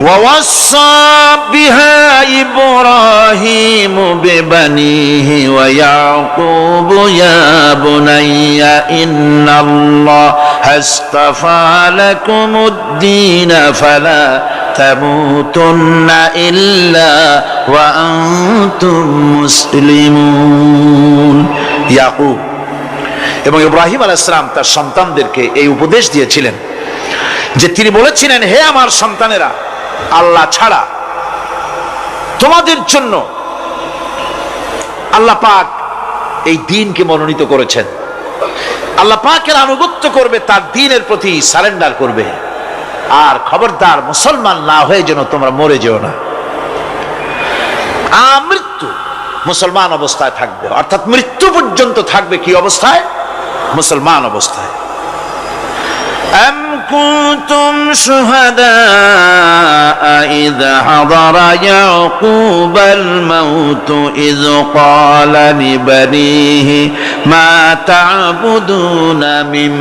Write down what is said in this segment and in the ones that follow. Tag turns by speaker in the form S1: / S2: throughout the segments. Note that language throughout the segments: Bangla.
S1: ووصى بها إبراهيم ببنيه ويعقوب يا بني إن الله اصطفى لكم الدين فلا تموتن إلا وأنتم مسلمون ইয়াকুব এবং ইব্রাহিম আলাইহিস সালাম তার সন্তানদেরকে এই উপদেশ দিয়েছিলেন যে তিনি বলেছিলেন, হে আমার সন্তানেরা, আল্লাহ ছাড়া তোমাদের জন্য আল্লাহ পাক এই দ্বীনকে মনোনীত করেছেন। আল্লাহ পাকের আনুগত্য করবে, তার দ্বীনের প্রতি সারেন্ডার করবে। আর খবরদার মুসলমান না হয়ে যেন তোমরা মরে যেও না। মৃত্যু মুসলমান অবস্থায় থাকবে, অর্থাৎ মৃত্যু পর্যন্ত থাকবে কি অবস্থায়? মুসলমান অবস্থায়। كنتم شهداء إذ حضر يعقوب الموت إذ قال لبنيه ما تعبدون من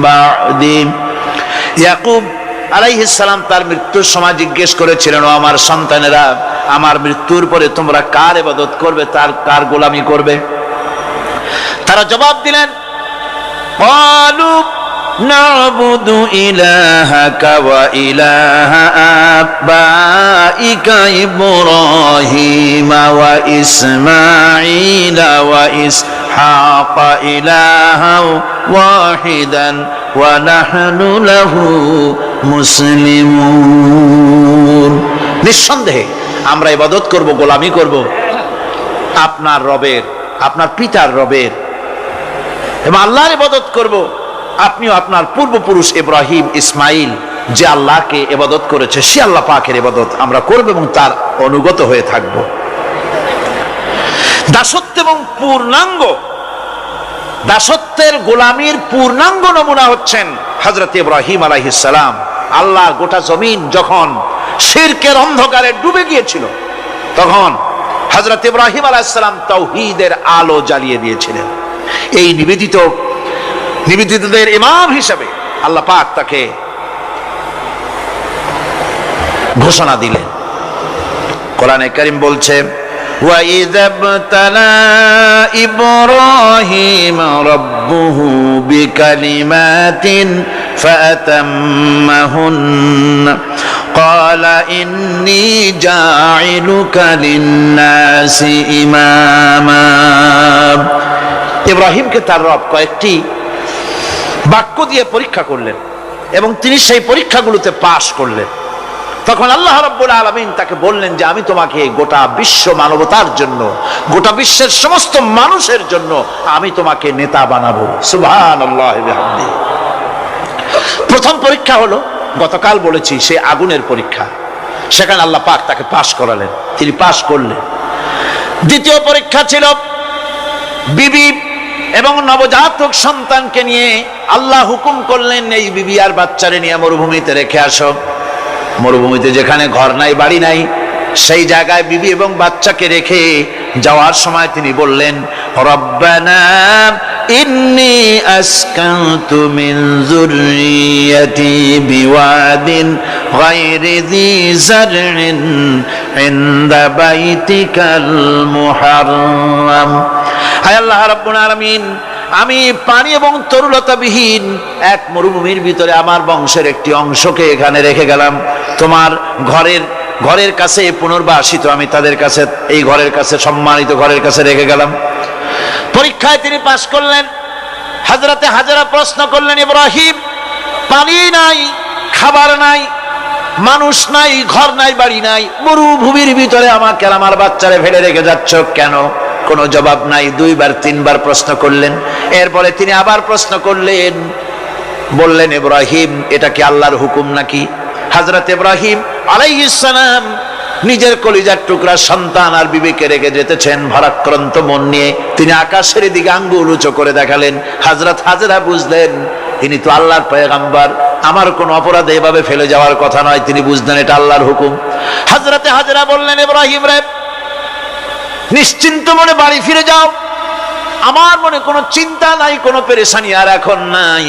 S1: بعدي। ইয়াকুব আলাইহিস সালাম তার মৃত্যুর সময় জিজ্ঞেস করেছিলেন, ও আমার সন্তানেরা, আমার মৃত্যুর পরে তোমরা কার ইবাদত করবে, তার কার গোলামি করবে? তারা জবাব দিলেন, ক্বালু نعبد إلهك وإله آبائك إبراهيم وإسماعيل وإسحاق إلها واحدا ونحن له مسلمون। নিঃসন্দেহে আমরা ইবাদত করব, গোলামি করব আপনার রবের, আপনার পিতার রবের, এবং আল্লাহর ইবাদত করব। আপনিও আপনার পূর্বপুরুষ ইব্রাহিম, ইসমাইল যে আল্লাহকে ইবাদত করেছে, সে আল্লাহ পাকের ইবাদত আমরা করব এবং তার অনুগত হয়ে থাকব। দাসত্ব এবং পূর্ণাঙ্গ দাসত্বের গোলামীর পূর্ণাঙ্গ নমুনা হচ্ছেন হযরত ইব্রাহিম আলাইহিস সালাম। আল্লাহর গোটা জমিন যখন শিরকের অন্ধকারে ডুবে গিয়েছিল, তখন হযরত ইব্রাহিম আলাইহিস সালাম তাওহীদের আলো জ্বালিয়ে দিয়েছিলেন। এই নিবেদিতদের ইমাম হিসেবে আল্লাহ পাক তাকে ঘোষণা দিলেন। কোরআনে কারীম বলছে, وَإِذَ ابْتَلَى إِبْرَاهِيمَ رَبُّهُ بِكَلِمَاتٍ فَأَتَمَّهُنَّ قَالَ إِنِّي جَاعِلُكَ لِلنَّاسِ إِمَامًا। ইব্রাহিমকে তার রব কয়েকটি বাক্য দিয়ে পরীক্ষা করলেন এবং তিনি সেই পরীক্ষাগুলোতে পাশ করলেন। তখন আল্লাহ রাব্বুল আলামিন তাকে বললেন যে আমি তোমাকে গোটা বিশ্ব মানবতার জন্য, গোটা বিশ্বের সমস্ত মানুষের জন্য আমি তোমাকে নেতা বানাবো। সুবহানাল্লাহি বিহামদিহি। প্রথম পরীক্ষা হলো, গতকাল বলেছি, সে আগুনের পরীক্ষা। সেখানে আল্লাহ পাক তাকে পাশ করালেন, তিনি পাশ করলেন। দ্বিতীয় পরীক্ষা ছিল বিবি এবং নবজাতক সন্তানকে নিয়ে আল্লাহ হুকুম করলেন, এই বিবি আর বাচ্চারে নিয়ে মরুভূমিতে রেখে আসো। মরুভূমিতে যেখানে ঘর নাই, বাড়ি নাই, সেই জায়গায় বিবি এবং বাচ্চাকে রেখে যাওয়ার সময় তিনি বললেন, রব্বানা ইন্নী আসকানতু মিন যুররিয়াতি বিওয়াদিন গায়রি যী যারইন ইনদা বাইতিকাল মুহাররাম। হায় আল্লাহ রাব্বুল আলামিন, আমি পানি এবং তরুলতাবিহীন এক মরুভূমির ভিতরে আমার বংশের একটি অংশকে এখানে রেখে গেলাম। তোমার ঘরের কাছে পুনর্বাসিত আমি তাদের কাছে, এই ঘরের কাছে, সম্মানিত ঘরের কাছে রেখে গেলাম। পরীক্ষায় তিনি পাশ করলেন। হযরতে হাজেরা প্রশ্ন করলেন, ইব্রাহিম, পানি নাই, খাবার নাই, মানুষ নাই, ঘর নাই, বাড়ি নাই, মরুভূমির ভিতরে আমাকে আর আমার বাচ্চারে ফেলে রেখে যাচ্ছ কেন? কোনো জবাব নাই। দুইবার তিনবার প্রশ্ন করলেন। এরপরে তিনি আবার প্রশ্ন করলেন, বললেন, ইব্রাহিম, এটা কি আল্লাহর হুকুম নাকি? হযরত ইব্রাহিম আলাইহিস সালাম নিজের কলিজার টুকরা সন্তান আর বিবিকে রেখে যেতেছেন ভারাক্রান্ত মন নিয়ে। তিনি আকাশের দিকে আঙ্গুল উঁচু করে দেখালেন। হযরত হাজেরা বুঝলেন ইনি তো আল্লাহর পয়গম্বর, আমার কোনো অপরাধে এভাবে ফেলে যাওয়ার কথা নয়। তিনি বুঝলেন এটা আল্লাহর হুকুম। হযরতে হাজেরা বললেন, ইব্রাহিম রে, নিশ্চিন্ত মনে বাড়ি ফিরে যাও, আমার মনে কোনো চিন্তা নাই, কোনো পেরেশানি আর এখন নাই।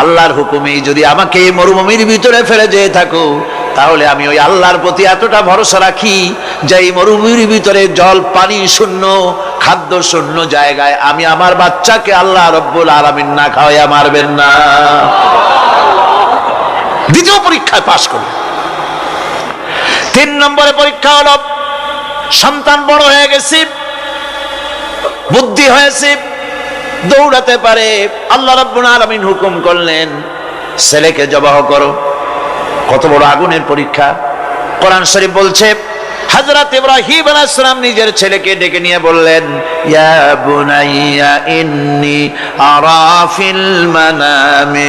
S1: আল্লাহর হুকুমেই যদি আমাকে মরুভূমির ভিতরে ফেলে যেয়ে থাকো, তাহলে আমি ওই আল্লাহর প্রতি এতটা ভরসা রাখি যে এই মরুভূমির ভিতরে জল পানি শূন্য খাদ্য শূন্য জায়গায় আমি আমার বাচ্চাকে আল্লাহ রব্বুল আলামিন না খাওয়াইয়া মারবেন না। দ্বিতীয় পরীক্ষায় পাশ করল। 3 নম্বরে পরীক্ষা হলো সন্তান বড় হয়ে গেছে, বুদ্ধি হয়েছে, দৌড়াতে পারে। আল্লাহ রাব্বুল আলামিন হুকুম করলেন ছেলেকে জবাহ করো। কত বড় আগুনের পরীক্ষা! কোরআন শরীফ বলছে হযরত ইব্রাহিম আলাইহিস সালাম নিজের ছেলেকে ডেকে নিয়ে বললেন, ইয়া বুনাইয়া ইন্নী আরা ফিল মানামি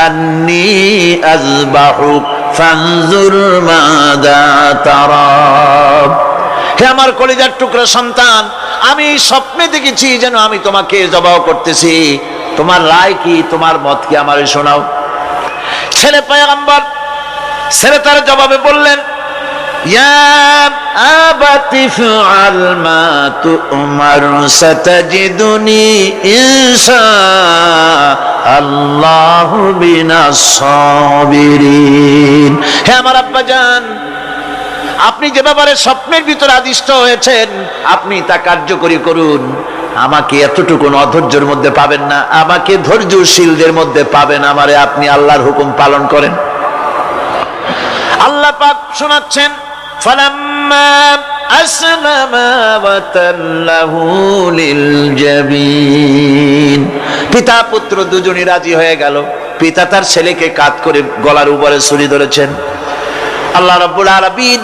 S1: আন্নী আযবাহুক ফানজুর মাযা তারা। হে আমার কলিজার টুকরা সন্তান, আমি স্বপ্নে দেখেছি যেন আমি তোমাকে জবাহ করতেছি, তোমার রায় কি, তোমার মত কি আমারে শোনাও। ছেলে পয়গম্বর, ছেলে তার জবাবে বললেন, ইয়া আবাতি ফাআল মা তু'মার সাতাজিদুনি ইনশাআল্লাহু মিনাস সাবিরিন। হে আমার আব্বাজান, আপনি যে ব্যাপারে স্বপ্নের ভিতরে আদিষ্ট হয়েছেন আপনি তা কার্যকরী করুন। আমাকে এতটুকু অধৈর্যের মধ্যে পাবেন না, আমাকে ধৈর্যশীলদের মধ্যে পাবেন। আমারে আপনি আল্লাহর হুকুম পালন করেন। আল্লাহ পাক শোনাচ্ছেন, ফালাম্মা আসলামা ওয়া তাল্লাহু লিল জাবিন। পিতা পুত্র দুজনই রাজি হয়ে গেল। পিতা তার ছেলেকে কাঁধ করে গলার উপরে ছুরি ধরেছেন। আল্লাহ রাব্বুল আলামিন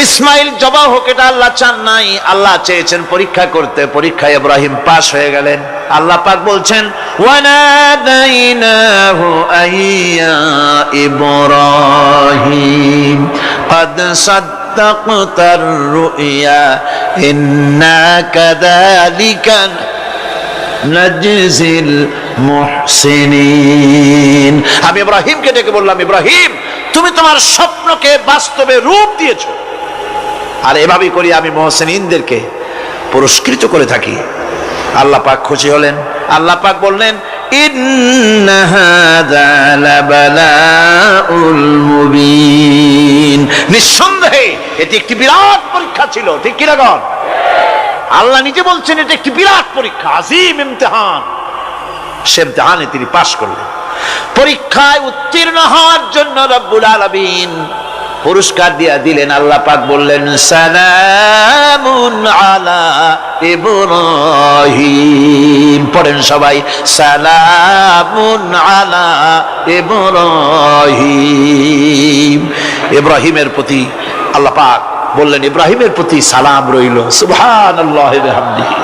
S1: ইসমাইল জবাহ হোক এটা আল্লাহ চান নাই, আল্লাহ চেয়েছেন পরীক্ষা করতে। পরীক্ষায় ইব্রাহিম পাশ হয়ে গেলেন। আল্লাহ পাক বলছেন, ওয়ানাদাইনাহু আইয়া ইব্রাহিম ক্বাদ সাদ্দাকতার রুইয়া ইন্না কাযালিকা নাজজিল মুহসিনিন। আমি ইব্রাহিমকে ডেকে বললাম, ইব্রাহিম তুমি তোমার স্বপ্নকে বাস্তবে রূপ দিয়েছো, আর এভাবেই করি আমি মুহসিনিনদেরকে পুরস্কৃত করে থাকি। আল্লাহ পাক খুশি হলেন। আল্লাহ পাক বললেন, ইন্না হাযা লাবালাউল মুবিন। নিঃসন্দেহে এটি একটি বিরাট পরীক্ষা ছিল, ঠিক কি না গণ? আল্লাহ নিজে বলছেন এটা একটি বিরাট পরীক্ষা, আজিম ইমতিহান। সে ইমতিহানে তিনি পাশ করলেন। পরীক্ষায় উত্তীর্ণ হওয়ার জন্য রব্বুল আলামিন পুরস্কার দিয়া দিলেন। আল্লাহ পাক বললেন, সালামুন আলা ইব্রাহিম। পড়েন সবাই, সালামুন আলা ইব্রাহিম। ইব্রাহিমের প্রতি আল্লাহ পাক বললেন, ইব্রাহিমের প্রতি সালাম রইল। সুবহানাল্লাহি ওয়া বিহামদিহি।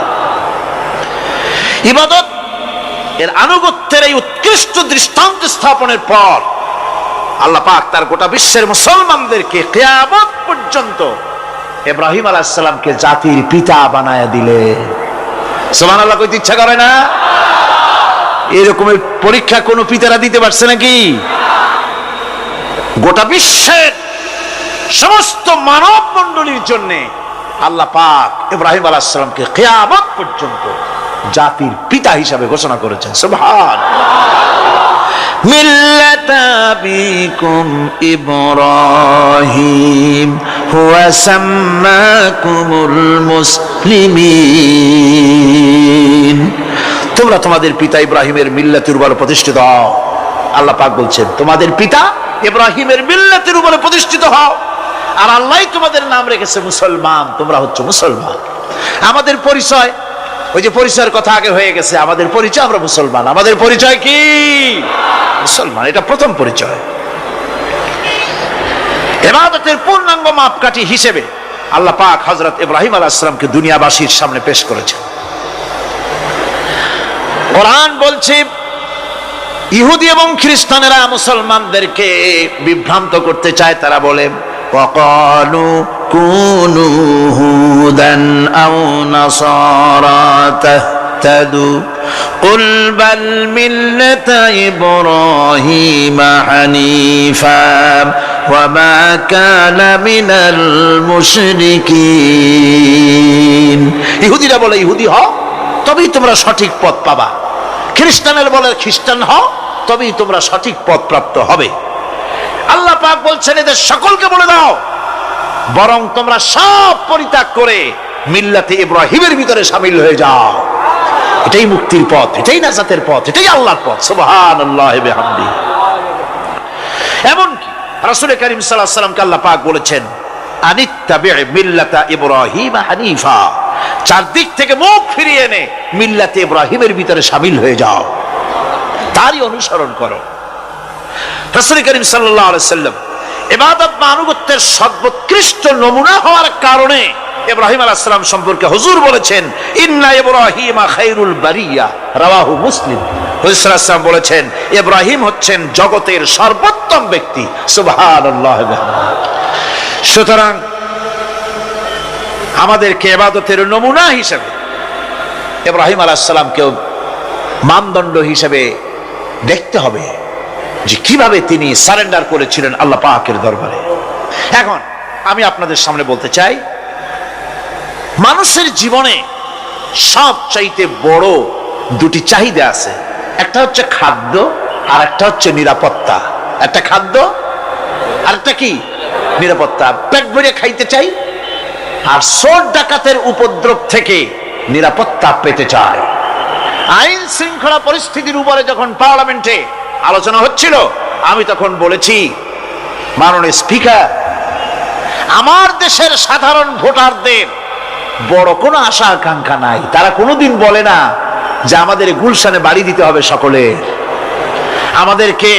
S1: ইবাদত এর আনুগত্যের এই উৎকৃষ্ট দৃষ্টান্ত স্থাপনের পর আল্লাহ পাক তার গোটা বিশ্বের মুসলমানদেরকে কিয়ামত পর্যন্ত ইব্রাহিম আলাইহিস সালামকে জাতির পিতা বানায়া দিলেন। সুবহানাল্লাহ কইতে ইচ্ছা করে না? এরকমের পরীক্ষা কোন পিতারা দিতে পারছে নাকি? গোটা বিশ্বের সমস্ত মানব মণ্ডলীর জন্য আল্লাহ পাক ইব্রাহিম আলাইহিস সালামকে কিয়ামত পর্যন্ত জাতির পিতা হিসাবে ঘোষণা করেছেন। সুবহানাল্লাহ। মিল্লাতা আবিকুম ইব্রাহিম হুয়া সাম্মাকুমুল মুসলিমিন। তোমরা তোমাদের পিতা ইব্রাহিমের মিল্লাতের উপর প্রতিষ্ঠিত হও। আল্লাহ পাক বলছেন, তোমাদের পিতা ইব্রাহিমের মিল্লাতের উপরে প্রতিষ্ঠিত হও, আর আল্লাহই তোমাদের নাম রেখেছে মুসলমান। তোমরা হচ্ছে মুসলমান। আমাদের পরিচয়, ওই যে পরিচয়ের কথা আগে হয়ে গেছে, আমাদের পরিচয় আমরা মুসলমান। আমাদের পরিচয় কি? মুসলমান। এটা প্রথম পরিচয়। ইবাদতের পূর্ণাঙ্গ মাপকাঠি হিসেবে আল্লাহ পাক হযরত ইব্রাহিম আলাইহিস সালামকে দুনিয়াবাসীর সামনে পেশ করেছেন। কোরআন বলছে, ইহুদি এবং খ্রিস্টানেরা মুসলমানদেরকে বিভ্রান্ত করতে চায়। তারা বলে, ওয়াকালু কুনু হুদান আও নাসারা তাহতাদু কুল বাল মিল্লাতা ইব্রাহিমা হানিফা ওয়া মা কানা মিনাল মুশরিকিন। ইহুদিরা বলে ইহুদি হও তবেই তোমরা সঠিক পথ পাবা, খ্রিস্টানের বলে খ্রিস্টান হও তবেই তোমরা সঠিক পথ প্রাপ্ত হবে। আল্লাহ পাক বলছেন এদের সকলকে বলে দাও বরং তোমরা সব পরিত্যাগ করে মিল্লাতে ইব্রাহিমের ভিতরে শামিল হয়ে যাও। এটাই মুক্তির পথ, এটাই নাজাতের পথ, এটাই আল্লাহর পথ। সুবহানাল্লাহি বিহামদি। এমনকি রাসূল করিম সাল্লাল্লাহু আলাইহি ওয়াসাল্লামকে আল্লাহ পাক বলেছেন আনিত্তাবি' মিল্লাতা ইব্রাহিম হানিফা, চারদিক থেকে মুখ ফিরিয়ে এনে মিল্লাতে ইব্রাহিমের ভিতরে শামিল হয়ে যাও, তারই অনুসরণ করো। রাসূল করিম সাল্লাল্লাহু আলাইহি ওয়াসাল্লাম ইবাদত বা আনুগত্যের সর্বোৎকৃষ্ট নমুনা হওয়ার কারণে ইব্রাহিম আলাইহিস সালাম সম্পর্কে হুজুর বলেছেন ইন্না ইব্রাহিমা খায়রুল বারিয়া, রাওয়াহু মুসলিম। হুজুর সাল্লাল্লাহু আলাইহি ওয়াসাল্লাম বলেছেন ইব্রাহিম হচ্ছেন জগতের সর্বোত্তম ব্যক্তি। সুবহানাল্লাহ। সুতরাং আমাদেরকে ইবাদতের নমুনা হিসেবে ইব্রাহিম আলাইহিস সালামকেও মানদণ্ড হিসেবে দেখতে হবে যে কিভাবে তিনি সারেন্ডার করেছিলেন আল্লাহ পাকের দরবারে। এখন আমি আপনাদের সামনে বলতে চাই, মানুষের জীবনে সবচাইতে বড় দুটি চাহিদা আছে, একটা হচ্ছে খাদ্য আর একটা হচ্ছে নিরাপত্তা। একটা খাদ্য আর একটা কি নিরাপত্তা। পেট ভরে খাইতে চাই আর চোর ডাকাতের উপদ্রব থেকে নিরাপত্তা পেতে চাই। আইন শৃঙ্খলা পরিস্থিতির উপরে যখন পার্লামেন্টে আলোচনা হচ্ছিল আমি তখন বলেছি, মাননীয় স্পিকার, আমার দেশের সাধারণ ভোটারদের বড় কোনো আশা আকাঙ্ক্ষা নাই। তারা কোনোদিন বলে না যে আমাদের গুলশানে বাড়ি দিতে হবে সকলের, আমাদেরকে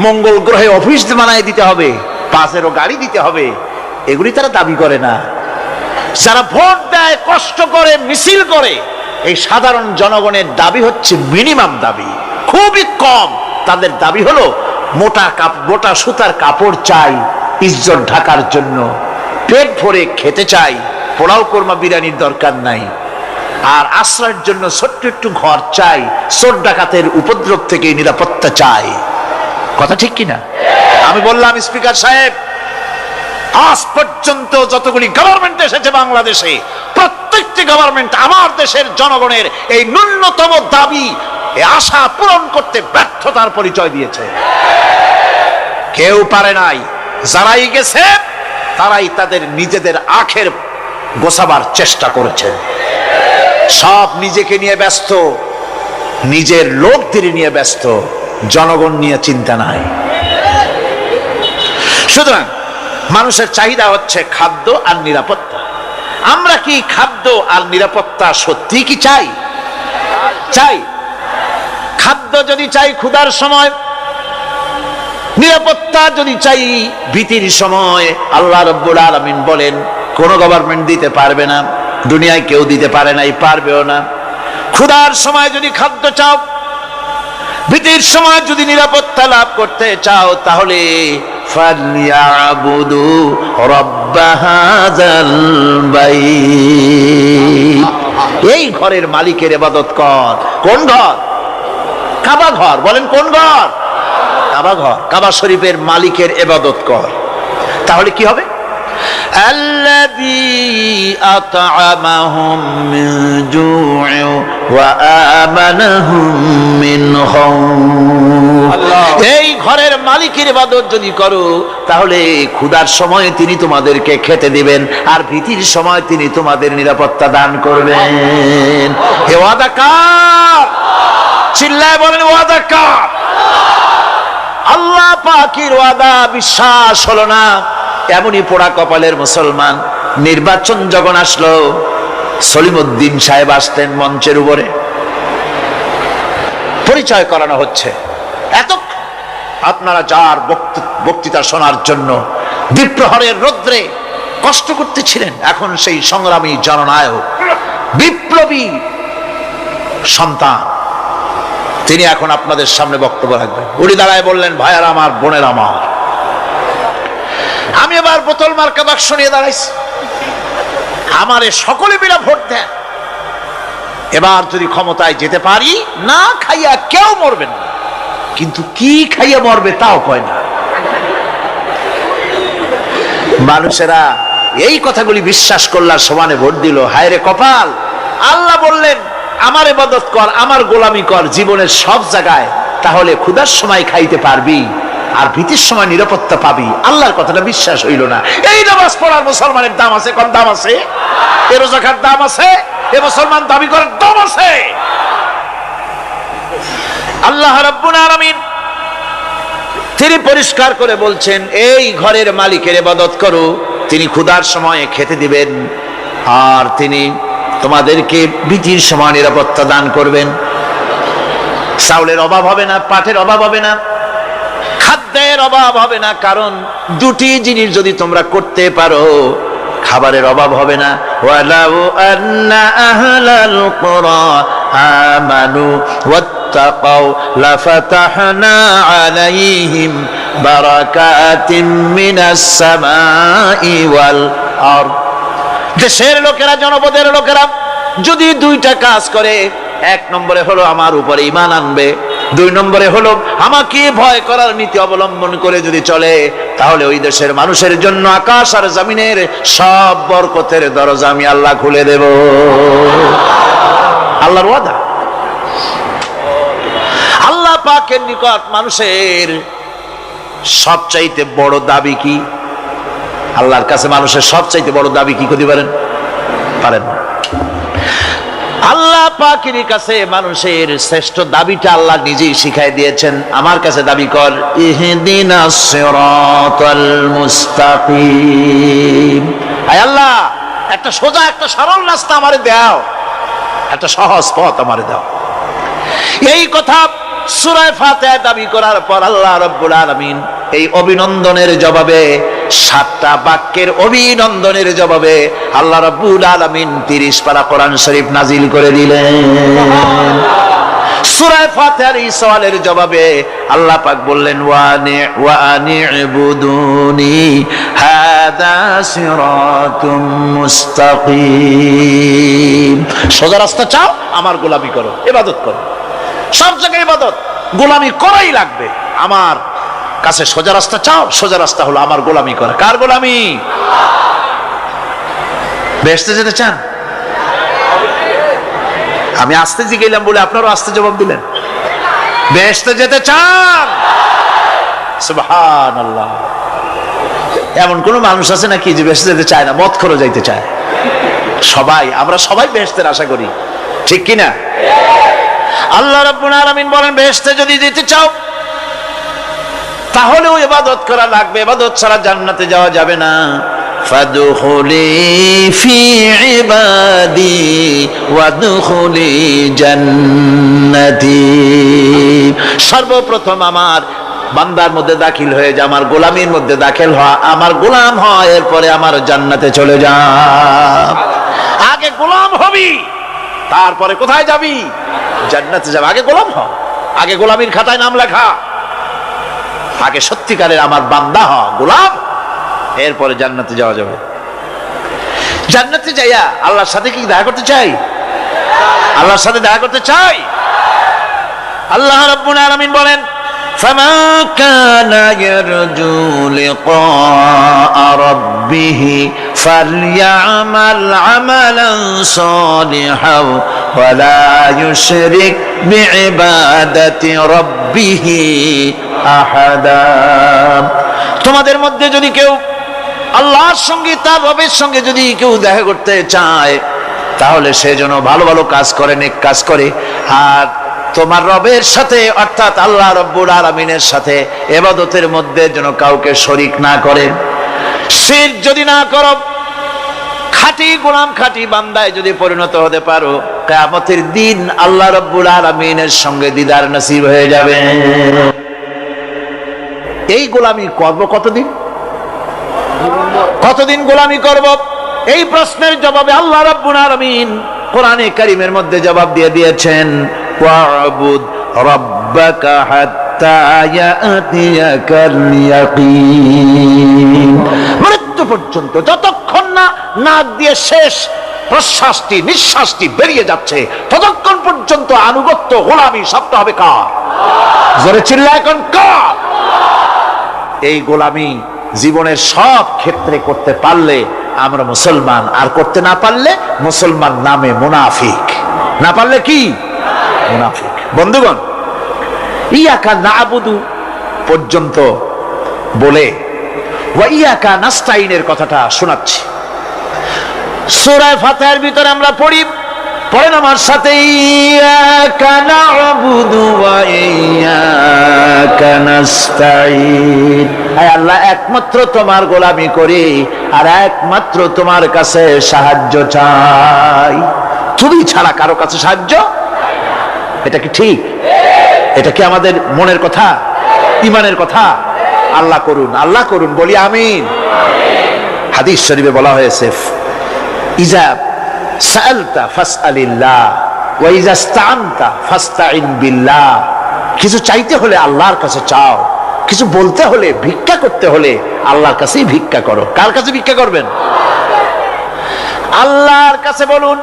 S1: মঙ্গল গ্রহে অফিস বানায় দিতে হবে, পাশেরও গাড়ি দিতে হবে, এগুলি তারা দাবি করে না। যারা ভোট দেয়, কষ্ট করে, মিছিল করে, এই সাধারণ জনগণের দাবি হচ্ছে মিনিমাম দাবি, খুবই কম। তাদের দাবি হলো মোটা সুতার কাপড় চাই ইজ্জত ঢাকার জন্য, পেট ভরে খেতে চাই, পোলাও কোরমা বিরিয়ানির দরকার নাই, আর আশ্রয়ের জন্য ছোট্ট একটু ঘর চাই, চোর ডাকাতের উপদ্রব থেকে নিরাপত্তা চাই। কথা ঠিক কিনা? আমি বললাম, স্পিকার সাহেব, আজ পর্যন্ত যতগুলি গভর্নমেন্ট এসেছে বাংলাদেশে, প্রত্যেকটি গভর্নমেন্ট আমার দেশের জনগণের এই ন্যূনতম দাবি, এই আশা পূরণ করতে ব্যর্থতার পরিচয় দিয়েছে। কেউ পারে নাই। যারাই গেছে তারাই তাদের নিজেদের আখের গোছাবার চেষ্টা করেছে। সব নিজেকে নিয়ে ব্যস্ত, নিজের লোকদের নিয়ে ব্যস্ত, জনগণ নিয়ে চিন্তা নাই। সুতরাং মানুষের চাহিদা হচ্ছে খাদ্য আর নিরাপত্তা। আমরা কি খাদ্য আর নিরাপত্তা সত্যি কি চাই? চাই। খাদ্য যদি চাই ক্ষুধার সময়, নিরাপত্তা যদি চাই ভীতির সময়, আল্লাহ রাব্বুল আলামিন বলেন কোন গভর্নমেন্ট দিতে পারবে না, দুনিয়ায় কেউ দিতে পারে নাই, পারবেও না। ক্ষুধার সময় যদি খাদ্য চাও, ভীতির সময় যদি নিরাপত্তা লাভ করতে চাও, তাহলে ফালইয়াবুদু রাব্ব হাযাল বাইত, এই ঘরের মালিকের ইবাদত কর। কোন ঘর? কাবা ঘর। বলেন কোন ঘর? কাবা ঘর। কাবা শরীফের মালিকের ইবাদত কর। তাহলে কি হবে? আল্লাযী আত'আমাহুম মিন জু'ইন ওয়া আমানাহুম মিন খাউফ। এই ঘরের মালিকের ইবাদত যদি করো, তাহলে ক্ষুধার সময় তিনি তোমাদেরকে খেতে দিবেন, আর ভীতির সময় তিনি তোমাদের নিরাপত্তা দান করবেন। এ ওয়াদা কার? চিল্লায় বলেন ওয়াদা কার? আল্লাহ পাকের ওয়াদা বিশ্বাস হলো না, এমনই পোড়া কপালের মুসলমান। নির্বাচন যখন আসলো, সলিমউদ্দিন সাহেব আসতেন মঞ্চের উপরে, পরিচয় করানো হচ্ছে। এত আপনারা যার বক্তৃতা শোনার জন্য দ্বীপ্রহরের রৌদ্রে কষ্ট করতেছিলেন, এখন সেই সংগ্রামী জননায়ক, বিপ্লবী সন্তান, তিনি এখন আপনাদের সামনে বক্তব্য রাখবেন। উনি দাঁড়ায় বললেন, ভাইয়ার আমার, বোনের আমার, আমি এবার বোতল মার্কা বাক্স নিয়ে দাঁড়াইছি, আমারে সকলে মিলে ভোট দেন। এবার যদি ক্ষমতায় যেতে পারি, না খাইয়া কেউ মরবেন না, কিন্তু কি খাইয়া মরবে তাও কয় না। মানুষেরা এই কথাগুলি বিশ্বাস করলার সমানে ভোট দিল। হায় রে কপাল! আল্লাহ বললেন আমার ইবাদত কর, আমার গোলামি কর জীবনের সব জায়গায়, তাহলে ক্ষুধার সময় খাইতে পারবি, আর ভীতির সময় নিরাপত্তা পাবি, আল্লাহর কথাটা বিশ্বাস হইল না। এই নামাজ পড়ার মুসলমানের দাম আছে, কম দাম আছে? এ রোজা রাখার দাম আছে? এ মুসলমান দাবি করার দাম আছে? আল্লাহ রাব্বুল আলামিন তিনি পরিষ্কার করে বলছেন, এই ঘরের মালিকের ইবাদত করো, তিনি ক্ষুধার সময়ে খেতে দিবেন, আর তিনি তোমাদেরকে ভীতির সময় নিরাপত্তা দান করবেন। চাউলের অভাব হবে না, পাটের অভাব হবে না, খাদ্যের অভাব হবে না, কারণ দুটি জিনিস যদি তোমরা করতে পারো খাবারের অভাব হবে না। ওয়ালাউ আন্না আহলাল কুরা আমানু ওয়াত্তাকাউ লাফাতাহনা আলাইহিম বারাকাতিম মিনাস সামাই ওয়াল আরদ। দেশের লোকেরা, জনপদের লোকেরা যদি দুইটা কাজ করে, এক নম্বরে হলো আমার উপরে ঈমান আনবে, দুই নম্বরে হলো আমাকে ভয় করার নীতি অবলম্বন করে যদি চলে, তাহলে ওই দেশের মানুষের জন্য আকাশ আর জমিনের সব বরকতের দরজা আমি আল্লাহ খুলে দেব। আল্লাহর ওয়াদা। আল্লাহ পাকের নিকট মানুষের সবচাইতে বড় দাবি কি? আল্লাহর কাছে মানুষের সবচাইতে বড় দাবি কি করতে পারেন? পারেন না। আল্লাহ পাকের কাছে মানুষের শ্রেষ্ঠ দাবিটা আল্লাহ নিজেই শিখাই দিয়েছেন। আমার কাছে দাবি কর, ইহদিনাস সিরাতাল মুস্তাকিম। আয় আল্লাহ, একটা সোজা, একটা সরল রাস্তা আমারে দাও, একটা সহজ পথ আমারে দাও। এই কথা সূরা ফাতিহা দাবি করার পর আল্লাহ রাব্বুল আলামিন এই অভিনন্দনের জবাবে, 7টা বাক্যের অভিনন্দনের জবাবে আল্লাহ রাব্বুল আলামিন 30 পারা কোরআন শরীফ নাজিল করে দিলেন। সূরা ফাতিহার এই সওয়ালের জবাবে আল্লাহ পাক বললেন, ওয়া আনি'বুদুনি হাদা সিরাতুম মুস্তাকিম। সোজা রাস্তা চাও, আমার গোলামি করো, ইবাদত করো। সব জায়গায় ইবাদত, গোলামি করাই লাগবে। আমার কাছে সোজা রাস্তা চাও, সোজা রাস্তা হলো আমার গোলামি করা। কার গোলামি? বেহেশতে যেতে চান? আমি আস্তে জিজ্ঞাসা বলে আপনারও আস্তে জবাব দিলেন। বেহেশতে যেতে চান? সুবহানাল্লাহ। এমন কোন মানুষ আছে নাকি যে বেহেশতে যেতে চায় না? মদ খোরও যাইতে চায়। সবাই, আমরা সবাই বেহেশতের আশা করি, ঠিক কিনা? আল্লাহ রাব্বুল আলামিন বলেন, বেহেশতে যদি যেতে চাও তাহলেও ইবাদত করা লাগবে, ইবাদত ছাড়া জান্নাতে যাওয়া যাবে না। ফাদখুলি ফি ইবাদি ওয়াদখুলি জান্নাতি। সর্বপ্রথম আমার বান্দার মধ্যে দাখিল হয়ে যা, আমার গোলামির মধ্যে দাখিল হওয়া, আমার গোলাম হয়, এরপরে আমার জান্নাতে চলে যা। আগে গোলাম হবি, তারপরে কোথায় যাবি? জান্নাতে যাবে। আগে গোলাম হ, আগে গোলামির খাতায় নাম লেখা, আগে সত্যিকারের আমার বান্দা হ, গোলাম, এরপরে জান্নাতে যাওয়া যাবে। জান্নাতে যাইয়া আল্লাহর সাথে কি দেখা করতে চাই? আল্লাহর সাথে দেখা করতে চাই। আল্লাহ রাব্বুল আলামিন বলেন, ফামান কানা ইয়ারজু লিকা রাব্বিহি ফালইআমাল আমালান সালিহান ওয়া লা ইউশরিক বিইবাদাতি রাব্বিহি আহাদা। তোমাদের মধ্যে যদি কেউ আল্লাহর সঙ্গে, তার রবের সঙ্গে যদি কেউ দেখা করতে চায়, তাহলে সে যেন ভালো ভালো কাজ করে, নেক কাজ করে, আর তোমার রবের সাথে অর্থাৎ আল্লাহ রাব্বুল আলামিনের সাথে ইবাদতের মধ্যে যেন কাউকে শরীক না করে। শিরক যদি না করো, খাঁটি গোলাম, খাঁটি বান্দায় যদি পরিণত হতে পারো, কিয়ামতের দিন আল্লাহ রাব্বুল আলামিনের সঙ্গে দিদার নসিব হয়ে যাবে। এই গোলামি করব কতদিন? কতদিন গোলামি করব? এই প্রশ্নের জবাবে আল্লাহ রাব্বুল আলামিন কোরআনে কারীমের মধ্যে জবাব দিয়ে দিয়েছেন, ওয়া'বুদ রাব্বাকা হাত্তা ইয়াতিয়াকাল ইয়াকিন। মৃত্যু পর্যন্ত, যতক্ষণ না নাক দিয়ে শেষ প্রশ্বাসটি, নিঃশ্বাসটি বেরিয়ে যাচ্ছে, ততক্ষণ পর্যন্ত আনুগত্য, গোলামি সবটা হবে কার? জোরে চিল্লায় এখন কার? এই গোলামি জীবনের সব ক্ষেত্রে করতে পারলে আমরা মুসলমান, আর করতে না পারলে মুসলমান নামে মুনাফিক। না পারলে কি? মুনাফিক। বন্ধুগণ, ইয়াকা না'বুদু, পর্যন্ত বলে ওয়া ইয়াকা নাস্তাইনের কথাটা শোনাচ্ছি। সূরা ফাতিহার ভিতরে আমরা পড়ি, পড়েন আমার সাথে, ইয়াকা না'বুদু ওয়া ইয়াকা নাস্তাইন। হে আল্লাহ, একমাত্র তোমার গোলামি করি আর একমাত্র তোমার কাছে সাহায্য চাই, তুমি ছাড়া কারো কাছে সাহায্য। এটা কি ঠিক? এটা কি আমাদের মনের কথা, ইমানের কথা? আল্লাহ করুন, আল্লাহ করুন, বলি আমিন। হাদিস শরীফে বলা হয়েছে, ইজা সাআলতা ফাসআলিল্লাহ ওয়া ইজা ইসতাআনতা ফাসতাইন বিল্লাহ। কিছু চাইতে হলে আল্লাহর কাছে চাও, কিছু বলতে হলে, ভিক্ষা করতে হলে আল্লাহর কাছেই ভিক্ষা করো। কার কাছে ভিক্ষা করবেন? আল্লাহর কাছে বলুন।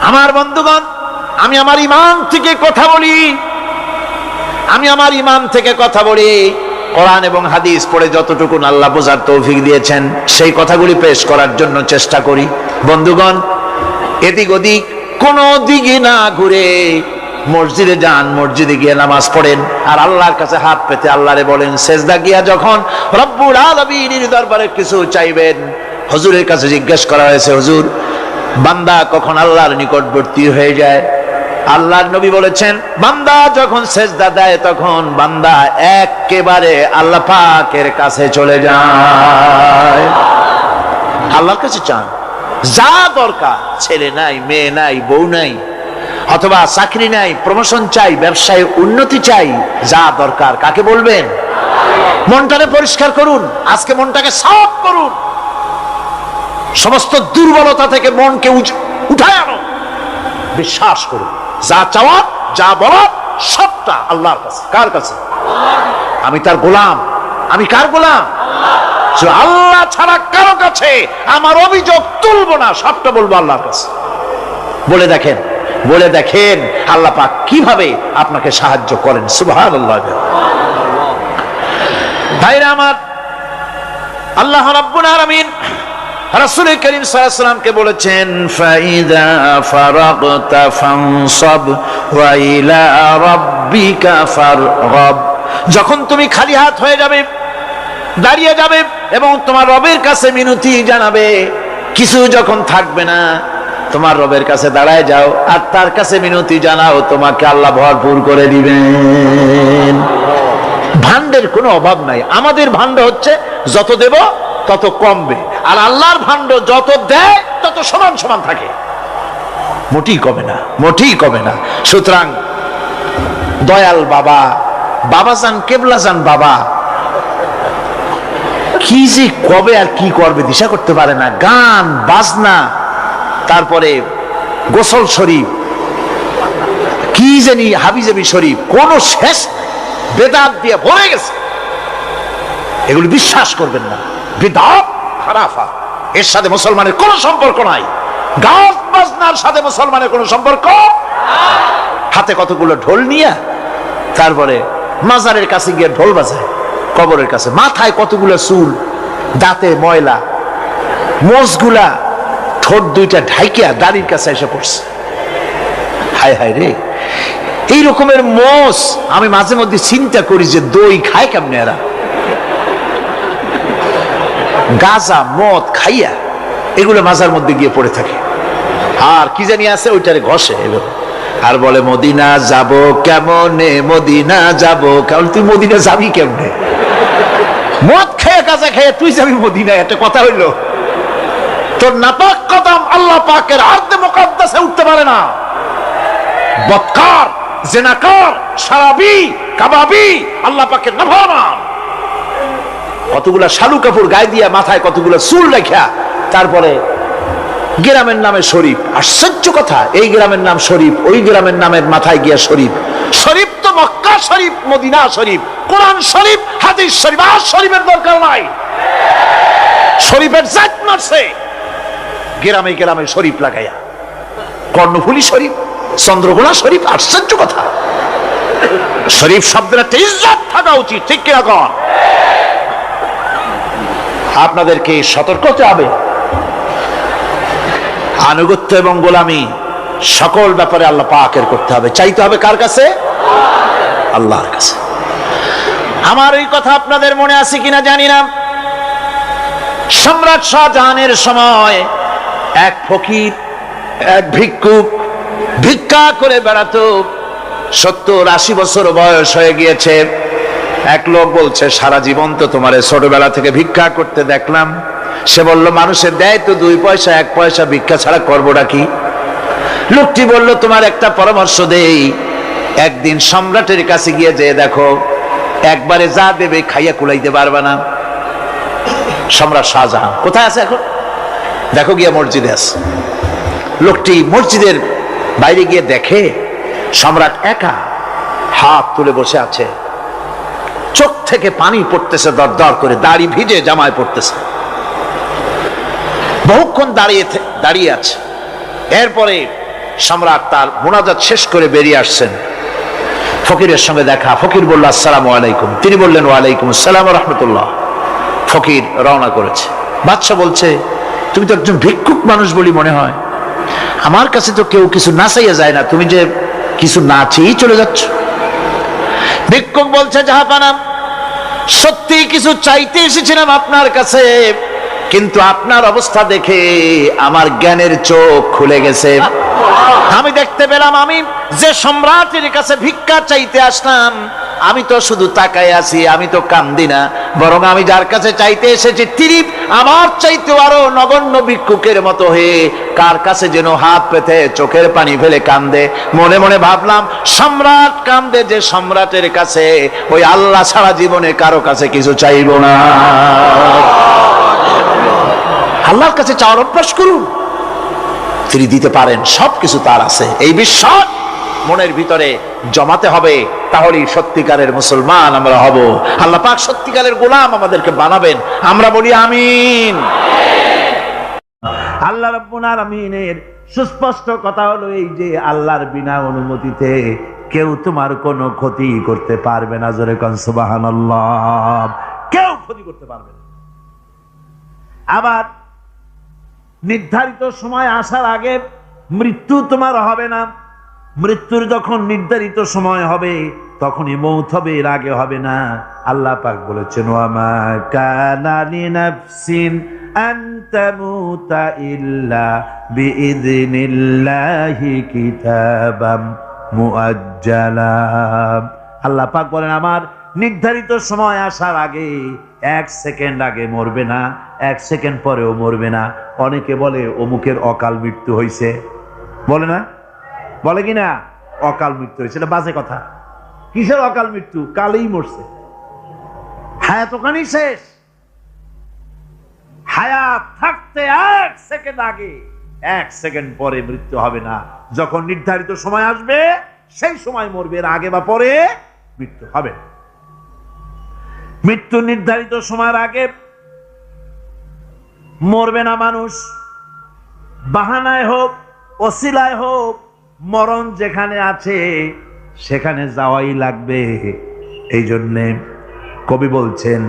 S1: আমার বন্ধুগণ, আমি আমার ঈমান থেকে কথা বলি, আমি আমার ঈমান থেকে কথা বলি। কোরআন এবং হাদিস পড়ে যতটুকু আল্লাহ বোঝার তৌফিক দিয়েছেন সেই কথাগুলি পেশ করার জন্য চেষ্টা করি। বন্ধুগণ, এদিক ওদিক কোনো দিকে না ঘুরে মসজিদে যান, মসজিদে গিয়ে নামাজ পড়েন আর আল্লাহর কাছে হাত পেতে আল্লাহরে বলেন। সেজদা গিয়া যখন রব্বুল আলামিনের দরবারে কিছু চাইবেন, হুজুরের কাছে জিজ্ঞেস করা হয়েছে, হুজুর, বান্দা কখন আল্লাহর নিকটবর্তী হয়ে যায়? আল্লাহর নবী বলেছেন, বান্দা যখন সেজদা দেয় তখন বান্দা একেবারে আল্লাহ পাকের কাছে চলে যায়। আল্লাহর কাছে চান, যা দরকার, ছেলে নাই, মেয়ে নাই, বউ নাই, অথবা চাকরি নাই, প্রমোশন চাই, ব্যবসায় উন্নতি চাই, যা দরকার কাকে বলবেন? মনটাকে পরিষ্কার করুন, আজকে মনটাকে সাফ করুন, সমস্ত দুর্বলতা থেকে মনকে উঠায় আনো, বিশ্বাস করুন, যা চাওয়ার, যা বলার সবটা আল্লাহর কাছে। কার কাছে? আমি তার গোলাম। আমি কার গোলাম? আল্লাহ ছাড়া কারো কাছে আমার অভিযোগ তুলবো না, সবটা বলবো আল্লাহর কাছে। বলে দেখেন, বলে দেখেন আল্লাহ পাক কিভাবে আপনাকে সাহায্য করেন। সুবহানাল্লাহ। ভাইরা আমার, আল্লাহ রাব্বুল আলামিন রাসূল করিম সাল্লাল্লাহু আলাইহি ওয়াসাল্লামকে বলেছেন, ফাইদা ফারাগতা ফানসাব ওয়া ইলা রাব্বিকা ফারগাব। যখন তুমি খালি হাত হয়ে যাবে, দাঁড়িয়ে যাবে এবং তোমার রবের কাছে মিনতি জানাবে, কিছু যখন থাকবে না, তোমার রবের কাছে দাঁড়ায় যাও আর তার কাছে মিনতি জানাও, তোমাকে আল্লাহ ভরপুর করে দিবেন। ভান্ডের কোনো অভাব নাই। আমাদের ভান্ড হচ্ছে যত দেব তত কমবে, আর আল্লাহর ভান্ড যত দেয় তত সমান সমান থাকে, মোটেই কমে না, মোটেই কমে না। সুতরাং দয়াল বাবা, বাবাজান, কেবলাজান বাবা কি যে কবে আর কি করবে দিশা করতে পারে না। গান বাজনা, তারপরে গোসল শরীফ, কি জানি হাবিজাবি শরীফ, কোন শেষ বেদাত দিয়ে ভরে গেছে। এগুলি বিশ্বাস করবেন না, বিদআত খারাফা, এর সাথে মুসলমানের কোনো সম্পর্ক নাই। গান বাজনার সাথে মুসলমানের কোনো সম্পর্ক। হাতে কতগুলো ঢোল নিয়ে তারপরে মাজারের কাছে গিয়ে ঢোল বাজায়, কবরের কাছে, মাথায় কতগুলো চুল, দাঁতে ময়লা, মোষগুলা ঠোঁট দুইটা ঢাইকিয়া দাড়ির কাছে এসে পড়ছে। হায় হায় রে, এই রকমের মোষ আমি মাঝে মধ্যে চিন্তা করি যে দই খায় কেমনে এরা, গাঁজা মদ খাইয়া এগুলো মাজার মধ্যে গিয়ে পড়ে থাকে। আর কি জানি আছে ওইটারে ঘষে আর বলে মদিনা যাব কেমনে, মদিনা যাব কেমন। তুই মদিনা যাবি কেমনে? মদ খেয়ে গাঁজা খেয়ে তুই যাবি মদিনা? একটা কথা হইল? তোর নাপাক কদম আল্লাহ পাকের আরদে মুকাদ্দাসে উঠতে পারে না। বদকার, জেনাকার, শারাবি, কাবাবি, আল্লাহ পাকের নাফরমান। কতগুলা শালু কাপড় গায়ে দিয়া, মাথায় কতগুলা চুল রাখা, তারপরে গ্রামের নামে শরীফ। আশ্চর্য কথা, এই গ্রামের নাম শরীফ, ওই গ্রামের নামের মাথায় গিয়া শরীফ। শরীফ তো মক্কা শরীফ, মদিনা শরীফ, কোরআন শরীফ, হাদিস শরীফ। আর শরীফের দরকার নাই। শরীফের জাত মারছে গ্রামে গ্রামে শরীফ লাগাইয়া, কর্ণফুলী শরীফ, চন্দ্রকোনা শরীফ। আশ্চর্য কথা। শরীফ শব্দের একটা ইজ্জত থাকা উচিত, ঠিক কিনা কন? আপনাদেরকে সতর্ক হতে হবে। আনুগত্য এবং গোলামি সকল ব্যাপারে আল্লাহ পাকের করতে হবে, চাইতে হবে কার কাছে? আল্লাহর কাছে। আমার এই কথা আপনাদের মনে আছে কিনা জানি না, সম্রাট শাহজাহানের সময় এক ফকির, এক ভিক্ষুক ভিক্ষা করে বেড়াতো। 70-80 বছর বয়স হয়ে গিয়েছে। এক লোক বলছে, সারা জীবন তো তোমার ছোটবেলা থেকে ভিক্ষা করতে দেখলাম। সে বলল, মানুষের দেয় তো 2 পয়সা 1 পয়সা, ভিক্ষা ছাড়া করবোটা কি? লোকটি বলল, তোমার একটা পরামর্শ দেই, একদিন সম্রাটের কাছে গিয়ে যে দেখো, একবারে যা দেবে খাইয়া কুলাইতে পারবে না। সম্রাট শাহজাহান কোথায় আছে এখন? দেখো গিয়া মসজিদে আছে। লোকটি মসজিদের বাইরে গিয়ে দেখে সম্রাট একা হাত তুলে বসে আছে, চোখ থেকে পানি পড়তেছে দর দর করে, দাড়ি ভিজে জামায় পড়তেছে, বহুক্ষণ দাঁড়িয়ে আছে। এরপরে সম্রাট তার মুনাজাত শেষ করে বেরিয়ে আসছেন। ফকিরের সঙ্গে দেখা। ফকির বলল, আসসালামু আলাইকুম। তিনি বললেন, ওয়ালাইকুম আসসালাম ওয়া রাহমাতুল্লাহ। ফকির রওনা করেছে। বাদশা বলছে, তুমি তো একজন ভিক্ষুক মানুষ বলি মনে হয়, আমার কাছে তো কেউ কিছু না চাইয়া যায় না, তুমি যে কিছু না চেয়েই চলে যাচ্ছ। ভিক্ষুক বলছে, জাহাপানা, সত্যি কিছু চাইতে এসেছিলাম আপনার কাছে, কিন্তু আপনার অবস্থা দেখে আমার জ্ঞানের চোখ খুলে গেছে। আমি দেখতে পেলাম, আমি যে সম্রাটের কাছে ভিক্ষা চাইতে আসলাম, আমি তো শুধু তাকায় আছি, আমি তো কান্দি না, বরং আমি যার কাছে চাইতে এসেছি তিনি আমার চাইতে আরো নগণ্য ভিক্ষুকের মতো হয়ে কার কাছে যেন হাত পেতে চোখের পানি ফেলে কান্দে। মনে মনে ভাবলাম, সম্রাট কান্দে যে সম্রাটের কাছে, ওই আল্লাহ সারা জীবনে কারো কাছে কিছু চাইব না। আল্লাহর কাছে চাওয়ার অভ্যাস করুন, তিনি দিতে পারেন, সবকিছু তার আছে। এই বিশ্বাস মনের ভিতরে জমাতে হবে, তাহলেই সত্যিকারের মুসলমান আমরা হব। আল্লাহ পাক সত্যিকারের গোলাম আমাদেরকে বানাবেন। আমরা বলি আমিন। আল্লাহ রাব্বুল আলামিনের সুস্পষ্ট কথা হলো এই যে, আল্লাহর বিনা অনুমতিতে কেউ তোমার কোনো ক্ষতি করতে পারবে না। জোরে কোন সুবহানাল্লাহ। কেউ ক্ষতি করতে পারবে না। আবার নির্ধারিত সময় আসার আগে মৃত্যু তোমার হবে না। মৃত্যুর যখন নির্ধারিত সময় হবে তখনই মৌত হবে, এর আগে হবে না। আল্লাহ পাক বলেছেন, ওয়ামা কানা লিনাফসিন আন তামুতা ইল্লা বিইযনিল্লাহি কিতাবাম মুআজ্জালা। আল্লাহ পাক বলেন, আমার নির্ধারিত সময় আসার আগে 1 সেকেন্ড আগে মরবে না, 1 সেকেন্ড পরেও মরবে না। অনেকে বলে অমুকের অকাল মৃত্যু হয়েছে, বলে না? বলে কিনা অকাল মৃত্যু হয়েছে? এটা বাজে কথা। কিসের অকাল মৃত্যু? কালেই মরছে, হায়াত ওখানেই শেষ। হায়াত থাকতে 1 সেকেন্ড আগে 1 সেকেন্ড পরে মৃত্যু হবে না। যখন নির্ধারিত সময় আসবে সেই সময় মরবে, এর আগে বা পরে মৃত্যু হবে। মৃত্যু নির্ধারিত সময়ের আগে মরবে না মানুষ। বাহানায় হোক, ওসিলায় হোক, মরণ যেখানে আছে সেখানে যাওয়াই লাগবে। এই জন্যে কবি বলছেন,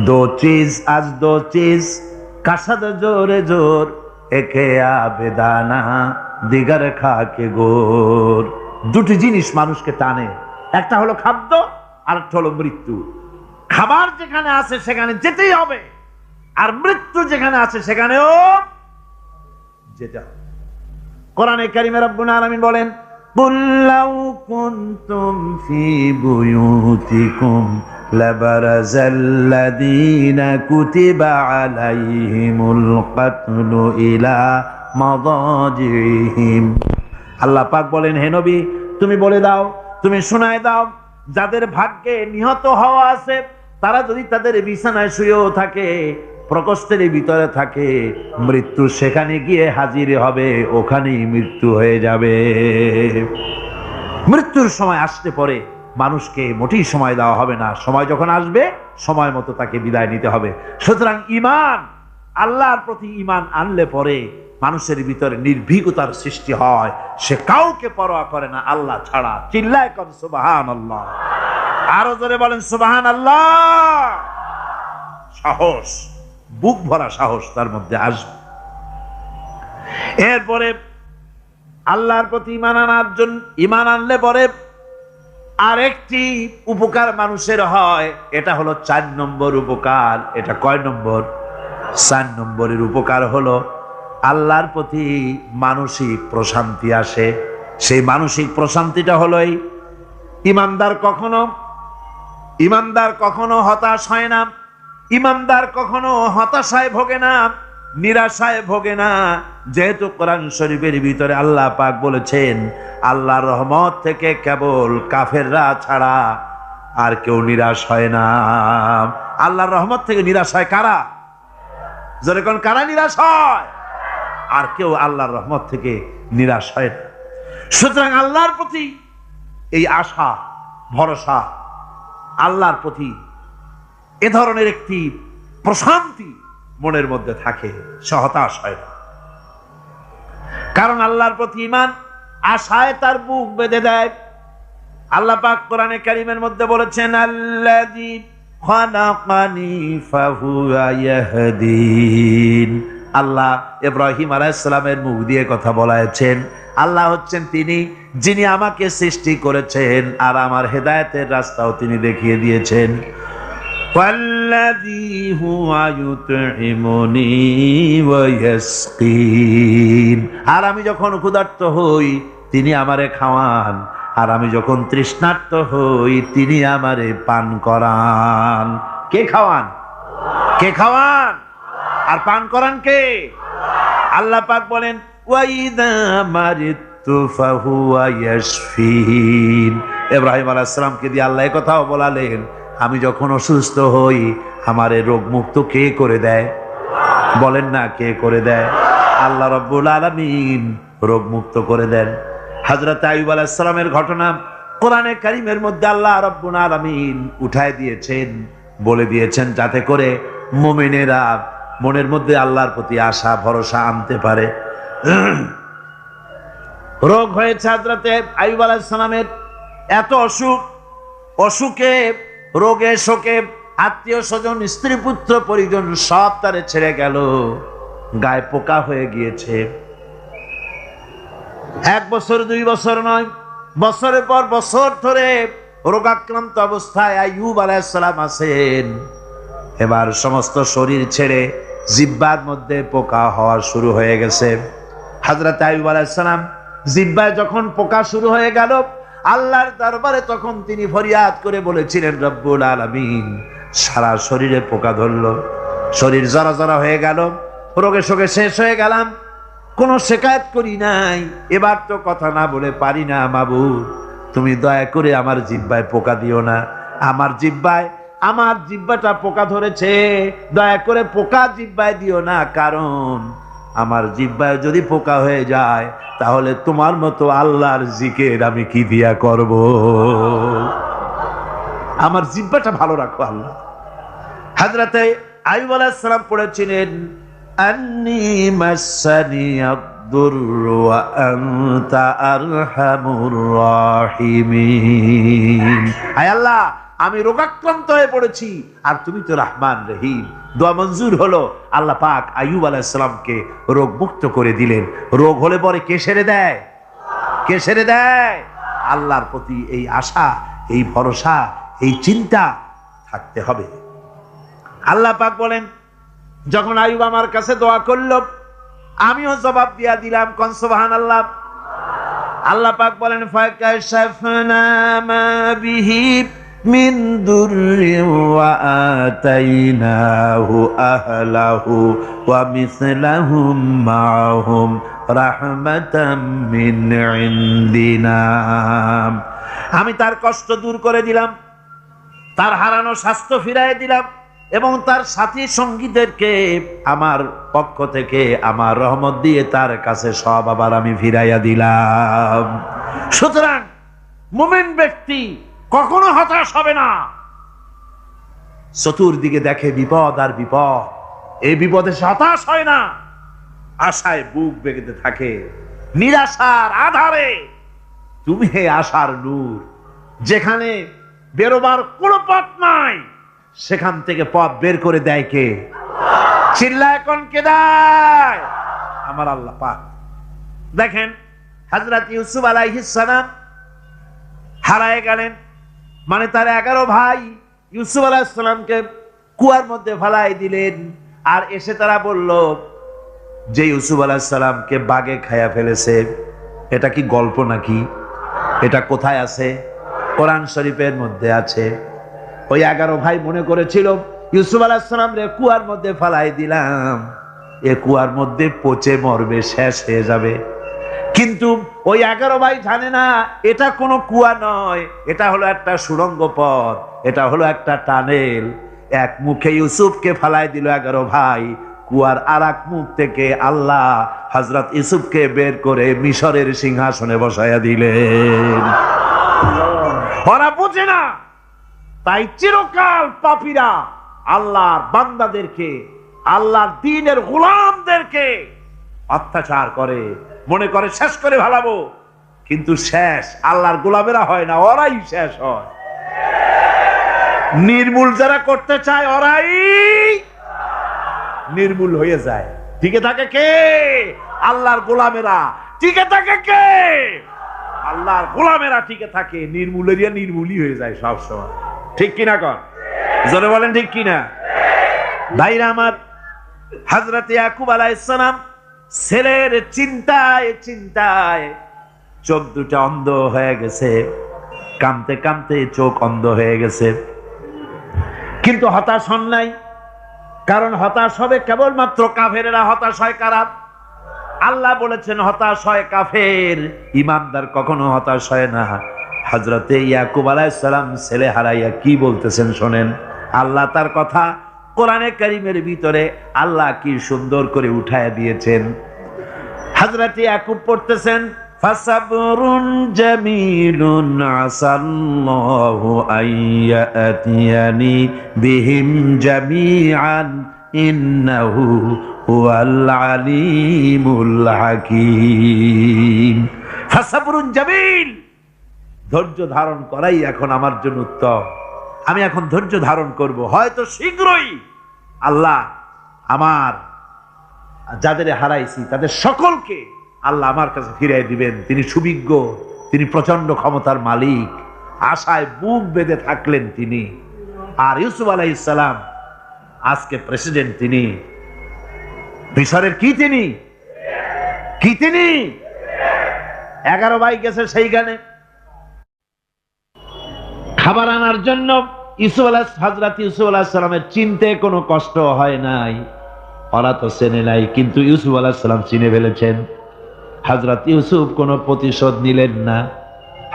S1: দো চিজ আজ দো চিজ কাসাদ জোরে জোর, একে আবেদানা দিগার খাকে গোর। দুটি জিনিস মানুষকে টানে, একটা হলো খাদ্য, আর একটা হলো মৃত্যু। খাবার যেখানে আছে সেখানে যেতেই হবে, আর মৃত্যু যেখানে আছে সেখানেও যেতে হবে। কোরআনে কারিমে রব্বুল আলামিন বলেন, কুল লাউ কুনতুম ফি বুয়ুতিকুম লাবারাযাল্লাযীনা কুতিবা আলাইহিমুল কাতলু ইলা মাদাজিহিম। আল্লাহ পাক বলেন, হে নবী তুমি বলে দাও, তুমি শোনায় দাও, যাদের ভাগ্যে নিহত হওয়া আছে তারা যদি তাদের বিছানায় শুয়েও থাকে, প্রকোষ্ঠের ভিতরে থাকে, মৃত্যু সেখানে গিয়ে হাজির হবে, ওখানেই মৃত্যু হয়ে যাবে। মৃত্যুর সময় আসতে পরে মানুষকে মোটেই সময় দেওয়া হবে না। সময় যখন আসবে সময় মতো তাকে বিদায় নিতে হবে। সুতরাং ঈমান, আল্লাহর প্রতি ঈমান আনলে পরে মানুষের ভিতরে নির্ভীকতার সৃষ্টি হয়, সে কাউকে পরোয়া করে না আল্লাহ ছাড়া। চিল্লায় কোন সুবহানাল্লাহ। আরো জোরে বলেন সুবহানাল্লাহ। সাহস, বুক ভরা সাহস তার মধ্যে আসবে। এরপরে আল্লাহর প্রতি ঈমান আনার জন্য, ঈমান আনলে পরে আরেকটি উপকার মানুষের হয়, এটা হলো 4 নম্বর উপকার। এটা কয় নম্বর? 4 নম্বরের উপকার হলো আল্লাহর প্রতি মানসিক প্রশান্তি আসে। সেই মানসিক প্রশান্তিটা হলো এই, ইমানদার কখনো হতাশ হয় না, ইমানদার কখনো হতাশায় ভোগে না, নিরাশায় ভোগে না। যেহেতু কোরআন শরীফের ভিতরে আল্লাহ পাক বলেছেন আল্লাহর রহমত থেকে কেবল কাফেররা ছাড়া আর কেউ নিরাশ হয় না। আল্লাহর রহমত থেকে নিরাশ হয় কারা? জোরে কোন, কারা নিরাশ হয়? আর কেউ আল্লাহর রহমত থেকে নিরাশ হয় না। সুতরাং আল্লাহর প্রতি এই আশা, ভরসা, আল্লাহর প্রতি এ ধরনের একটি প্রশান্তি মনের মধ্যে থাকে, সে হতাশ হয় না। কারণ আল্লাহর প্রতি ঈমান আশায় তার বুক বেঁধে দেয়। আল্লাহ পাক কোরআনে কারীমের মধ্যে বলেছেন আল্লাযী খালাকানি ফাহুয়া ইয়াহদিন। আল্লাহ ইব্রাহিম আলাইহিস সালামের মুখ দিয়ে কথা বলাছেন। আল্লাহ হচ্ছেন তিনি যিনি আমাকে সৃষ্টি করেছেন আর আমার হেদায়েতের রাস্তাও তিনি দেখিয়ে দিয়েছেন। ওয়াল্লাযী হুয়া ইউতঈমুনি ওয়া ইয়াসকিন। আর আমি যখন ক্ষুধার্ত হই তিনি আমারে খাওয়ান, আর আমি যখন তৃষ্ণার্ত হই তিনি আমারে পান করান। কে খাওয়ান? কে খাওয়ান আর পান করান কে? আল্লাহ পাক বলেন ওয়াইদা মারিতু ফাহুয়া ইয়াশফিন। ইব্রাহিম আলাইহিস সালামকে দিয়ে আল্লাহ এই কথাও বলালেন আমি যখন অসুস্থ হই আমারে রোগ মুক্ত কে করে দেয়? বলেন না, কে করে দেয়? আল্লাহ রাব্বুল আলামিন রোগ মুক্ত করে দেন। হযরত আইয়ুব আলাইহিস সালামের ঘটনা কোরআনে কারীমের মধ্যে আল্লাহ রাব্বুল আলামিন উঠায় দিয়েছেন, বলে দিয়েছেন যাতে করে মুমিনেরা মনের মধ্যে আল্লাহর প্রতি আশা ভরসা আনতে পারে। রোগ হয়েছে হযরত আইয়ুব আলাইহিস সালামের, এত অসুখ, অসুখে রোগে শোকে আত্মীয় স্বজন স্ত্রী পুত্র পরিজন সব তারে ছেড়ে গেল, গায়ে পোকা হয়ে গিয়েছে। 1 বছর 2 বছর নয়, বছরের পর বছর ধরে রোগাক্রান্ত অবস্থায় আইয়ুব আলাইহিস সালাম আছেন। এবার সমস্ত শরীর ছেড়ে জিহ্বার মধ্যে পোকা হওয়া শুরু হয়ে গেছে। হযরত আইয়ুব আলাইহিস সালাম জিহ্বায় যখন পোকা শুরু হয়ে গেল, আল্লাহর দরবারে তখন তিনি ফরিয়াদ করে বলেছিলেন রব্বুল আলামিন, সারা শরীরে পোকা ধরলো, শরীর জরা জরা হয়ে গেল, রোগে শোকে শেষ হয়ে গেলাম, কোনো শিকায়ত করি নাই, এবার তো কথা না বলে পারি না মাবুদ, তুমি দয়া করে আমার জিহ্বায় পোকা দিও না। আমার জিহ্বাটা পোকা ধরেছে, দয়া করে পোকা জিহ্বায় দিও না, কারণ আমার জিহ্বায় যদি পোকা হয়ে যায় তাহলে তোমার মতো আল্লাহর জিকির আমি কি দিয়া করব? আমার জিহ্বাটা ভালো রাখো আল্লাহ। হযরত আইয়ুব আলাইহিস সালাম পড়েছিলেন আন্নী মাসানি আদ-দুররু ওয়া আনতা আরহামুর রাহিমিন। আয় আল্লাহ, আমি রোগাক্রান্ত হয়ে পড়েছি আর তুমি তো রহমান রহিম। দোয়া মঞ্জুর হলো, আল্লাহ পাক আইয়ুব আলাইহিস সালামকে রোগ মুক্ত করে দিলেন। রোগ হলে পরে কে সেরে দেয়? কে সেরে দেয়? আল্লাহর প্রতি এই আশা, এই ভরসা, এই চিন্তা থাকতে হবে। আল্লাহ পাক বলেন যখন আইয়ুব আমার কাছে দোয়া করল আমিও জবাব দিয়া দিলাম। কোন সুবহানাল্লাহ। আল্লাহ পাক বলেন ফাকাশাফনা মা বিহি মিন দুররি ওয়া আতাইনাহু আহলাহু ওয়া মিসলাহুম মাআহুম রাহমাতাম মিন ইনদিনা। আমি তার কষ্ট দূর করে দিলাম, তার হারানো স্বাস্থ্য ফিরিয়ে দিলাম এবং তার সাথী সঙ্গীদেরকে আমার পক্ষ থেকে আমার রহমত দিয়ে তার কাছে সব আবার আমি ফিরাইয়া দিলাম। সুতরাং মুমিন ব্যক্তি কখনো হতাশ হবে না। চতুর্দিকে দেখে বিপদ আর বিপদ, এই বিপদে সে হতাশ হয় না, আশায় বুক বেঁধে থাকে। নিরাশার আধারে তুমি হে আশার নূর, যেখানে বেরোবার কোনো পথ নাই সেখান থেকে পথ বের করে দেয় কে? চিল্লায় কোন কে দেয়? আমার আল্লাহ পাক। দেখেন হযরত ইউসুফ আলাইহিস সালাম হারায় গেলেন, মানে তার 11 ভাই ইউসুফ আলাইহিস সালামকে কুয়ার মধ্যে ফেলাই দিলেন। আর এসে তারা বলল যে ইউসুফ আলাইহিস সালামকে বাঘে খায়া ফেলেছে। এটা কি গল্প নাকি? এটা কোথায় আছে? কোরআন শরীফের মধ্যে আছে। ওই 11 ভাই মনে করেছিল ইউসুফ আলাইহিস সালাম রে কুয়ার মধ্যে ফেলাই দিলাম, এ কুয়ার মধ্যে পচে মরবে, শেষ হয়ে যাবে। কিন্তু ওই 11 ভাই জানে না এটা কোনো কুয়া নয়, এটা হলো একটা সুড়ঙ্গ পথ, এটা হলো একটা টানেল। এক মুখে ইউসুফকে ফালাই দিল 11 ভাই, কুয়ার আর এক মুখ থেকে আল্লাহ হযরত ইউসুফকে বের করে মিশরের সিংহাসনে বসায়া দিলেন। ওরা বুঝে না, তাই চিরকাল পাপীরা আল্লাহর বান্দাদেরকে, আল্লাহর দ্বীনের গোলামদেরকে অত্যাচার করে, মনে করে শেষ করে ভালাবো। কিন্তু শেষ আল্লাহর গোলামেরা হয় না, ওরাই শেষ হয়। নির্মূল যারা করতে চায় ওরাই নির্মূল হয়ে যায়। টিকে থাকে কে? আল্লাহর গোলামেরা। টিকে থাকে কে? আল্লাহর গোলামেরা টিকে থাকে। নির্মূলেরিয়া নির্মূলই হয়ে যায় সব সময়। ঠিক কিনা কর? জোরে বলেন ঠিক কিনা? ভাইরা আমার, হযরত ইয়াকুব আলাইহিস সালাম ছেলের চিন্তায় চিন্তায় চোখ দুটা অন্ধ হয়ে গেছে, কাঁদতে কাঁদতে চোখ অন্ধ হয়ে গেছে। কিন্তু হতাশ হন নাই, কারণ হতাশ হবে কেবলমাত্র কাফেরেরা। হতাশ হয় কারা? আল্লাহ বলেছেন হতাশ হয় কাফের, ইমানদার কখনো হতাশ হয় না। হযরতে ইয়াকুব আলাইহিস সালাম ছেলে হারাইয়া কি বলতেছেন শোনেন। আল্লাহ তার কথা কোরআনে কারীমের ভিতরে আল্লাহ কি সুন্দর করে উঠায় দিয়েছেন। হযরতে ইয়াকুব পড়তেছেন, ফাসাবরুন জামিলুন আসাল্লাহু আইয়াতিয়ানি বিহিম জামিআন ইন্নাহু হুয়াল আলিমুল হাকীম। ফাসাবরুন জামিল, ধৈর্য ধারণ করাই এখন আমার জন্য উত্তম। আমি এখন ধৈর্য ধারণ করব, হয়তো শীঘ্রই আল্লাহ আমার যাদের হারাইছি তাদের সকলকে আল্লাহ আমার কাছে ফিরিয়ে দিবেন। তিনি সুবিজ্ঞ, তিনি প্রচন্ড ক্ষমতার মালিক। আশায় বুক বেঁধে থাকলেন তিনি। আর ইউসুফ আলাইহিস সালাম আজকে প্রেসিডেন্ট। তিনি মিশরের কি? তিনি কি? তিনি 11 ভাই গেছে সেইখানে খাবার আনার জন্য। হযরত ইউসুফ আলাইহিস সালামের চিনতে কোনো কষ্ট হয় নাই। ওরা তো চেনে নাই, কিন্তু ইউসুফ আলাইহিস সালাম চিনে ফেলেছেন। হযরত ইউসুফ কোনো প্রতিশোধ নিলেন না।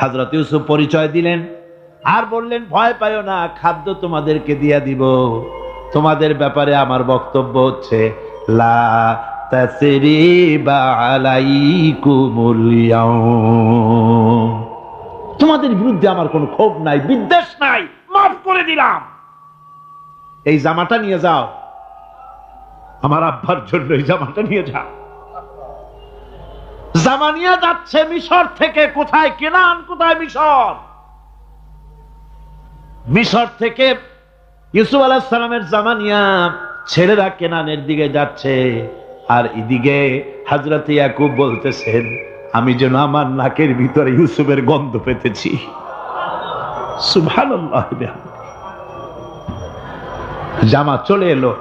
S1: হযরত ইউসুফ পরিচয় দিলেন আর বললেন, ভয় পাইও না, খাদ্য তোমাদেরকে দিয়া দিব। তোমাদের ব্যাপারে আমার বক্তব্য হচ্ছে লা তাসরিবা আলাইকুমুল ইয়াউম, তোমাদের বিরুদ্ধে আমার কোনো ক্ষোভ নাই, বিদ্বেষ নাই, মাফ করে দিলাম। এই জামাটা নিয়ে যাও, আমার আব্বার জন্য এই জামাটা নিয়ে যাও। জামা নিয়ে যাচ্ছে মিশর থেকে। কোথায়? কেনান। কোথায়? মিশর। মিশর থেকে ইউসুফ আলাইহিস সালামের জামা নিয়ে ছেলেরা কেনানের দিকে যাচ্ছে। আর এদিকে হযরত ইয়াকুব বলতেছেন, আমি যেন আমার নাকের ভিতরে ইউসুফের গন্ধ পেতেছি। সুবহানাল্লাহ। জামা চলে এলো,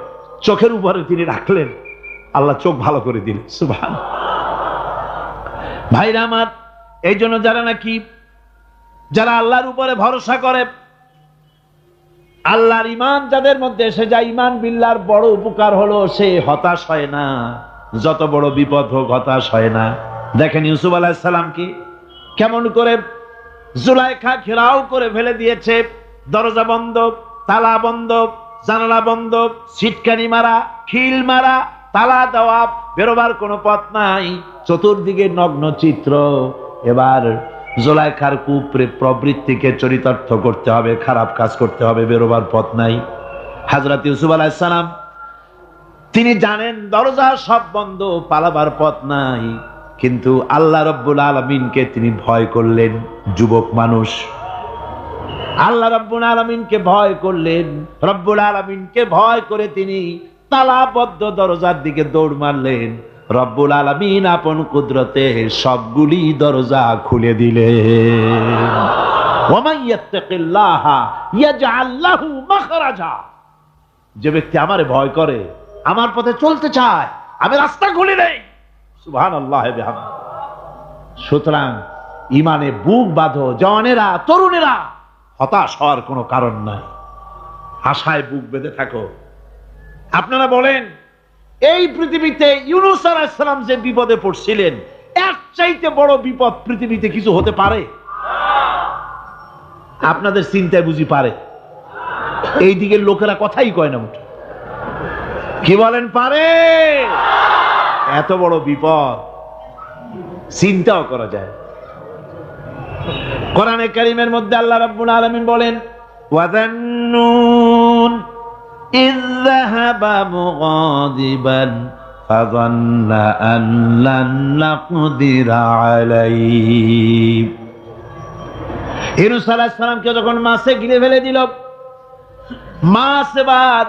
S1: চোখের উপরে তিনি রাখলেন, আল্লাহ চোখ ভালো করে দিলেন। সুবহানাল্লাহ। ভাইরা আমার, এই জন্য যারা আল্লাহর উপরে ভরসা করে, আল্লাহর ঈমান যাদের মধ্যে এসে যায়, ঈমান বিল্লাহর বড় উপকার হলো সে হতাশ হয় না। যত বড় বিপদ হোক হতাশ হয় না। দেখেন ইউসুফ আলাইহিস সালাম কি কেমন করে জুলাইখা ঘেরাও করে ফেলে দিয়েছে। দরজা বন্ধ, তালা বন্ধ, জানালা বন্ধ, ছিটকানি মারা, খিল মারা, তালা দেওয়া, বেরোবার কোনো পথ নাই। চতুর্দিকে নগ্ন চিত্র। এবার জুলাইখার প্রবৃত্তিকে চরিতার্থ করতে হবে, খারাপ কাজ করতে হবে, বেরোবার পথ নাই। হযরত ইউসুফ আলাইহিস সালাম তিনি জানেন দরজা সব বন্ধ, পালাবার পথ নাই। কিন্তু আল্লাহ রাব্বুল আলামিনকে তিনি ভয় করলেন। যুবক মানুষ, আল্লাহ রাব্বুল আলামিনকে ভয় করলেন। রব্বুল আলামিনকে ভয় করে তিনি তালাবদ্ধ দরজার দিকে দৌড় মারলেন। রব্বুল আলামিন আপন কুদরতে সবগুলি দরজা খুলে দিলেন। ওয়া ইয়াত্তাকিল্লাহা ইয়াজআল লাহু মাখরাজা। যে ব্যক্তি আমারে ভয় করে, আমার পথে চলতে চায়, আমি রাস্তা খুলে দেই। সুবহানাল্লাহ বিহামদিহি। সুতরাং ইমানে বুক বাঁধো জওয়ানেরা, তরুণেরা, হতাশ হওয়ার কোনো কারণ নাই, আশায় বুক বেঁধে থাকো। আপনারা বলেন, এই পৃথিবীতে ইউনূস আলাইহিস সালাম যে বিপদে পড়ছিলেন, এর চাইতে বড় বিপদ পৃথিবীতে কিছু হতে পারে? আপনাদের চিন্তায় বুঝি পারে? এই দিকের লোকেরা কথাই কয় না মুঠো। কি বলেন, পারে? এত বড় বিপদ চিন্তাও করা যায়? কোরআনে কারীমের মধ্যে আল্লাহ রাব্বুল আলামিন বলেন, ওয়াযান্নুন ইয যাহাবা মুগাদিবান ফাযান্না আন লান নাকদিরা আলাইহি। ইউনূস আলাইহিস সালামকে যখন মাছে গিলে ফেলে দিল, মাছ এবার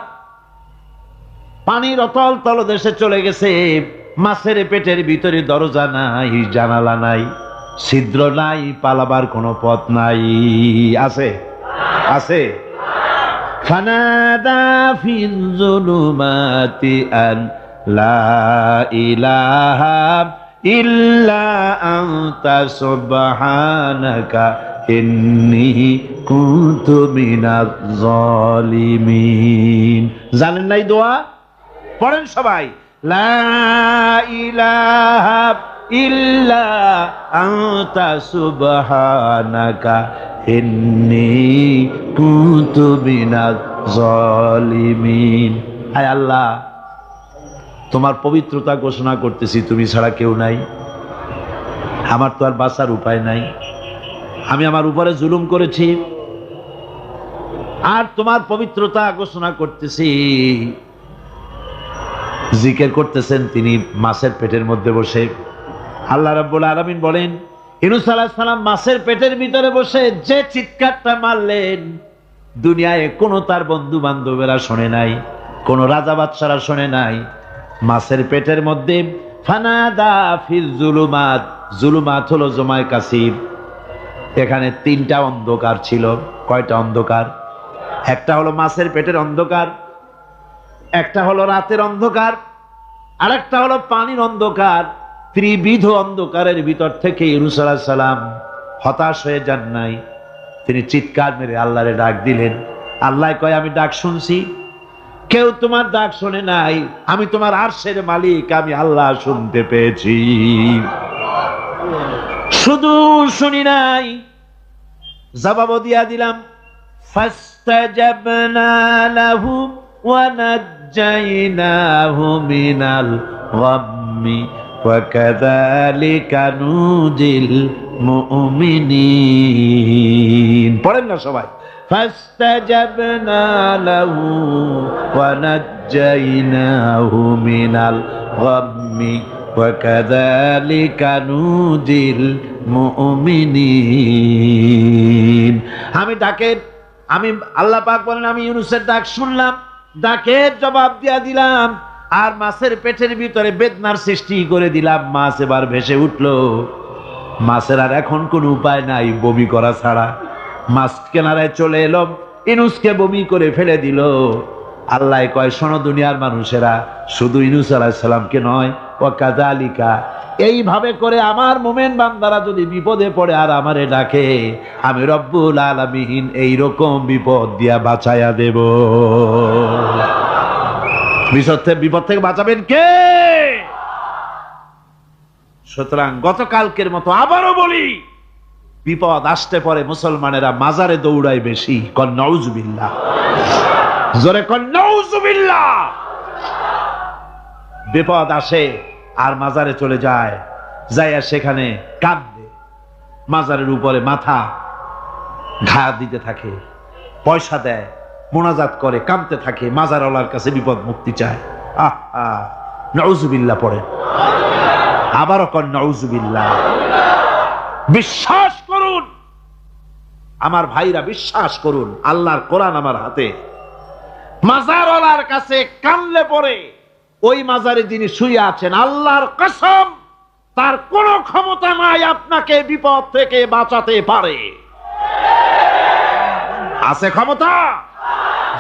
S1: পানির অতল তলদেশে চলে গেছে। মাছের পেটের ভিতরে দরজা নাই, জানালা নাই, ছিদ্র নাই, পালাবার কোনো পথ নাই। আছে? আছে? ফানাদা ফিল যুলুমাতি আন লা ইলাহা ইল্লা আনতা সুবহানাকা ইন্নী কুনতু মিনাজ জালিমিন। জানেন নাই দোয়া? পড়েন সবাই, লা ইলাহা ইল্লা আনতা সুবহানাকা ইন্নী কুনতু মিনাজ জালিমিন। আয় আল্লাহ, তোমার পবিত্রতা ঘোষণা করতেছি, তুমি ছাড়া কেউ নাই, আমার তো আর বাঁচার উপায় নাই, আমি আমার উপরে জুলুম করেছি, আর তোমার পবিত্রতা ঘোষণা করতেছি। জিকির করতেছেন তিনি মাছের পেটের মধ্যে বসে। আল্লাহ রাব্বুল আলামিন বলেন, ইউনূস আলাইহিস সালাম মাছের পেটের ভিতরে বসে যে চিৎকারটা মারলেন, দুনিয়ায় কোনো তার বন্ধু বান্ধবেরা শোনে নাই, কোন রাজা বাদশারা শোনে নাই। মাছের পেটের মধ্যে ফানাদা ফিল যুলুমাত, যুলুমাত হলো জমায় কাসির। এখানে তিনটা অন্ধকার ছিল। কয়টা অন্ধকার? একটা হলো মাছের পেটের অন্ধকার, একটা হলো রাতের অন্ধকার, আরেকটা হলো পানির অন্ধকার। ত্রিবিধ অন্ধকারের ভিতর থেকে ইউনূস আলাইহিস সালাম হতাশ হয়ে যান নাই, তিনি চিৎকার মেরে আল্লাহরে ডাক দিলেন। আল্লাহ কয়, আমি ডাক শুনছি, কেউ তোমার ডাক শোনে নাই, আমি তোমার আরশের মালিক, আমি আল্লাহ শুনতে পেয়েছি, শুধু শুনি নাই, জবাবও দিয়া দিলাম। ফাস্তাজাবনা লাহু ওয়া নাজ্জাইনাহু মিনাল গাম্মি ওয়া কাযালিকা নুজিল মুমিনিন। পড়েন না সবাই, ফাস্তাজাবনা লাহু ওয়া নাজ্জাইনাহু মিনাল গাম্মি ওয়া কাযালিকা নুজিল মুমিনিন। আমি আল্লাহ পাক বলেন, আমি ইউনূসের ডাক শুনলাম, ডাকের জবাব দিয়া দিলাম, আর মাছের পেটের ভিতরে বেদনার সৃষ্টি করে দিলাম। মাছ এবার ভেসে উঠলো। মাছের আর এখন কোন উপায় নাই বমি করা ছাড়া। মাছ কিনারায় চলে এলো, ইউনূসকে বমি করে ফেলে দিল। আল্লাহ কয়, শোনো দুনিয়ার মানুষেরা, শুধু ইউনূস আলাইহিস সালামকে নয়, ওয়া কাযালিকা, এইভাবে করে আমার মুমিন বান্দারা যদি বিপদে পড়ে আর আমারে ডাকে, আমি রব্বুল আলামিন এইরকম বিপদ দিয়া বাঁচাইয়া দেব। বিপদ থেকে বাঁচাবেন কে? সুতরাং গতকালকের মতো আবারও বলি, বিপদ আসতে পরে মুসলমানেরা মাজারে দৌড়ায় বেশি। কন নাউজুবিল্লাহ, জোরে কন নাউজুবিল্লাহ। বিপদ আসে আর মাজারে চলে যায়, যাইয়া সেখানে কাঁদবে, মাজারের উপরে মাথা ঘা দিতে থাকে, পয়সা দেয়, মোনাজাত করে, কাঁদতে থাকে, মাজারওয়ালার কাছে বিপদ মুক্তি চায়। নাউজুবিল্লাহ পড়ে, আবারও কন নাউজুবিল্লাহ। বিশ্বাস করুন আমার ভাইরা, বিশ্বাস করুন, আল্লাহর কোরআন আমার হাতে। মাজারওয়ালার কাছে কানলে পরে ওই মাজারে যিনি শুয়ে আছেন, আল্লাহর কসম, তার কোনো ক্ষমতা নাই আপনাকে বিপদ থেকে বাঁচাতে পারে। আছে ক্ষমতা?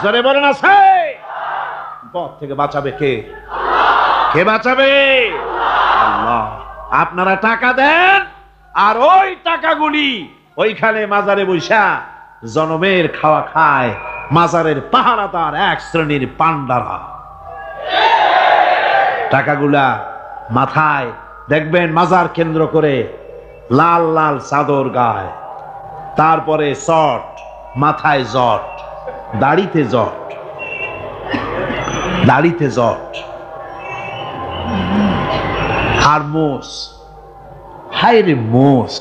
S1: জোরে বলেন আছে? পথ থেকে বাঁচাবে কে? কে বাঁচাবে? আল্লাহ। আপনারা টাকা দেন, আর ওই টাকাগুলি ওইখানে মাজারে বৈশা জনমের খাওয়া খায় মাজারের পাহারাদার এক শ্রেণীর পান্ডারা। টাকাগুলা মাথায় দেখবেন মাজার কেন্দ্র করে লাল লাল চাদর গায়, তারপরে শট, মাথায় জট, দাড়িতে জট, দাড়িতে জট, আর মোষ। হায় রে মোষ!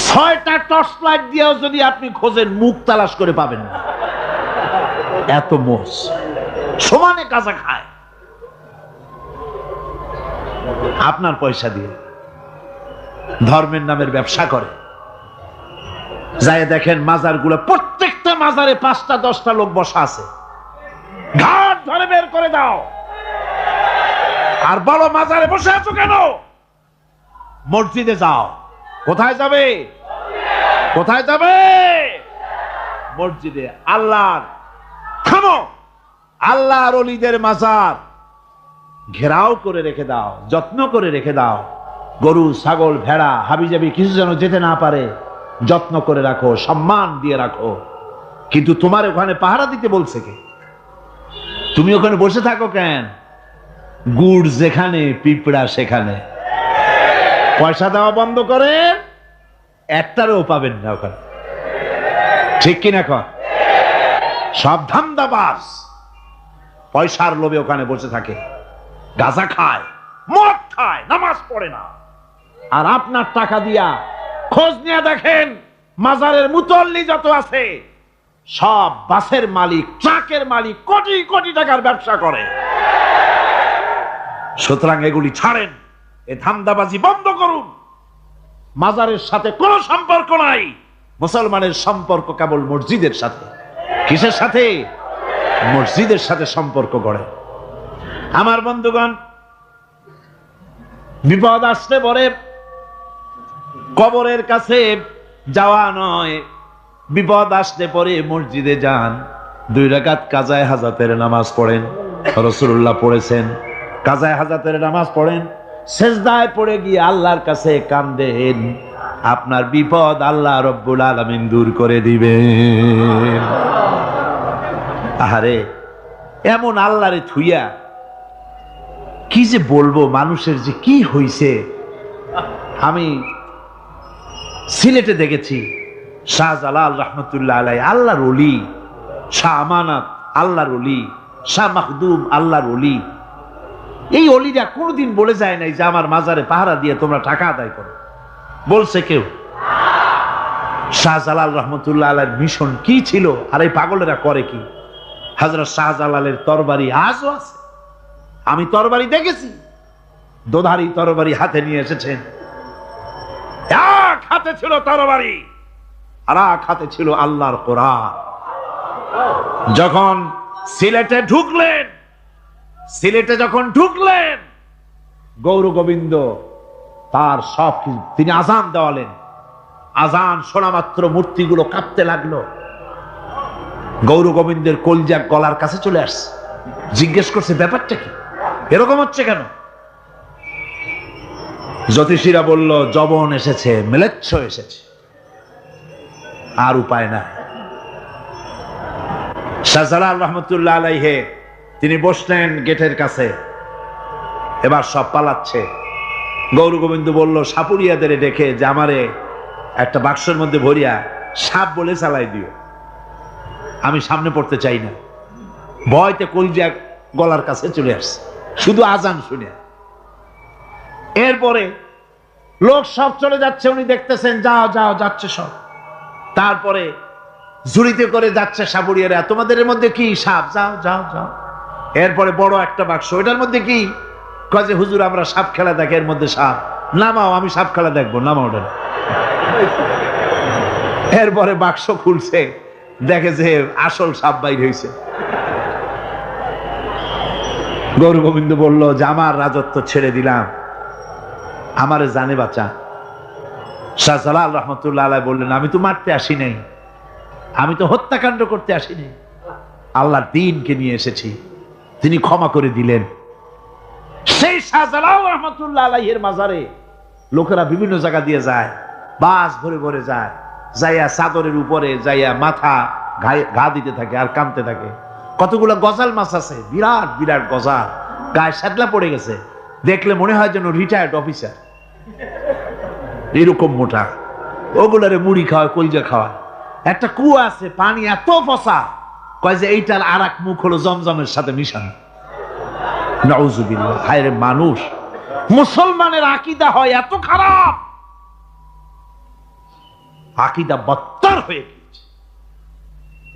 S1: 6টা টর্চ লাইট দিয়েও যদি আপনি খোঁজেন মুখ তালাশ করে পাবেন না, এত মোষ সমানে কাজা খায় আপনার পয়সা দিয়ে। ধর্মের নামের ব্যবসা করে। যাই দেখেন মাজার গুলো, প্রত্যেকটা মাজারে 5টা 10টা লোক বসা আছে। ঘাট ধরে বের করে দাও। আর বলো মাজারে বসে আছো কেন? মসজিদে যাও। কোথায় যাবে? কোথায় যাবে? মসজিদে। আল্লাহর থামো, আল্লাহর ওলিদের মাজার ঘেরাও করে রেখে দাও, যত্ন করে রেখে দাও। গরু, ছাগল, ভেড়া, হাবিজাবি কিছু যেন যেতে না পারে, যত্ন করে রাখো, সম্মান দিয়ে রাখো। কিন্তু তোমার ওখানে পাহারা দিতে বলছে কে? তুমি ওখানে বসে থাকো কেন? গুড় যেখানে পিঁপড়া সেখানে। পয়সা দেওয়া বন্ধ করে, একটারও পাবেন না ওখানে। ঠিক কিনা কর? সব ধান্দাবাজ পয়সার লোভে ওখানে বসে থাকে, গাঁজা খায়, মদ খায়, নামাজ পড়ে না। আর আপনার টাকা দিয়া খোঁজ নিয়ে দেখেন মাজারের মুতল্লি যত আছে সব বাসের মালিক, ট্রাকের মালিক, কোটি কোটি টাকার ব্যবসা করে। সুতরাং এগুলি ছাড়েন, এ ধান্দাবাজি বন্ধ করুন। মাজারের সাথে কোনো সম্পর্ক নাই। মুসলমানের সম্পর্ক কেবল মসজিদের সাথে। কিসের সাথে? মসজিদের সাথে সম্পর্ক গড়ে। আমার বন্ধুগণ, বিপদ আসলে পরে কবরের কাছে যাওয়া নয়, বিপদ আসলে পরে মসজিদে যান, 2 রাকাত কাজায়ে হাজাতের নামাজ পড়েন। রাসূলুল্লাহ পড়েছেন, কাজায়ে হাজাতের নামাজ পড়েন, সেজদায় পড়ে গিয়ে আল্লাহর কাছে কান্দেন, আপনার বিপদ আল্লাহ রব্বুল আলামিন দূর করে দিবেন। আহারে, এমন আল্লাহরে থুইয়া কি যে বলবো, মানুষের যে কি হইছে। আমি সিলেটে দেখেছি শাহজালাল রহমতুল্লাহ আলাইহি, আল্লাহর ওলি, শাহ আমানত আল্লাহর ওলি, শাহ মাখদুম আল্লাহর ওলি। এই ওলিরা কোনদিন বলে যায় নাই যে আমার মাজারে পাহারা দিয়ে তোমরা টাকা আদায় করো। বলছে কেউ? শাহজালাল রহমতুল্লাহ আলাইহির মিশন কি ছিল, আর এই পাগলেরা করে কি? হযরত শাহজালালের তরবারি আজও আছে। আমি তরবারি দেখেছি, দোধারি তরবারি হাতে নিয়ে এসেছেন। এক হাতে ছিল তরবারি, আর এক হাতে ছিল আল্লাহর কোরআন। যখন সিলেটে ঢুকলেন, গৌর গোবিন্দ তার সব কিছু, তিনি আজান দেওয়ালেন। আজান শোনা মাত্র মূর্তিগুলো কাঁপতে লাগলো। গৌর গোবিন্দের কলজা গলার কাছে চলে আসছে, জিজ্ঞেস করছে ব্যাপারটা কি, এরকম হচ্ছে কেন? জ্যোতিষীরা বলল যবন এসেছে, মেলেচ্ছ এসেছে, আর উপায় না। শাহজালাল রহমতুল্লাহ আলাইহি তিনি বসলেন গেটের কাছে, এবার সব পালাচ্ছে। গৌর গোবিন্দ বলল সাপুরিয়াদের ডেকে যে আমারে একটা বাক্সের মধ্যে ভরিয়া সাপ বলে চালাই দিও, আমি সামনে পড়তে চাই না। ভয়তে কলজা গলার কাছে চলে আসছে শুধু আজান শুনে। এরপরে লোক সব চলে যাচ্ছে, উনি দেখতেছেন যাও যাও যাচ্ছে সব। তারপরে ঝুড়িতে করে যাচ্ছে সাপুরিয়ারা, তোমাদের মধ্যে কি সাপ? যাও যাও যাও। এরপরে বড় একটা বাক্স, ওইটার মধ্যে কি? কাজে হুজুর আমরা সাপ খেলা দেখি, এর মধ্যে সাপ। নামাও, আমি সাপ খেলা দেখবো, নামাও ওটা। এরপরে বাক্স খুলছে, দেখে যে আসল সাপ বাইর হয়েছে। গৌর গোবিন্দ বলল যে আমার রাজত্ব ছেড়ে দিলাম, আমারে জানে বাঁচা। শাহজালাল রহমতুল্লাহ আলাইহি বললেন আমি তো মারতে আসি নাই, আমি তো হত্যাকাণ্ড করতে আসিনি, আল্লাহর দ্বীনকে নিয়ে এসেছি। তিনি ক্ষমা করে দিলেন। সেই শাহজালাল রহমাতুল্লাহ আলাইহির মাজারে লোকেরা বিভিন্ন জায়গা দিয়ে যায়, বাস ভরে ভরে যায়, যাইয়া চাদরের উপরে যাইয়া মাথা ঘা দিতে থাকে আর কাঁদতে থাকে। কতগুলো গজাল মাছ আছে, বিরাট বিরাট গজাল, গায়ে শ্যাদলা পড়ে গেছে, দেখলে মনে হয় যেন রিটায়ার্ড অফিসার, এরকম মোটা। ওগুলারে মুড়ি খাওয়ায়, কলজা খাওয়ায়। একটা কুয়া আছে, পানি এত ফসা, কয় যে এইটার আর এক মুখ হলো জমজমের সাথে মিশানো। নাউজুবিল্লাহ। হায় রে মানুষ, মুসলমানের আকীদা হয় এত খারাপ, আকীদা বত্তর হয়ে গেছে।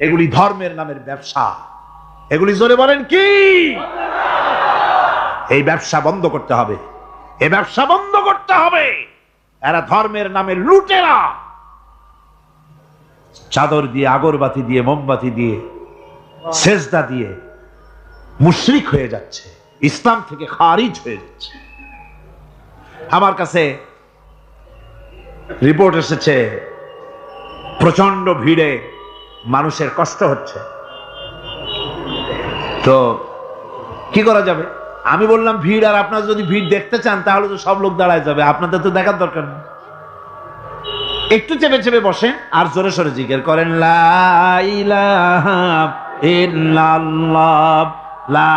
S1: এগুলি ধর্মের নামের ব্যবসা, এগুলি জোরে বলেন কি? এই ব্যবসা বন্ধ করতে হবে, এই ব্যবসা বন্ধ করতে হবে। এরা ধর্মের নামে লুটেরা, চাদর দিয়ে, আগরবাতি দিয়ে, মোমবাতি দিয়ে, সেজদা দিয়ে মুশরিক হয়ে যাচ্ছে, ইসলাম থেকে খারিজ হয়ে যাচ্ছে। আমার কাছে রিপোর্ট এসেছে প্রচন্ড ভিড়ে মানুষের কষ্ট হচ্ছে, তো কি করা যাবে? আমি বললাম ভিড়, আর আপনারা যদি ভিড় দেখতে চান তাহলে তো সব লোক দাঁড়ায় যাবে, আপনাদের তো দেখার দরকার নেই। একটু চেপে চেপে বসেন আর জোরে সোরে জিকির করেন, লা ইলাহা ইল্লাল্লাহ, লা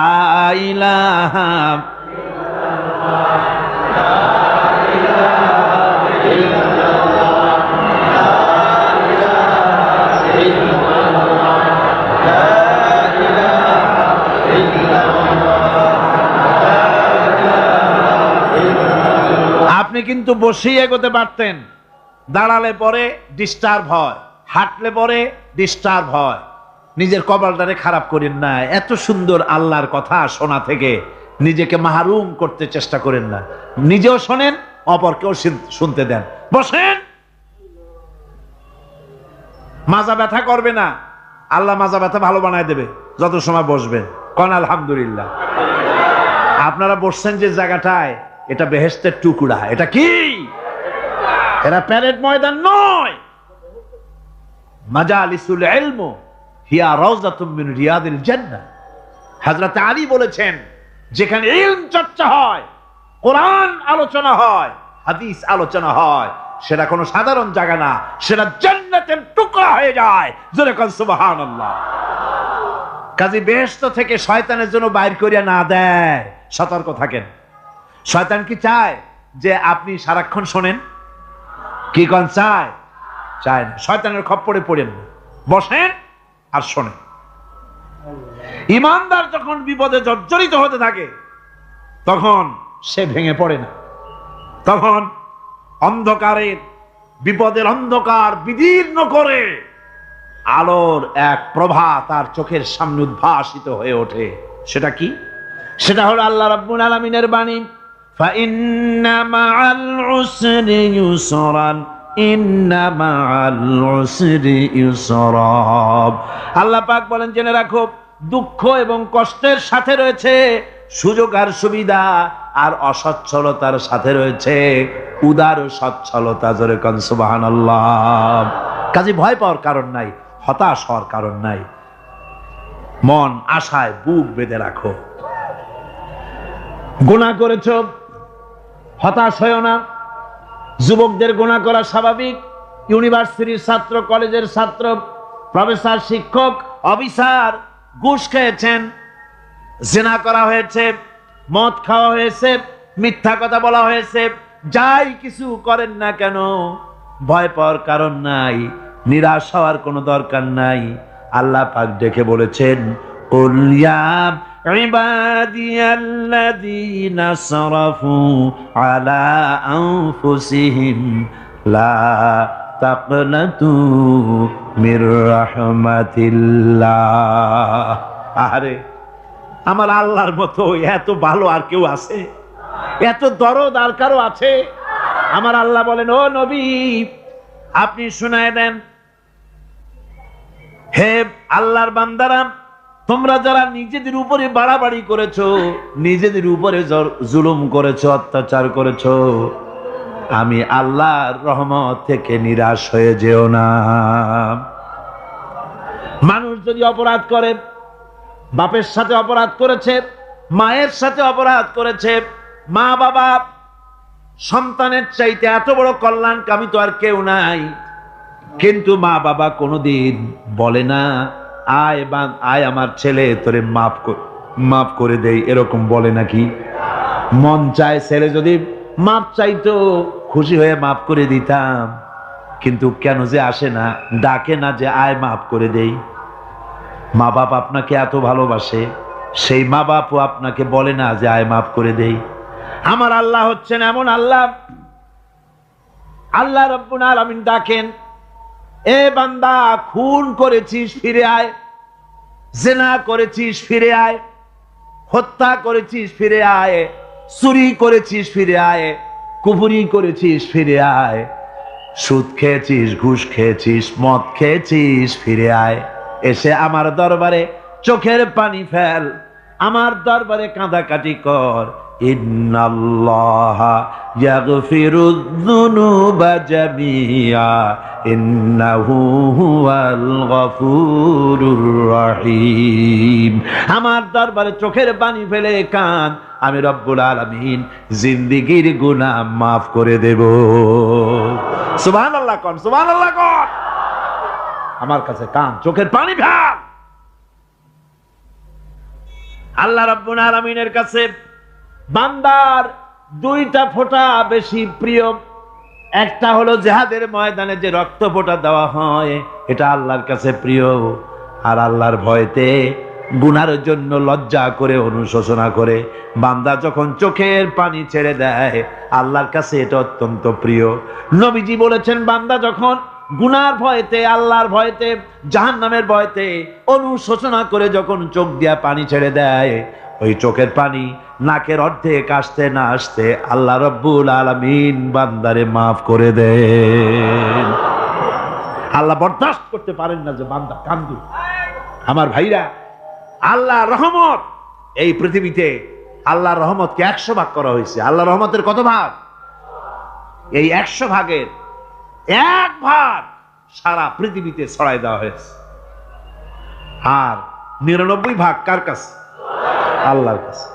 S1: ইলাহা আপনি কিন্তু বসেই এগোতে পারতেন, দাঁড়ালে পরে ডিস্টার্ব হয়, হাঁটলে পরে ডিস্টার্ব হয়। নিজের কপালটারে খারাপ করেন না, এত সুন্দর আল্লাহর কথা শোনা থেকে নিজেকে মাহরুম করতে চেষ্টা করেন না। নিজেও শোনেন, অপরকেও শুনতে দেন। বসেন, মাজা ব্যথা করবে না, আল্লাহ মাজা ব্যথা ভালো বানায় দেবে যত সময় বসবেন। কোন আলহামদুলিল্লাহ। আপনারা বসছেন যে জায়গাটায়, এটা বেহেশতের টুকরা। এটা কি? এরা প্যারেড ময়দান নয়। মাজালিসুল ইলম হিয়া রাউযাতুম মিন রিয়াদিল জান্নাহ। হযরত আলী বলেছেন, যেখানে ইলম চর্চা হয়, কোরআন আলোচনা হয়, হাদিস আলোচনা হয়, সেটা কোনো সাধারণ জায়গা না, সেটা জান্নাতের টুকরা হয়ে যায়। জোরে কোন সুবহানাল্লাহ। কাজী বেহেশত থেকে শয়তানের জন্য বাইর করিয়া না দেয়, সতর্ক থাকেন। শয়তান কি চায় যে আপনি সারাক্ষণ শোনেন? কি কোন চায়? চায় না। শয়তানের খপ্পরে পড়েন না, বসেন আর শোনেন। ইমানদার যখন বিপদে জর্জরিত হতে থাকে তখন সে ভেঙে পড়ে না, তখন অন্ধকারের, বিপদের অন্ধকার বিদীর্ণ করে আলোর এক প্রভা তার চোখের সামনে উদ্ভাসিত হয়ে ওঠে। সেটা কি? সেটা হলো আল্লাহ রাব্বুল আলামিনের বাণী, ফাইন্না মাআল উসরি ইউসরান, ইন্না মাআল উসরি ইউসরা। আল্লাহ পাক বলেন, জেনে রাখো, দুঃখ এবং কষ্টের সাথে রয়েছে সুযোগ আর সুবিধা, আর অসচ্ছলতার সাথে রয়েছে উদার সচ্ছলতা। জোরে কোন সুবহানাল্লাহ। কাজে ভয় পাওয়ার কারণ নাই, হতাশ হওয়ার কারণ নাই। মন আশায় বুক বেঁধে রাখো। গুনাহ করেছ, হতাশ হয়েও না। যুবকদের গুনাহ করা স্বাভাবিক। ইউনিভার্সিটির ছাত্র, কলেজের ছাত্র, প্রফেসর, শিক্ষক, অফিসার ঘুষ খেয়েছেন, জিনা করা হয়েছে, মদ খাওয়া হয়েছে, মিথ্যা কথা বলা হয়েছে, যাই কিছু করেন না কেন ভয় পাওয়ার কারণ নাই, নিরাশ হওয়ার কোনো দরকার নাই। আল্লাহ পাক ডেকে বলেছেন, কুল ইয়া ইবাদিয়াল্লাযীনা আসরাফু আলা আনফুসিহিম লা তাকনাতু মির রাহমাতিল্লাহ। আরে আমার আল্লাহর মতো এত ভালো আর কেউ আছে? এত দরদ আর কারো আছে? আমার আল্লাহ বলেন, ও নবী, আপনি শুনায় দেন, হে আল্লাহর বান্দারা, তোমরা যারা নিজেদের উপরে বাড়াবাড়ি করেছো, নিজেদের উপরে জুলুম করেছো, অত্যাচার করেছো, আমি আল্লাহর রহমত থেকে নিরাশ হয়ে যেও না। মানুষ যদি অপরাধ করে, বাপের সাথে অপরাধ করেছে, মায়ের সাথে অপরাধ করেছে, মা বাবা সন্তানের চাইতে এত বড় কল্যাণকামী তো আর কেউ নাই, কিন্তু মা বাবা কোনোদিন বলে না আয় আমার ছেলে তোরে মাফ করে দেই, এরকম বলে নাকি? মন চায় ছেলে যদি মাপ চাইতো খুশি হয়ে মাফ করে দিতাম, কিন্তু কেন যে আসে না, ডাকে না যে আয় মাফ করে দেই। মা বাপ আপনাকে এত ভালোবাসে, সেই মা বাপও আপনাকে বলে না যে আয় মাফ করে দেই। আমার আল্লাহ হচ্ছেন এমন আল্লাহ, আল্লাহ রাব্বুল আলামিন ডাকেন, এ বান্দা খুন করেছিস ফিরে আয়, জিনা করেছিস ফিরে আয়, হত্যা করেছিস ফিরে আয়, চুরি করেছিস ফিরে আয়, কুফরি করেছিস ফিরে আয়, সুদ খেয়েছিস, ঘুষ খেয়েছিস, মদ খেয়েছিস ফিরে আয়, এসে আমার দরবারে চোখের পানি ফেল, আমার দরবারে কাঁদাকাটি কর। ইন্নাল্লাহা ইয়াগফিরুয যুনুবা জামিআ ইন্নাহু হুয়াল গফুরুর রহিম। আমার দরবারে চোখের পানি ফেলে কাঁদ, আমি রব্বুল আলামিন জিন্দেগীর গুনাহ মাফ করে দেব। সুবহানাল্লাহ কোন, সুবহানাল্লাহ কোন। আমার কাছে কাঁদ, চোখের পানি ফেল। আল্লাহ রাব্বুল আলামিনের কাছে বান্দার দুইটা ফোঁটা বেশি প্রিয়। একটা হলো জিহাদের ময়দানে যে রক্ত ফোঁটা দেওয়া হয়, এটা আল্লাহর কাছে প্রিয়। আর আল্লাহর ভয়তে গুনার জন্য লজ্জা করে অনুশোচনা করে বান্দা যখন চোখের পানি ছেড়ে দেয়, আল্লাহর কাছে এটা অত্যন্ত প্রিয়। নবীজি বলেছেন, বান্দা যখন গুনার ভয়তে, আল্লাহর ভয়তে, জাহান্নামের ভয়তে অনুশোচনা করে যখন চোখ দিয়া পানি ছেড়ে দেয়, ওই চোখের পানি নাকের অর্ধেক আসতে না আসতে আল্লাহ রাব্বুল আলামিন বান্দারে মাফ করে দেন। আল্লাহ বরদাস্ত করতে পারেন না যে বান্দা কান্দু। আমার ভাইরা, আল্লাহর রহমত এই পৃথিবীতে, আল্লাহর রহমতকে 100 ভাগ করা হয়েছে। আল্লাহর রহমতের কত ভাগ? এই 100 ভাগের 1 ভাগ সারা পৃথিবীতে ছড়াই দেওয়া হয়েছে। আর 99 ভাগ কার কাছে? আল্লাহর কাছে।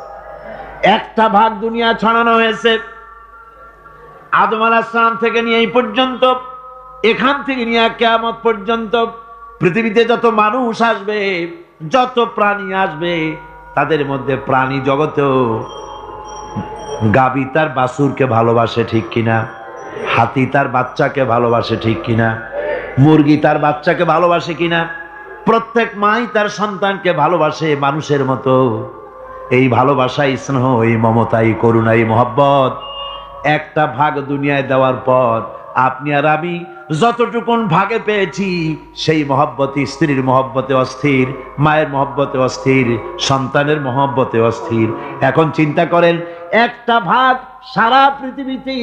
S1: একটা ভাগ দুনিয়া ছড়ানো হয়েছে আদম আলাইহিস সালাম থেকে নিয়ে এই পর্যন্ত, এখান থেকে নিয়ে কিয়ামত পর্যন্ত পৃথিবীতে যত মানুষ আসবে, যত প্রাণী আসবে, তাদের মধ্যে প্রাণী জগতেও গাভী তার বাছুরকে ভালোবাসে, ঠিক কিনা? হাতি তার বাচ্চাকে ভালোবাসে, ঠিক কিনা? মুরগি তার বাচ্চাকে ভালোবাসে কিনা? প্রত্যেক মাই তার সন্তানকে ভালোবাসে মানুষের মতো। এই ভালোবাসা, স্নেহ, এই মমতা, এই করুণা, এই মহব্বত একটা ভাগ দুনিয়ায় দেওয়ার পর আপনি আর আমি যতটুকুন ভাগে পেয়েছি, সেই মহব্বতে, স্ত্রীর মহব্বতে অস্থির, মায়ের মহব্বতে অস্থির, সন্তানের মহব্বতে অস্থির। এখন চিন্তা করেন, একটা ভাগ সারা পৃথিবীতে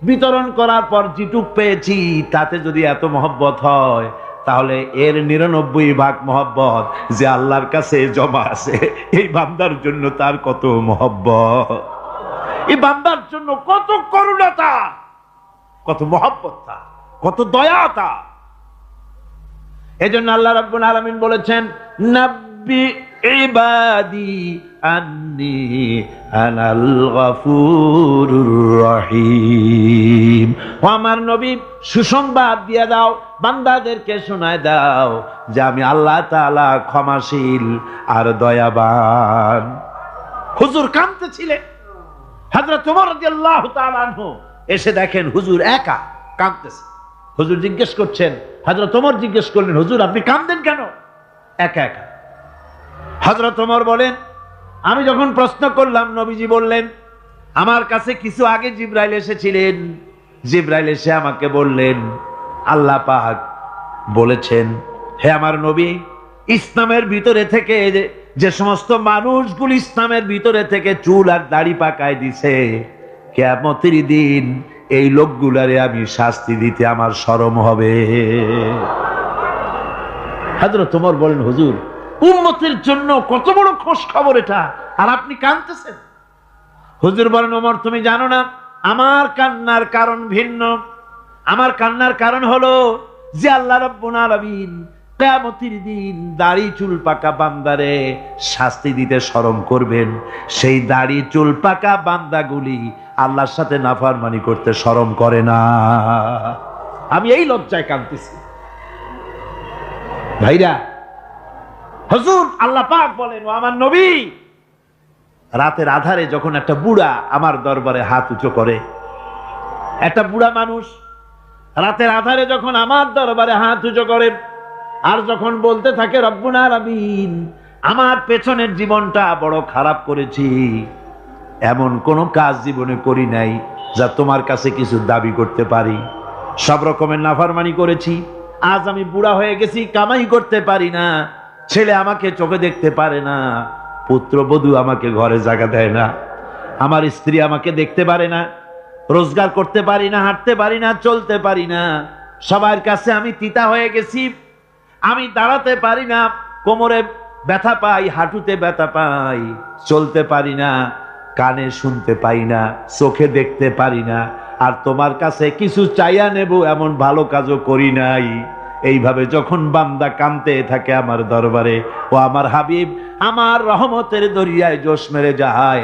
S1: বিতরণ করার পর যেটুক পেয়েছি, তাতে যদি এত মহব্বত হয়, তাহলে এর 99 ভাগ মহব্বত যে আল্লাহর কাছে জমা আছে, এই বান্দার জন্য তার কত মহব্বত, এই বান্দার জন্য কত করুণাতা, কত মহব্বততা, কত দয়াতা। এজন্য আল্লাহ রাব্বুল আলামিন বলেছেন, নাব্বি ইবাদি আন্নি আনাল গফুরুর রহিম। ও আমার নবী, সুসংবাদ দিয়ে দাও, বান্দাদেরকে শোনায় দাও যে আমি আল্লাহ তাআলা ক্ষমাশীল আর দয়াবান। হুজুর কাঁদতেছিলেন, হযরত ওমর রাদিয়াল্লাহু তাআলা আনহু এসে দেখেন হুজুর একা কাঁদতেছে। হুজুর জিজ্ঞেস করছেন, হযরত ওমর জিজ্ঞেস করলেন, হুজুর আপনি কাঁদেন কেন একা একা? হযরত ওমর বলেন, আমি যখন প্রশ্ন করলাম, নবীজি বললেন, আমার কাছে কিছু আগে জিবরাইল এসেছিলেন। জিবরাইল এসে আমাকে বললেন, আল্লাহ পাক বলেছেন, হে আমার নবী, ইসলামের ভিতরে থেকে যে সমস্ত মানুষগুলো ইসলামের ভিতরে থেকে চুল আর দাড়ি পাকায় দিছে, কিয়ামতের দিন এই লোকগুলারে আমি শাস্তি দিতে আমার শরম হবে। হযরত ওমর বলেন, হুজুর উম্মতের জন্য কত বড় খোশ খবর এটা, আর আপনি কাঁদতেছেন। হুজুর বলেন, ওমর তুমি জানো না, আমার কান্নার কারণ ভিন্ন। আমার কান্নার কারণ হলো যে আল্লাহ রাব্বুল আলামিন কিয়ামতের দিন দাড়ি চুল পাকা বান্দারে শাস্তি দিতে শরম করবেন, সেই দাড়ি চুল পাকা বান্দাগুলি আল্লাহর সাথে নাফরমানি করতে শরম করে না। আমি এই লজ্জায় কাঁদতেছি ভাইরা। হুজুর আল্লাহ পাক বলেন, ও আমার নবী, রাতের আধারে যখন একটা বুড়া আমার দরবারে হাত উঁচু করে, একটা বুড়া মানুষ রাতের আধারে যখন আমার দরবারে হাত উঁচু করে আর যখন বলতে থাকে রব্বুল আলামিন, আমার পেছনের জীবনটা বড় খারাপ করেছি, এমন কোন কাজ জীবনে করি নাই যা তোমার কাছে কিছু দাবি করতে পারি, সব রকমের নাফরমানি করেছি, আজ আমি বুড়া হয়ে গেছি, কামাই করতে পারি না, ছেলে আমাকে চোখে দেখতে পারে না, পুত্রবধূ আমাকে ঘরে জায়গা দেয় না, আমার স্ত্রী আমাকে দেখতে পারে না, রোজগার করতে পারি না, হাঁটতে পারি না, চলতে পারি না, সবার কাছে আমি তিতা হয়ে গেছি, আমি দাঁড়াতে পারি না, কোমরে ব্যথা পাই, হাঁটুতে ব্যথা পাই, চলতে পারি না, কানে শুনতে পাই না, চোখে দেখতে পারি না, আর তোমার কাছে কিছু চাইয়া নেব এমন ভালো কাজও করি নাই। এইভাবে যখন বান্দা কাঁদতে থাকে আমার দরবারে, ও আমার হাবিব আমার রহমতের দরিয়ায় জোশ মেরে যায়,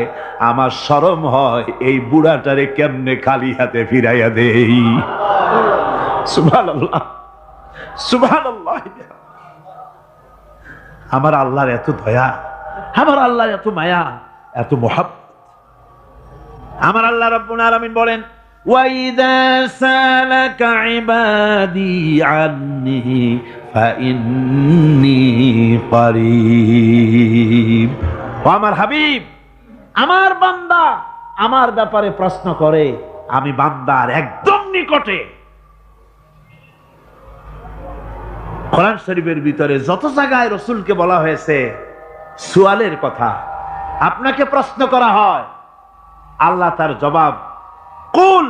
S1: আমার শরম হয় এই বুড়াটারে কেমনে খালি হাতে ফিরাইয়া দেই। সুবহানাল্লাহ, সুবহানাল্লাহ। আমার আল্লাহর এত দয়া, আমার আল্লাহর এত মায়া, এত মহব্বত। আমার আল্লাহ রাব্বুল আলামিন বলেন, وَإِذَا سَأَلَكَ عِبَادِي عَنِّي فَإِنِّي قَرِيبٌ। ও আমার হাবিব, আমার বান্দা আমার ব্যাপারে প্রশ্ন করে, আমি বান্দার একদম নিকটে। কোরআন শরীফের ভিতরে যত জায়গায় রাসূলকে বলা হয়েছে সুয়ালের কথা, আপনাকে প্রশ্ন করা হয়, আল্লাহ তার জবাব কুল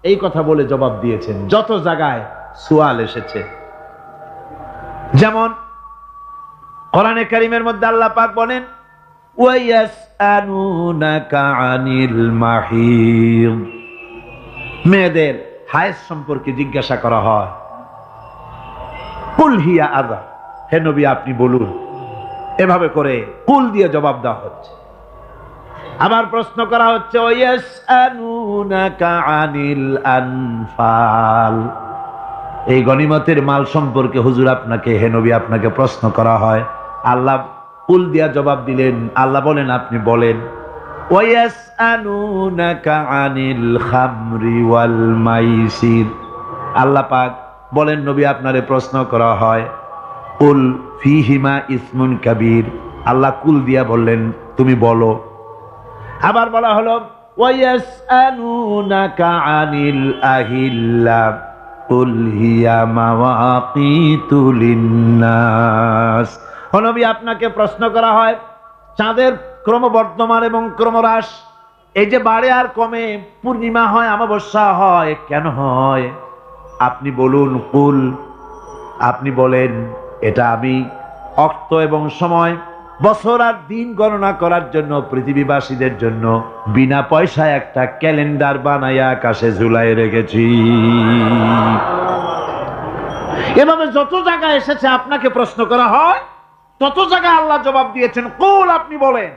S1: এই কথা বলে জবাব দিয়েছেন। যত জায়গায় সুয়াল এসেছে, যেমন কোরআনে কারীমের মধ্যে আল্লাহ পাক বলেন, ওয়ায়াসআলুনাকা আনিল মাহিদ, মেয়েদের হায়েজ সম্পর্কে জিজ্ঞাসা করা হয়, কুল হিয়া আযা, হে নবী আপনি বলুন। এভাবে করে কুল দিয়ে জবাব দেওয়া হচ্ছে। আবার প্রশ্ন করা হচ্ছে, ওয়ায়াসআলুনাকা আনিল আনফাল, এই গনিমতের মাল সম্পর্কে হুজুর আপনাকে, হে নবী আপনাকে প্রশ্ন করা হয়। আল্লাহ কুল দিয়া জবাব দিলেন, আল্লাহ বলেন আপনি বলেন। ওয়ায়াসআলুনাকা আনিল খামরি ওয়াল মাইসির, আল্লাহ পাক বলেন নবী আপনারে প্রশ্ন করা হয়, কুল ফীহিমা ইসমুন কাবীর, আল্লাহ কুল দিয়া বললেন তুমি বলো। আবার বলা হলো, ওয়ায়াসআলুনাকা আনিল আহিল্লা কুল হিয়া মাওয়াকিতু লিন্নাস, ও নবী আপনাকে প্রশ্ন করা হয় চাঁদের ক্রমবর্ধমান এবং ক্রমহ্রাস, এই যে বাড়ে আর কমে, পূর্ণিমা হয় অমাবস্যা হয়, কেন হয় আপনি বলুন। কুল, আপনি বলেন এটা আমি অক্ত এবং সময়, বছর আর দিন গণনা করার জন্য পৃথিবীবাসীদের জন্য বিনা পয়সায় একটা ক্যালেন্ডার বানাইয়া আকাশে ঝুলাই রেখেছি। এভাবে যত জায়গায় এসেছে আপনাকে প্রশ্ন করা হয়, তত জায়গায় আল্লাহ জবাব দিয়েছেন কুল, আপনি বলেন।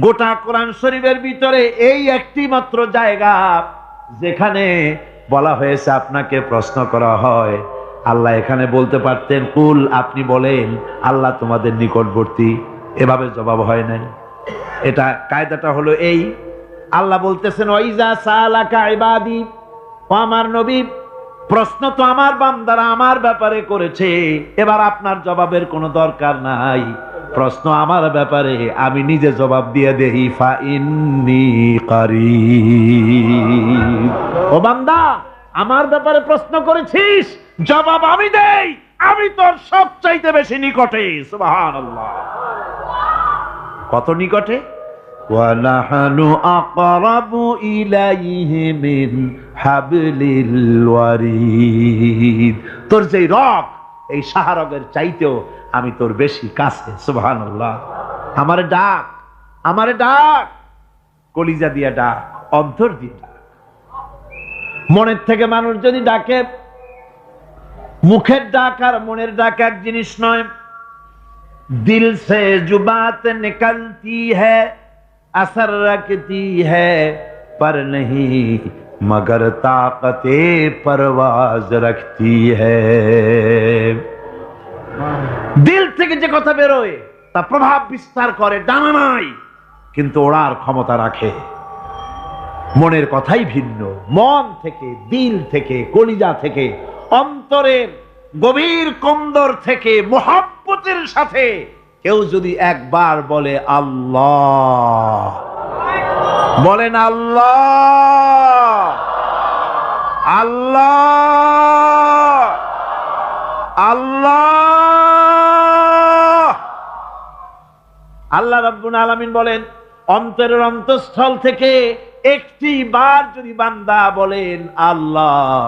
S1: গোটা কোরআন শরীফের ভিতরে এই একটি মাত্র জায়গা যেখানে বলা হয়েছে আপনাকে প্রশ্ন করা হয়, আল্লাহ এখানে বলতে পারতেন কুল আপনি বলেন, আল্লাহ তোমাদের নিকটবর্তী, এভাবে জবাব হয় নাই। এটা কায়দাটা হলো এই, আল্লাহ বলতেছেন ওয়াইজা সালাকা ইবাদি, ও আমার নবী প্রশ্ন তো আমার বান্দারা আমার ব্যাপারে করেছে, এবার আপনার জবাবের কোনো দরকার নাই, প্রশ্ন আমার ব্যাপারে আমি নিজে জবাব দিয়ে দেই, ফা ইন্নী কারীব, ও বান্দা আমার ব্যাপারে প্রশ্ন করেছিস, জবাব আমি দেই, আমি তোর সবচাইতে বেশি নিকটে। সুবহানাল্লাহ, কত নিকটে? ওয়া নাহনু আকরাবু ইলাইহি মিন হাবলিল ওয়ারিদ, তোর যেই রগ এই শাহরগের চাইতেও আমি তোর বেশি কাছে। সুবহানাল্লাহ, আমারে ডাক, আমারে ডাক, কলিজা দিয়া ডাক, অন্তর দিয়ে ডাক। মনের থেকে মানুষ যদি ডাকে মুখের ডাক আর মনের ডাক এক জিনিস নয়। दिल से जो बात निकलती है असर रखती है पर नहीं मगर ताकते परवाज रखती है। दिल থেকে যে কথা বেরোয় তা প্রভাব বিস্তার করে, ডানা নাই কিন্তু ওড়ার ক্ষমতা রাখে। মনের কথাই ভিন্ন। মন থেকে, দিল থেকে, কলিজা থেকে, অন্তরের গভীর কন্দর থেকে মোহাব্বতের সাথে কেউ যদি একবার বলে আল্লাহ, বলেন আল্লাহ আল্লাহ আল্লাহ, আল্লাহ রাব্বুল আলামিন বলেন অন্তরের অন্তঃস্থল থেকে একটি বার যদি বান্দা বলেন আল্লাহ,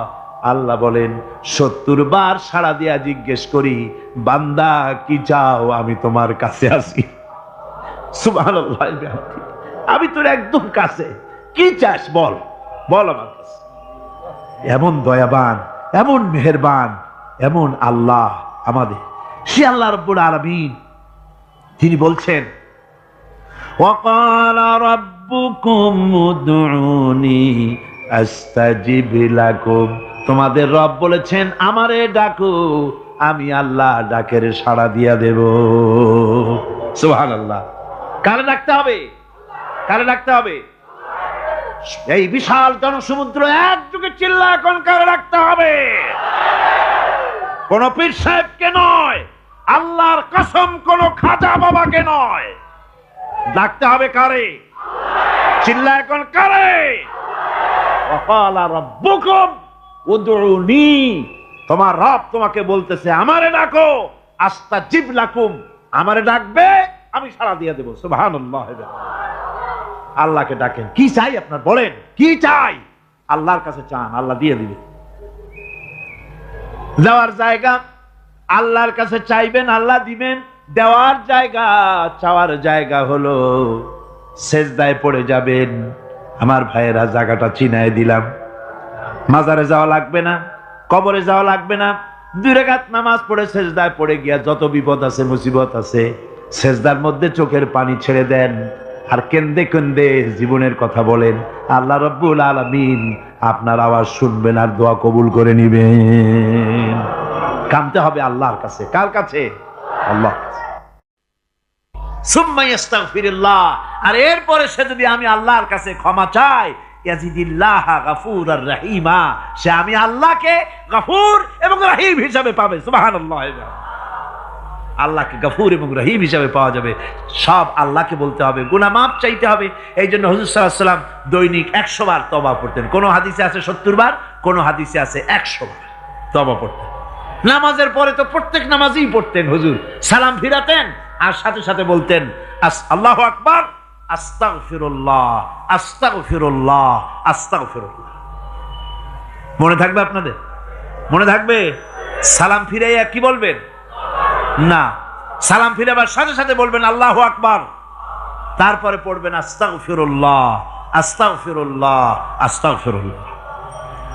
S1: আল্লাহ বলেন 70 বার সাড়া দিয়া জিজ্ঞেস করি বান্দা কি চাও, আমি তোমার কাছে আছি। সুবহানাল্লাহ, আমি তোর একদম কাছে, কি চাস বল, বল আমার কাছে। এমন দয়াবান, এমন মেহেরবান, এমন আল্লাহ আমাদের। সে আল্লাহ রাব্বুল আলামিন তিনি বলছেন ওয়াকালা রাব্বুকুম উদউনি আস্তাজিব লাকুম, তোমাদের রব বলেছেন আমারে ডাকো, আমি আল্লাহ ডাকের সাড়া দিয়া দেব। সুবহানাল্লাহ। কারে ডাকতে হবে? কারে ডাকতে হবে? এই বিশাল জনসমুদ্র একযোগে চিল্লা এখন কারে ডাকতে হবে? কোন পীর সাহেবকে নয়, আল্লাহর কসম কোন খাজা বাবাকে নয়, ডাকতে হবে কারে? চিল্লা এখন কারে? ওয়াকালা রাব্বুকুম উদউনি, তোমার রব তোমাকে বলতেছে আমারে ডাকো, আস্তাজিব লাকুম, আমারে ডাকবে আমি সাড়া দিয়ে দেব। সুবহানাল্লাহ। আল্লাহকে ডাকেন, কি চাই আপনার বলেন, কি চাই? আল্লাহর কাছে চান, আল্লাহ দিয়ে দিবে। দেওয়ার জায়গা আল্লাহর কাছে চাইবেন, আল্লাহ দিবেন। দেওয়ার জায়গা, চাওয়ার জায়গা হলো সেজদায় পড়ে যাবেন। আমার ভাইয়েরা জায়গাটা চিনায় দিলাম। মাজারে যাওয়া লাগবে না, কবরে যাওয়া লাগবে না। 2 রাকাত নামাজ পড়ে সেজদায় পড়ে গিয়া যত বিপদ আছে, মুসিবত আছে, সেজদার মধ্যে চোখের পানি ছেড়ে দেন আর কেন্দে কেন্দে জীবনের কথা বলেন। আল্লাহ রাব্বুল আলামিন আপনার আওয়াজ শুনবেন আর দোয়া কবুল করে নিবেন। কামতে হবে আল্লাহর কাছে। কার কাছে? আল্লাহর কাছে। সুম্মা ইস্তাগফিরুল্লাহ, আর এরপরে সে যদি আমি আল্লাহর কাছে ক্ষমা চাই, ইয়াজিদিল্লাহ গফুরার রহিমা, সে আমি আল্লাহকে গফুর এবং রহিম হিসাবে পাবে। সুবহানাল্লাহ। আল্লাহকে গফুর এবং রহিম হিসাবে পাওয়া যাবে। সব আল্লাহকে বলতে হবে, গুনাহ মাফ চাইতে হবে। এই জন্য হুজুর সাল্লাল্লাহু আলাইহি ওয়াসাল্লাম দৈনিক 100 বার তওবা পড়তেন। কোন হাদিসে আছে 70 বার, কোন হাদিসে আছে 100 বার তওবা পড়তেন। নামাজের পরে তো প্রত্যেক নামাজই পড়তেন হুজুর, সালাম ফিরাতেন আর সাথে সাথে বলতেন আল্লাহু আকবার, আস্তাগফিরুল্লাহ আস্তাগফিরুল্লাহ আস্তাগফিরুল্লাহ। মনে থাকবে আপনাদের? মনে থাকবে? সালাম ফিরাইয়া কি বলবেন? না, সালাম ফিরাবার সাথে সাথে বলবেন আল্লাহু আকবার, তারপরে পড়বেন আস্তাগফিরুল্লাহ আস্তাগফিরুল্লাহ আস্তাগফিরুল্লাহ।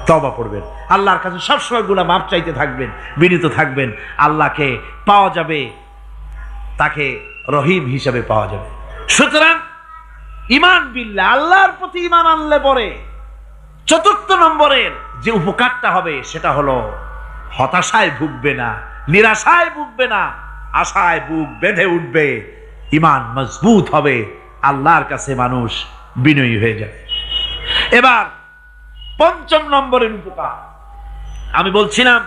S1: তওবা পড়বেন, আল্লাহর কাছে সবসময় গুনাহ মাফ চাইতে থাকবেন, বিনীত থাকবেন। আল্লাহকে পাওয়া যাবে, তাকে রহিম হিসাবে পাওয়া যাবে। সুতরাং ঈমান বিল্লাহ, আল্লাহর প্রতি ঈমান আনলে পরে 4 নম্বরের যে উপকারটা হবে সেটা হলো হতাশায় ভুগবে না, নিরাশায় ভুগবে না, আশায় বুক বেঁধে উঠবে, ঈমান মজবুত হবে, আল্লাহর কাছে মানুষ বিনয়ী হয়ে যাবে। এবার 5 নম্বরের উপকার আমি বলছিলাম,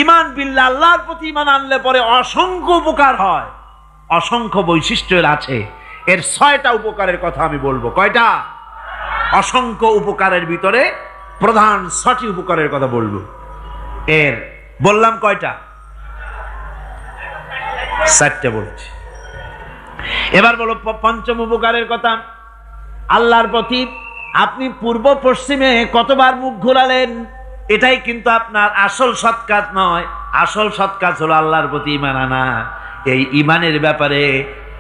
S1: ঈমান বিল্লাহ, আল্লাহর প্রতি ঈমান আনলে পরে অসংখ্য উপকার হয়, অসংখ্য বৈশিষ্ট্য আছে। এর 6টা উপকারের কথা আমি বলবো। কয়টা? অসংখ্য উপকারের ভিতরে প্রধান 6টি উপকারের কথা বলবো। এর বললাম কয়টা? 4টে বলেছি। এবার বলো 5ম উপকারের কথা। আল্লাহর প্রতি আপনি পূর্ব পশ্চিমে কতবার মুখ ঘোরালেন, এটাই কিন্তু আপনার আসল সৎ কাজ নয়। আসল সৎ কাজ হলো আল্লাহর প্রতি ঈমান আনা। এই ঈমানের ব্যাপারে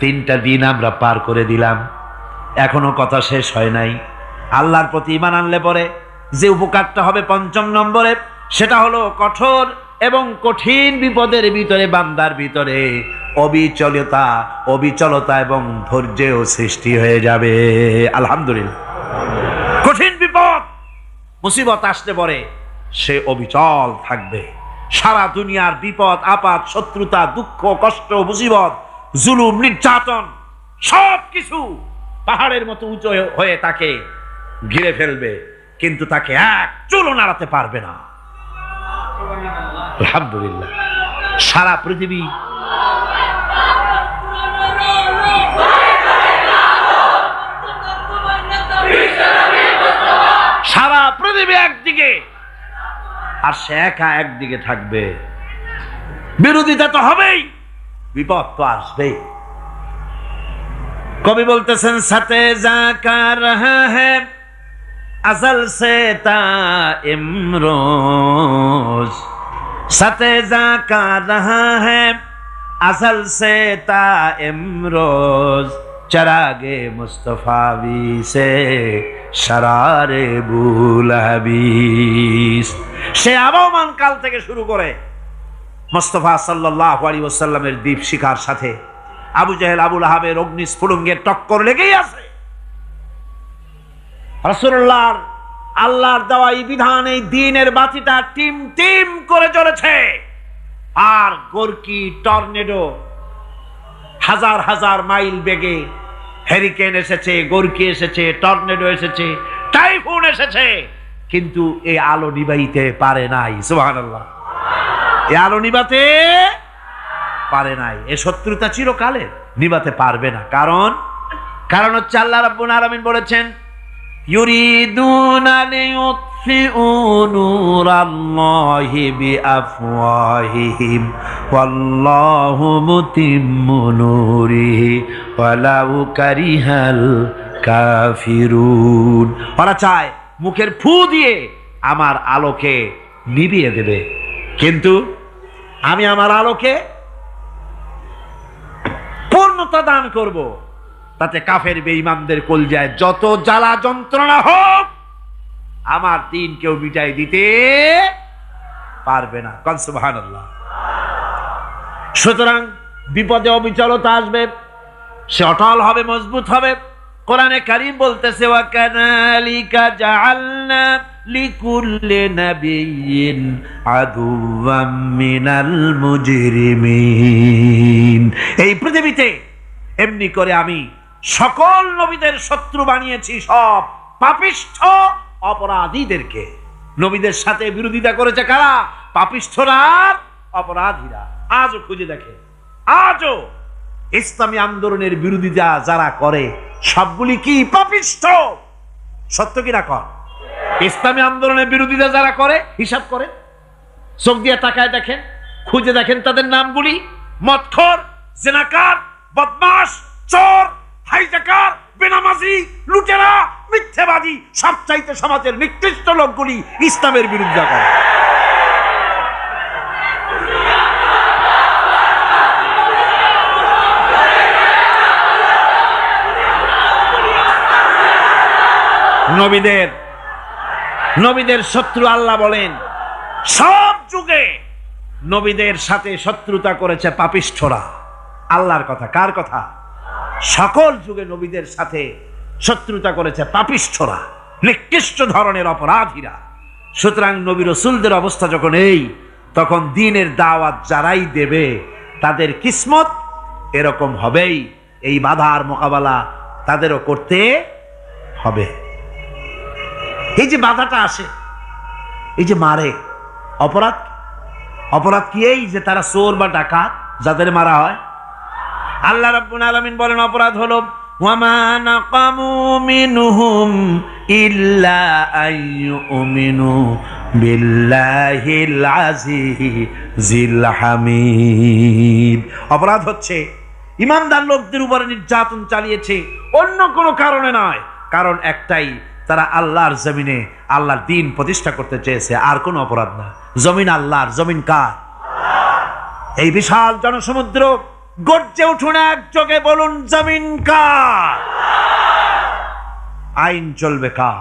S1: 3টা দিন আমরা পার করে দিলাম, এখনো কথা শেষ হয় নাই। আল্লাহর প্রতি ঈমান আনলে পরে যে উপকারটা হবে 5ম নম্বরে, সেটা হলো কঠোর এবং কঠিন বিপদের ভিতরে বান্দার ভিতরে অবিচলতা এবং ধৈর্যেও সৃষ্টি হয়ে যাবে। আলহামদুলিল্লাহ। কঠিন বিপদ মুসিবত আসতে পরে সে অবিচল থাকবে। সারা দুনিয়ার বিপদ আপদ, শত্রুতা, দুঃখ, কষ্ট, মুসিবত, জুলুম, নির্যাতন সবকিছু পাহাড়ের মতো উঁচু হয়ে তাকে ঘিরে ফেলবে, কিন্তু তাকে এক চুলও নাড়াতে পারবে না। আলহামদুলিল্লাহ। সারা পৃথিবী একদিকে আর সে একা একদিকে থাকবে। বিরোধিতা তো হবেই, বিপদ তো আসবেই। কবি বলতেছেন, সাথে জাকা রহা হ্যায় अज़ल से ता इमरोज, सतेजा का रहा है अज़ल से ता इमरोज, चरागे मुस्तफावी से शरारे बुलहबीस। সে আবহমান কাল থেকে শুরু করে মুস্তাফা সাল্লাল্লাহু আলাইহি ওয়াসাল্লামের দীপ শিখার সাথে আবু জাহেল, আবু লাহাবের অগ্নিস্ফুলিঙ্গের টক্কর লেগেই আছে। রাসূলুল্লাহর আল্লাহর দেওয়া এই বিধান, এই দ্বীনের বাতিটা টিম টিম করে জ্বলেছে। আর গোরকি, টর্নেডো, হাজার হাজার মাইল বেগে হেরিকেন এসেছে, গোরকি এসেছে, টর্নেডো এসেছে, টাইফুন এসেছে, কিন্তু এই আলো নিভাইতে পারে নাই। সুবহানাল্লাহ। এই আলো নিভাতে পারে নাই। এ শত্রুতা চিরকালের, নিভাতে পারবে না। কারণ হচ্ছে আল্লাহ রাব্বুল আলামিন বলেছেন, ইউরিদুনা লিইউতফিউ নূরাল্লাহি বিআফওয়াহিহিম ওয়াল্লাহু মুতিম্মু নূরিহি ওয়ালাউ কারিহাল কাফিরুন। ওরা চায় মুখের ফু দিয়ে আমার আলোকে নিভিয়ে দেবে, কিন্তু আমি আমার আলোকে পূর্ণতা দান করব। তাতে কাফের বেঈমানদের কলজায় যত জ্বালা যন্ত্রণা হোক, আমার দ্বীন কেউ মিটাই দিতে পারবে না। সুবহানাল্লাহ। সুতরাং বিপদে অবিচলতা আসবে, সে অটল হবে, মজবুত হবে। কোরআনে কারীম বলতেছে, ওয়া কাযালিকা জাআলনা লিকুল্লি নাবিয়্যিন আদুওয়াম মিনাল মুজরিমিন। এই পৃথিবীতে এমনি করে আমি সকল নবীদের শত্রু বানিয়েছি, সব পাপিষ্ঠ অপরাধীদেরকে। নবীদের সাথে বিরোধিতা করেছে কারা? পাপিষ্ঠরা, অপরাধীরা। আজও খুঁজে দেখে, আজও ইসলামী আন্দোলনের বিরোধিতা যারা করে সবগুলি কি পাপিষ্ঠ? সত্য কিনা কর? ইসলামী আন্দোলনের বিরোধিতা যারা করে হিসাব করে, চোখ দিয়ে তাকায় দেখেন, খুঁজে দেখেন তাদের নামগুলি। মদখোর, জিনাকার, বদমাশ, চোর, হাইজাকার, বেনামাজি, লুটেরা, মিথ্যাবাদী, সবচাইতে সমাজের নিকৃষ্ট লোকগুলি ইসলামের বিরুদ্ধে করে। নবীদের শত্রু আল্লাহ বলেন, সব যুগে নবীদের সাথে শত্রুতা করেছে পাপিষ্ঠরা। আল্লাহর কথা। কার কথা? সকল যুগে নবীদের সাথে শত্রুতা করেছে পাপিষ্ঠরা, নিকৃষ্ট ধরনের অপরাধীরা। সুতরাং নবী রাসূলদের অবস্থা যখন এই, তখন দ্বীনের দাওয়াত যারাই দেবে তাদের কিসমত এরকম হবেই। এই বাধার মোকাবেলা তাদেরও করতে হবে। এই যে বাধাটা আসে, এই যে মারে, অপরাধ কি? এই যে তারা চোর বা ডাকাত, যাদের মারা হয়। আল্লাহ রাব্বুল আলামিন বলেন, অপরাধ হলো ওয়ামা নাকামু মিনহুম ইল্লা আইয়ুমিনু বিল্লাহিল আজিজিল হামিদ। অপরাধ হচ্ছে ঈমানদার লোকদের উপরে নির্যাতন চালিয়েছে, অন্য কোনো কারণে নয়। কারণ একটাই, তারা আল্লাহর জমিনে আল্লাহর দ্বীন প্রতিষ্ঠা করতে চেয়েছে, আর কোনো অপরাধ না। জমিন আল্লাহর, জমিন কার? এই বিশাল জনসমুদ্র গর্জে উঠুন একযোগে, বলুন জমিন কার? আইন চলবে কার?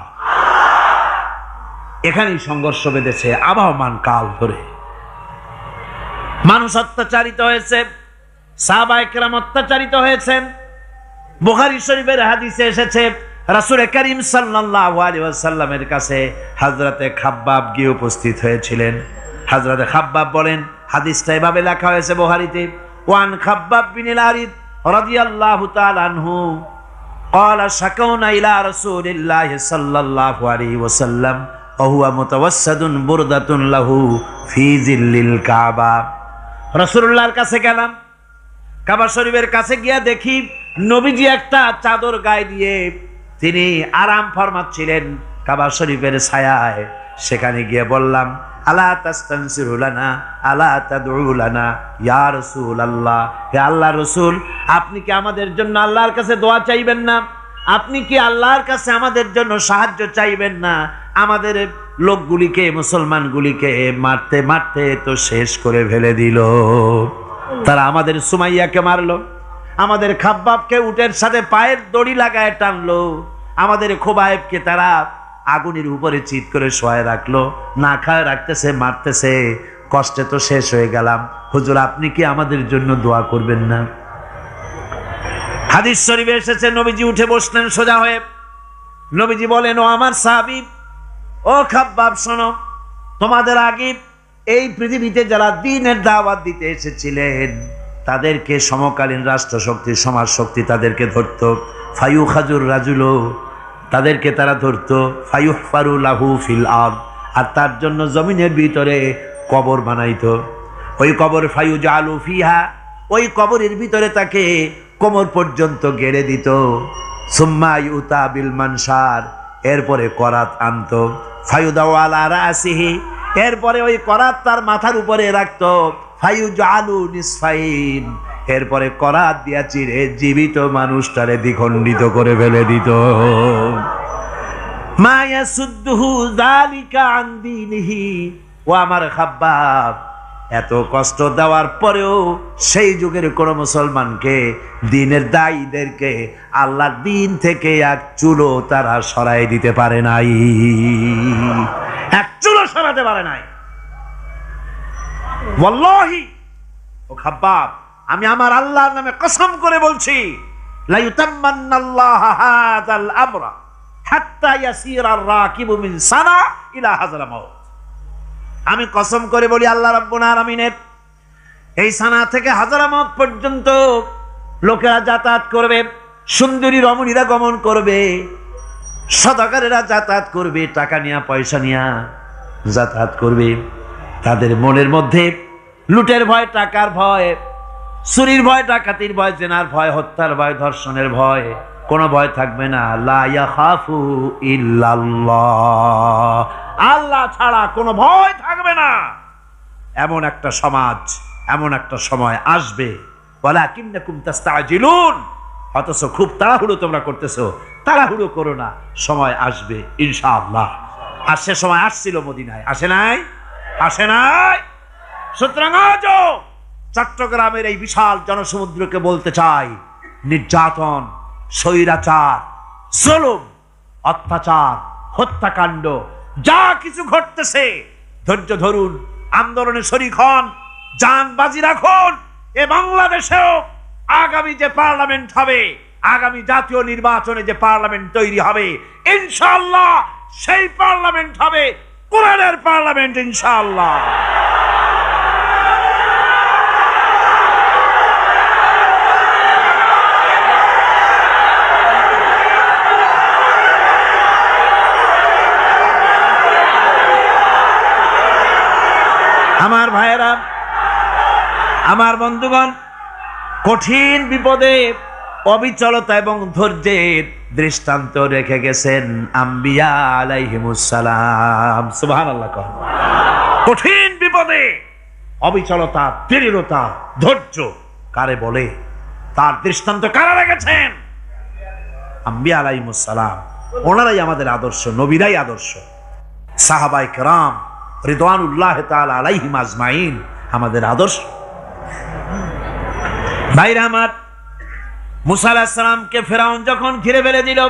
S1: এখানেই সংঘর্ষ বেঁধেছে আবহমান কাল ধরে। মানুষ অত্যাচারিত হয়েছে, সাহাবায়ে কেরাম অত্যাচারিত হয়েছেন। বুখারী শরীফের হাদিসে এসেছে রাসূল করিম সাল্লাল্লাহু আলাইহি ওয়াসাল্লামের কাছে হযরতে খাব্বাব গিয়ে উপস্থিত হয়েছিলেন। হযরতে খাব্বাব বলেন, হাদিসটা এভাবে লেখা হয়েছে বুখারীতে, ওয়ান খাব্বাব বিন আল-আরিদ রাদিয়াল্লাহু তাআলা আনহু قال شكونا إلى رسول الله صلى الله عليه وسلم وهو متوسد بردة له في ظل الكعبة। রাসূলুল্লাহর কাছে গেলাম, কাবা শরীফের কাছে গিয়ে দেখি নবীজি একটা চাদর গায়ে দিয়ে তিনি আরাম ফরমাচ্ছিলেন কাবা শরীফের ছায়ায়। সেখানে গিয়ে বললাম, আলা তাস্তানসিরু লানা আলা তাদউ লানা ইয়া রাসূলুল্লাহ, হে আল্লাহর রাসূল, আপনি কি আমাদের জন্য আল্লাহর কাছে দোয়া চাইবেন না? আপনি কি আল্লাহর কাছে আমাদের জন্য সাহায্য চাইবেন না? আমাদের লোকগুলিকে, মুসলমানগুলিকে মারতে মারতে তো শেষ করে ফেলে দিল। তারা আমাদের সুমাইয়াকে মারলো, আমাদের খাব্বাবকে উটের সাথে পায়ের দড়ি লাগায় টানলো, আমাদের খোবায়েবকে তারা আগুনের উপরে চিৎ করে শোয়ায় রাখলো, না খায় রাখতেছে, মারতেছে, কষ্টে তো শেষ হয়ে গেলাম। হুজুর, আপনি কি আমাদের জন্য দোয়া করবেন না? হাদিস শরীফে এসেছে নবীজি উঠে বসলেন সোজা হয়ে। নবীজি বলেন, ও আমার সাহাবী, ও খাব্বাব, শোনো, তোমাদের আগে এই পৃথিবীতে যারা দ্বীনের দাওয়াত দিতে এসেছিলেন তাদেরকে সমকালীন রাষ্ট্রশক্তি, সমাজ শক্তি তাদেরকে ধরত। ফায়ুখাজুর রাজুলো, তাদেরকে তারা ধরত। ফায়ুহফারু লাহু ফিল আরদ, আর তার জন্য জমিনের ভিতরে কবর বানাইতো। ওই কবর ফায়ুজালু ফিহা, ওই কবরের ভিতরে তাকে কোমর পর্যন্ত গেড়ে দিত। সুম্মা ইউতা বিল মানসার, এরপরে করাত আনতো। ফায়ুদাউ আলা রাসিহি, এরপরে ওই করাত তার মাথার উপরে রাখতো। ফায়ুজালু নিসফাইন, এরপরে করাত দিয়া চিরে জীবিত মানুষটারে দ্বিখণ্ডিত করে ফেলে দিত। মা ইয়াসুদ্দুহু যালিকা আন দীনিহি, ও আমার খাব্বাব, এত কষ্ট দেওয়ার পরেও সেই যুগের কোন মুসলমানকে, দ্বীনের দায়ীদেরকে আল্লাহর দ্বীন থেকে এক চুলো তারা সরাই দিতে পারে নাই, এক চুলো সরাতে পারে নাই। ওয়াল্লাহি, ও খাব্বাব, আমি আমার আল্লাহর নামে কসম করে বলছি, লা ইউতাম্মান্নাল্লাহু হাযাল আমরা হাত্তা ইয়াসিরা আর-রাকিবু মিন সানা ইলা হাযাল মাউত। আমি কসম করে বলি, আল্লাহ রাব্বুল আলামিনের এই সানা থেকে হাজারামত পর্যন্ত লোকেরা যাতায়াত করবে, সুন্দরী রমণীরা গমন করবে, সদাগরেরা যাতায়াত করবে, টাকা নিয়া পয়সা নিয়া যাতায়াত করবে। তাদের মনের মধ্যে লুটের ভয়, টাকার ভয়, চুরির ভয়, ডাকাতির ভয়, জেনার ভয়, হত্যার ভয়, ধর্ষণের ভয়, কোনো ভয় থাকবে না। লা ইয়াখাফু ইল্লাল্লাহ, আল্লাহ ছাড়া কোনো ভয় থাকবে না। এমন একটা সমাজ, এমন একটা সময় আসবে। ওয়ালাকিন্নাকুম তাস্তাজিলুন, অথচ খুব তাড়াহুড়ো তোমরা করতেছো। তাড়াহুড়ো করো না, সময় আসবে ইনশাআল্লাহ। আর সে সময় আসছিল মদিনায়, আসে নাই? আসে নাই? সুতরাং আজও চট্টগ্রামের এই বিশাল জনসমুদ্রকে বলতে চাই, নির্যাতন, স্বৈরাচার, জুলুম, অত্যাচার, হত্যাকাণ্ড যা কিছু ঘটতেছে, ধৈর্য ধরুন, আন্দোলনে শরীক হন, জান বাজি রাখুন। এ বাংলাদেশেও আগামী যে পার্লামেন্ট হবে, আগামী জাতীয় নির্বাচনে যে পার্লামেন্ট তৈরি হবে, ইনশাআল্লাহ সেই পার্লামেন্ট হবে কোরআনের পার্লামেন্ট, ইনশাআল্লাহ। আমার ভাইয়েরা, আমার বন্ধুগণ, কঠিন বিপদে অবিচলতা এবং ধৈর্যের দৃষ্টান্ত রেখে গেছেন আম্বিয়া আলাইহিমুস সালাম। সুবহানাল্লাহ। কঠিন বিপদে অবিচলতা, দৃঢ়তা, ধৈর্য কারে বলে, তার দৃষ্টান্ত কারা রেখেছেন? আম্বিয়া আলাইহিমুস সালাম। ওনারাই আমাদের আদর্শ, নবীরাই আদর্শ। সাহাবায়ে কেরাম রিদওয়ানুল্লাহ তাআলা আলাইহিম আজমাইন আমাদের আদর্শ। ভাইরা আমার, মুসা আলাইহিস সালামকে ফেরাউন যখন ঘিরে ফেলে দিল,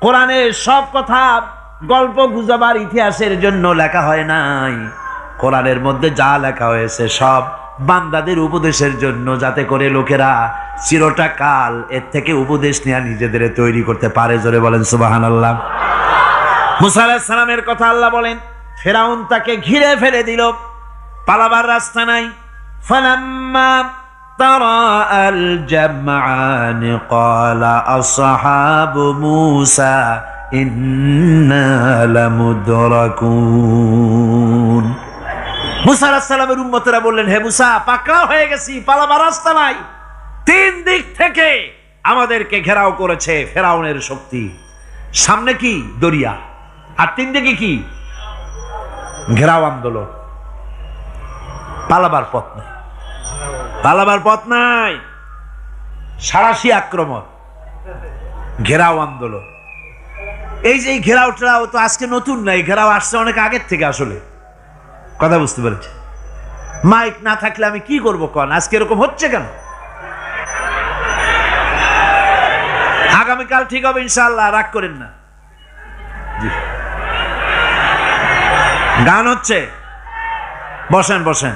S1: কোরআনের সব কথা গল্প গুজবার ইতিহাসের জন্য লেখা হয় নাই। কোরআনের মধ্যে যা লেখা হয়েছে সব বান্দাদের উপদেশের জন্য, যাতে করে লোকেরা চিরটা কাল এর থেকে উপদেশ নেওয়া নিজেদের তৈরি করতে পারে। জোরে বলেন সুবহানাল্লাহ। মুসা আলাইহিস সালামের কথা আল্লাহ বলেন, ফেরাউন তাকে ঘিরে ফেলে দিল, পালাবার রাস্তা নাই। ফালাম্মা তারাআল জামআন ক্বালা আসহাবু মূসা ইন্না লামুদরাকুন। মুসা আলাইহিস সালামের উম্মতেরা বললেন, হে মুসা, পাকড়াও হয়ে গেছি, পালাবার রাস্তা নাই। 3 দিক থেকে আমাদেরকে ঘেরাও করেছে ফেরাউনের শক্তি। সামনে কি? দরিয়া, আর 3 দিকে কি? ঘেরাও আন্দোলন। পালাবার পথ নাই, পালাবার পথ নাই। সারাশি আক্রমণ, ঘেরাও আন্দোলন। এই যে ঘেরাওটাও তো আজকে নতুন নাই, ঘেরাও আসছে অনেক আগের থেকে। আসলে কথা বুঝতে পেরেছে? মাইক না থাকলে আমি কি করবো কন? আজকে এরকম হচ্ছে কেন? আগামীকাল ঠিক হবে ইনশাআল্লাহ, রাগ করেন না। গান হচ্ছে, বসেন বসেন।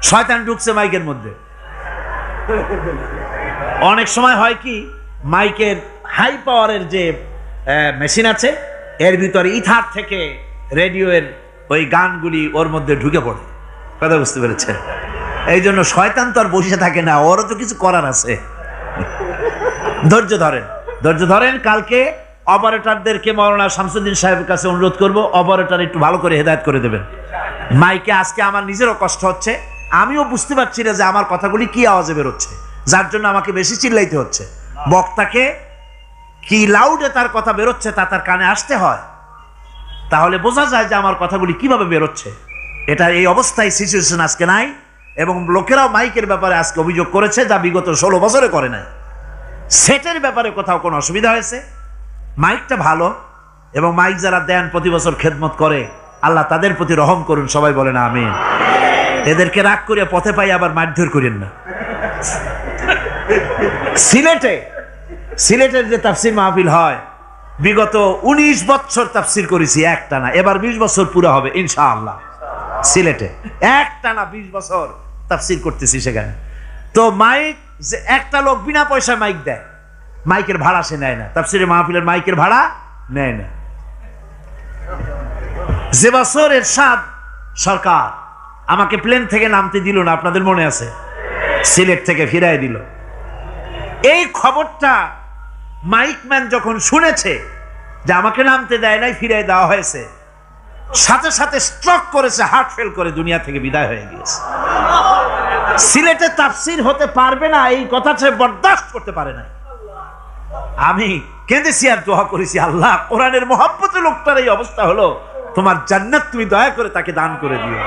S1: শয়তান ঢুকছে মাইকের মধ্যে। অনেক সময় হয় কি, মাইকের হাই পাওয়ারের যে মেশিন আছে, এর ভিতরে ইথার থেকে রেডিওর ওই গানগুলি ওর মধ্যে ঢুকে পড়ে। কথা বুঝতে পেরেছে? এই জন্য শয়তান তো আর বসে থাকে না, ওরও তো কিছু করার আছে। ধৈর্য ধরেন, ধৈর্য ধরেন। কালকে অপারেটরদেরকে মাওলানা শামসুদ্দিন সাহেবের কাছে অনুরোধ করব, অপারেটর একটু ভালো করে হেদায়েত করে দেবেন। মাইকে আজকে আমার নিজেরও কষ্ট হচ্ছে, আমিও বুঝতে পারছি না যে আমার কথাগুলি কি আওয়াজে বেরোচ্ছে, যার জন্য আমাকে বেশি চিল্লাইতে হচ্ছে। বক্তাকে কি লাউডে তার কথা বেরোচ্ছে তা তার কানে আসতে হয়, তাহলে বোঝা যায় যে আমার কথাগুলি কিভাবে বেরোচ্ছে। এটা এই অবস্থায় সিচুয়েশন আজকে নাই, এবং লোকেরাও মাইকের ব্যাপারে আজকে অভিযোগ করেছে, যা বিগত 16 বছরে করে নাই। সেটের ব্যাপারে কোথাও কোনো অসুবিধা হয়েছে? মাইকটা ভালো, এবং মাইক যারা দেন প্রতি বছর খেদমত করে, আল্লাহ তাদের প্রতি রহম করুন। সবাই বলেন আমিন। এদেরকে রাগ করে পথে পাই আবার মারধর করেন না। সিলেটের যে তাফসির মাহফিল হয়, বিগত 19 বছর তাফসির করেছি একটানা, এবার 20 বছর পুরো হবে ইনশাআল্লাহ। সিলেটে একটানা 20 বছর তাফসির করতেছি সেখানে। তো মাইক, যে একটা লোক বিনা পয়সায় মাইক দেয়, মাইকের ভাড়া সে নেয় না। তাফসিরে মাহফিলের মাইকের ভাড়া নেয় না। যে বছর এরশাদ সরকার আমাকে প্লেন থেকে নামতে দিল না, আপনাদের মনে আছে? সিলেট থেকে ফিরাই দিল। এই খবরটা মাইকম্যান যখন শুনেছে যে আমাকে নামতে দেয় নাই, ফিরাই দেওয়া হয়েছে, সাথে সাথে স্ট্রোক করেছে, হার্ট ফেল করে দুনিয়া থেকে বিদায় হয়ে গিয়েছে। সিলেটে তাফসির হতে পারবে না এই কথা সে বরদাস্ত করতে পারে না। আমি কেঁদেছি আর দোয়া করেছি, আল্লাহ, কোরআনের মহব্বতে লোকটার এই অবস্থা হলো, তোমার জান্নাত তুমি দয়া করে তাকে দান করে দিও।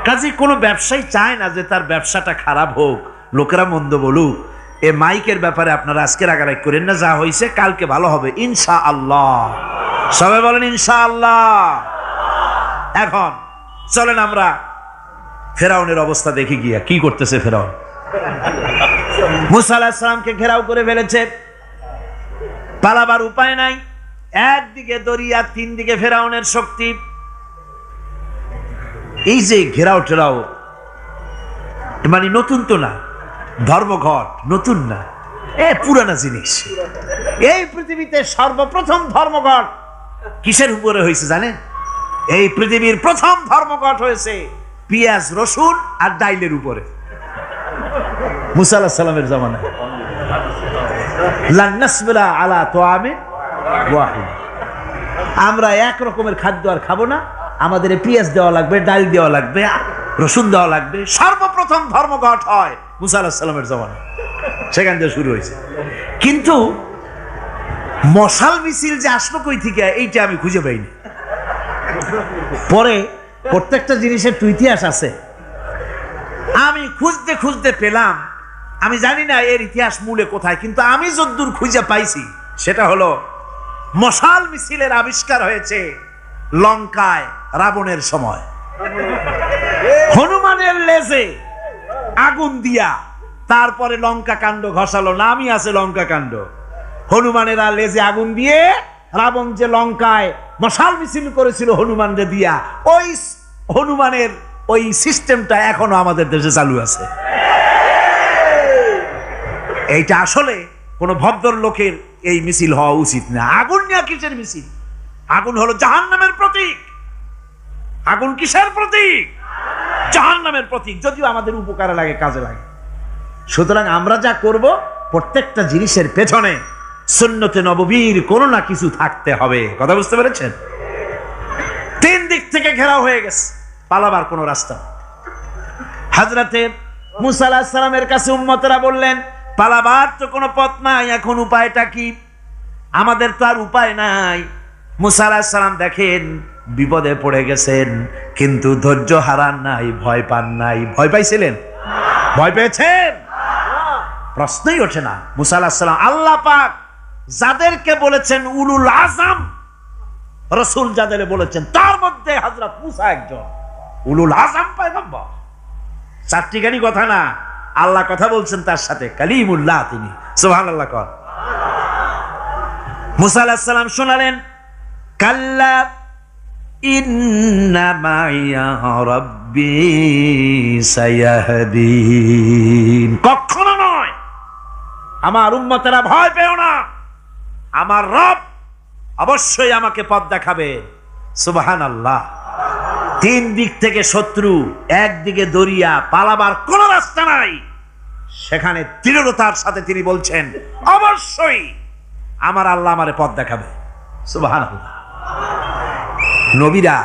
S1: কাজে কোনো ব্যবসায়ী চায় না যে তার ব্যবসাটা খারাপ হোক, লোকেরা মন্দ বলুক। এ মাইকের ব্যাপারে আপনারা আজকে রাগারাগ করেন না, যা হয়েছে কালকে ভালো হবে ইনশাআল্লাহ। সবাই বলেন ইনশাআল্লাহ। এখন চলেন আমরা ফেরাউনের অবস্থা দেখি গিয়া কি করতেছে ফেরাউন। মুসা আলাইহিস সালামকে ঘেরাও করে ফেলেছে, পালাবার উপায় নাই। একদিকে দরিয়া, 3 দিকে ফেরাউনের শক্তি। এই যে ঘেরাও টেরাও, মানে নতুন তো না, ধর্মঘট নতুন না, পুরানা জিনিস। এই পৃথিবীতে সর্বপ্রথম ধর্মঘট কিসের উপরে হয়েছে জানেন? এই পৃথিবীর প্রথম ধর্মঘট হয়েছে পেঁয়াজ, রসুন আর ডাইলের উপরে। মুসা আলাইহিস সালামের জামানায় লান নাসবিরা আলা তুআমিন ওয়াহিদ, আমরা এক রকমের খাদ্য আর খাবো না, আমাদের পেঁয়াজ দেওয়া লাগবে, ডাল দেওয়া লাগবে, রসুন দেওয়া লাগবে। সর্বপ্রথম ধর্মঘট হয় মুসা আলাইহিস সালামের জামানায়, সেখান থেকে শুরু হয়েছে। কিন্তু মশাল মিছিল যে আসলো কই থেকে, এইটা আমি খুঁজে পাইনি। পরে প্রত্যেকটা জিনিসের তো ইতিহাস আছে, আমি খুঁজতে খুঁজতে পেলাম। আমি জানি না এর ইতিহাস মূলে কোথায়, কিন্তু আমি যদ্দূর খুঁজে পাইছি সেটা হলো মশাল মিছিলের আবিষ্কার হয়েছে লঙ্কায় রাবণের সময়। হনুমানের লেজে আগুন দিয়া তারপরে লঙ্কা কাণ্ড ঘষালো, নামই আছে লঙ্কা কাণ্ড। হনুমানেরা লেজে আগুন দিয়ে রাবণ যে লঙ্কায় মশাল মিছিল করেছিল হনুমানরে দিয়া, ওই হনুমানের
S2: ওই সিস্টেমটা এখনো আমাদের দেশে চালু আছে। এইটা আসলে কোন ভদ্রলোকের এই মিছিল হওয়া উচিত না। আগুন নিয়ে কিসের মিছিল? আগুন হলো জাহান্নামের প্রতীক। আগুন কিসের প্রতীক? জাহান্নামের প্রতীক। যদিও আমাদের উপকারে লাগে, কাজে লাগে। সুতরাং আমরা যা করব, প্রত্যেকটা জিনিসের পেছনে সুন্নতে নববীর কোনো না কিছু থাকতে হবে। কথা বুঝতে পেরেছেন? 3 দিক থেকে ঘেরাও হয়ে গেছে, পালাবার কোনো রাস্তা। হযরতে মুসা আলাইহিস সালামের কাছে উম্মতেরা বললেন, পালাবার তো কোনো পথ নাই, এখন উপায়টা কি? আমাদের তো আর উপায় নাই। মুসা আলাইহিস সালাম দেখেন বিপদে পড়ে গেছেন, কিন্তু ধৈর্য হারান নাই, ভয় পান নাই। ভয় পাইছিলেন? ভয় পেয়েছেন? প্রশ্নই ওঠে না। মুসা আলাইহিস সালাম আল্লাহ পাক যাদেরকে বলেছেন উলুল আজম রাসূল, যাদের বলেছেন তার মধ্যে হযরত মুসা একজন উলুল আজম পয়গম্বর। চারটিখানি কথা না, আল্লাহ কথা বলছেন তার সাথে, কালিমুল্লাহ তিনি। সুবহানাল্লাহ। কর মুসা আলাইহিস সালাম শোনালেন, কাল্লা ইন্না মাইয়া রাব্বি সায়াহদিন। কখনো নয়, আমার উম্মতেরা ভয় পেও না, আমার রব অবশ্যই আমাকে পথ দেখাবে। সুবহানাল্লাহ। 3 দিক থেকে শত্রু, একদিকে দরিয়া, পালাবার কোন রাস্তা নাই। সেখানে দৃঢ়তার সাথে তিনি বলছেন, অবশ্যই আমার আল্লাহ আমারে পথ দেখাবে। সুবহানাল্লাহ। নবীরা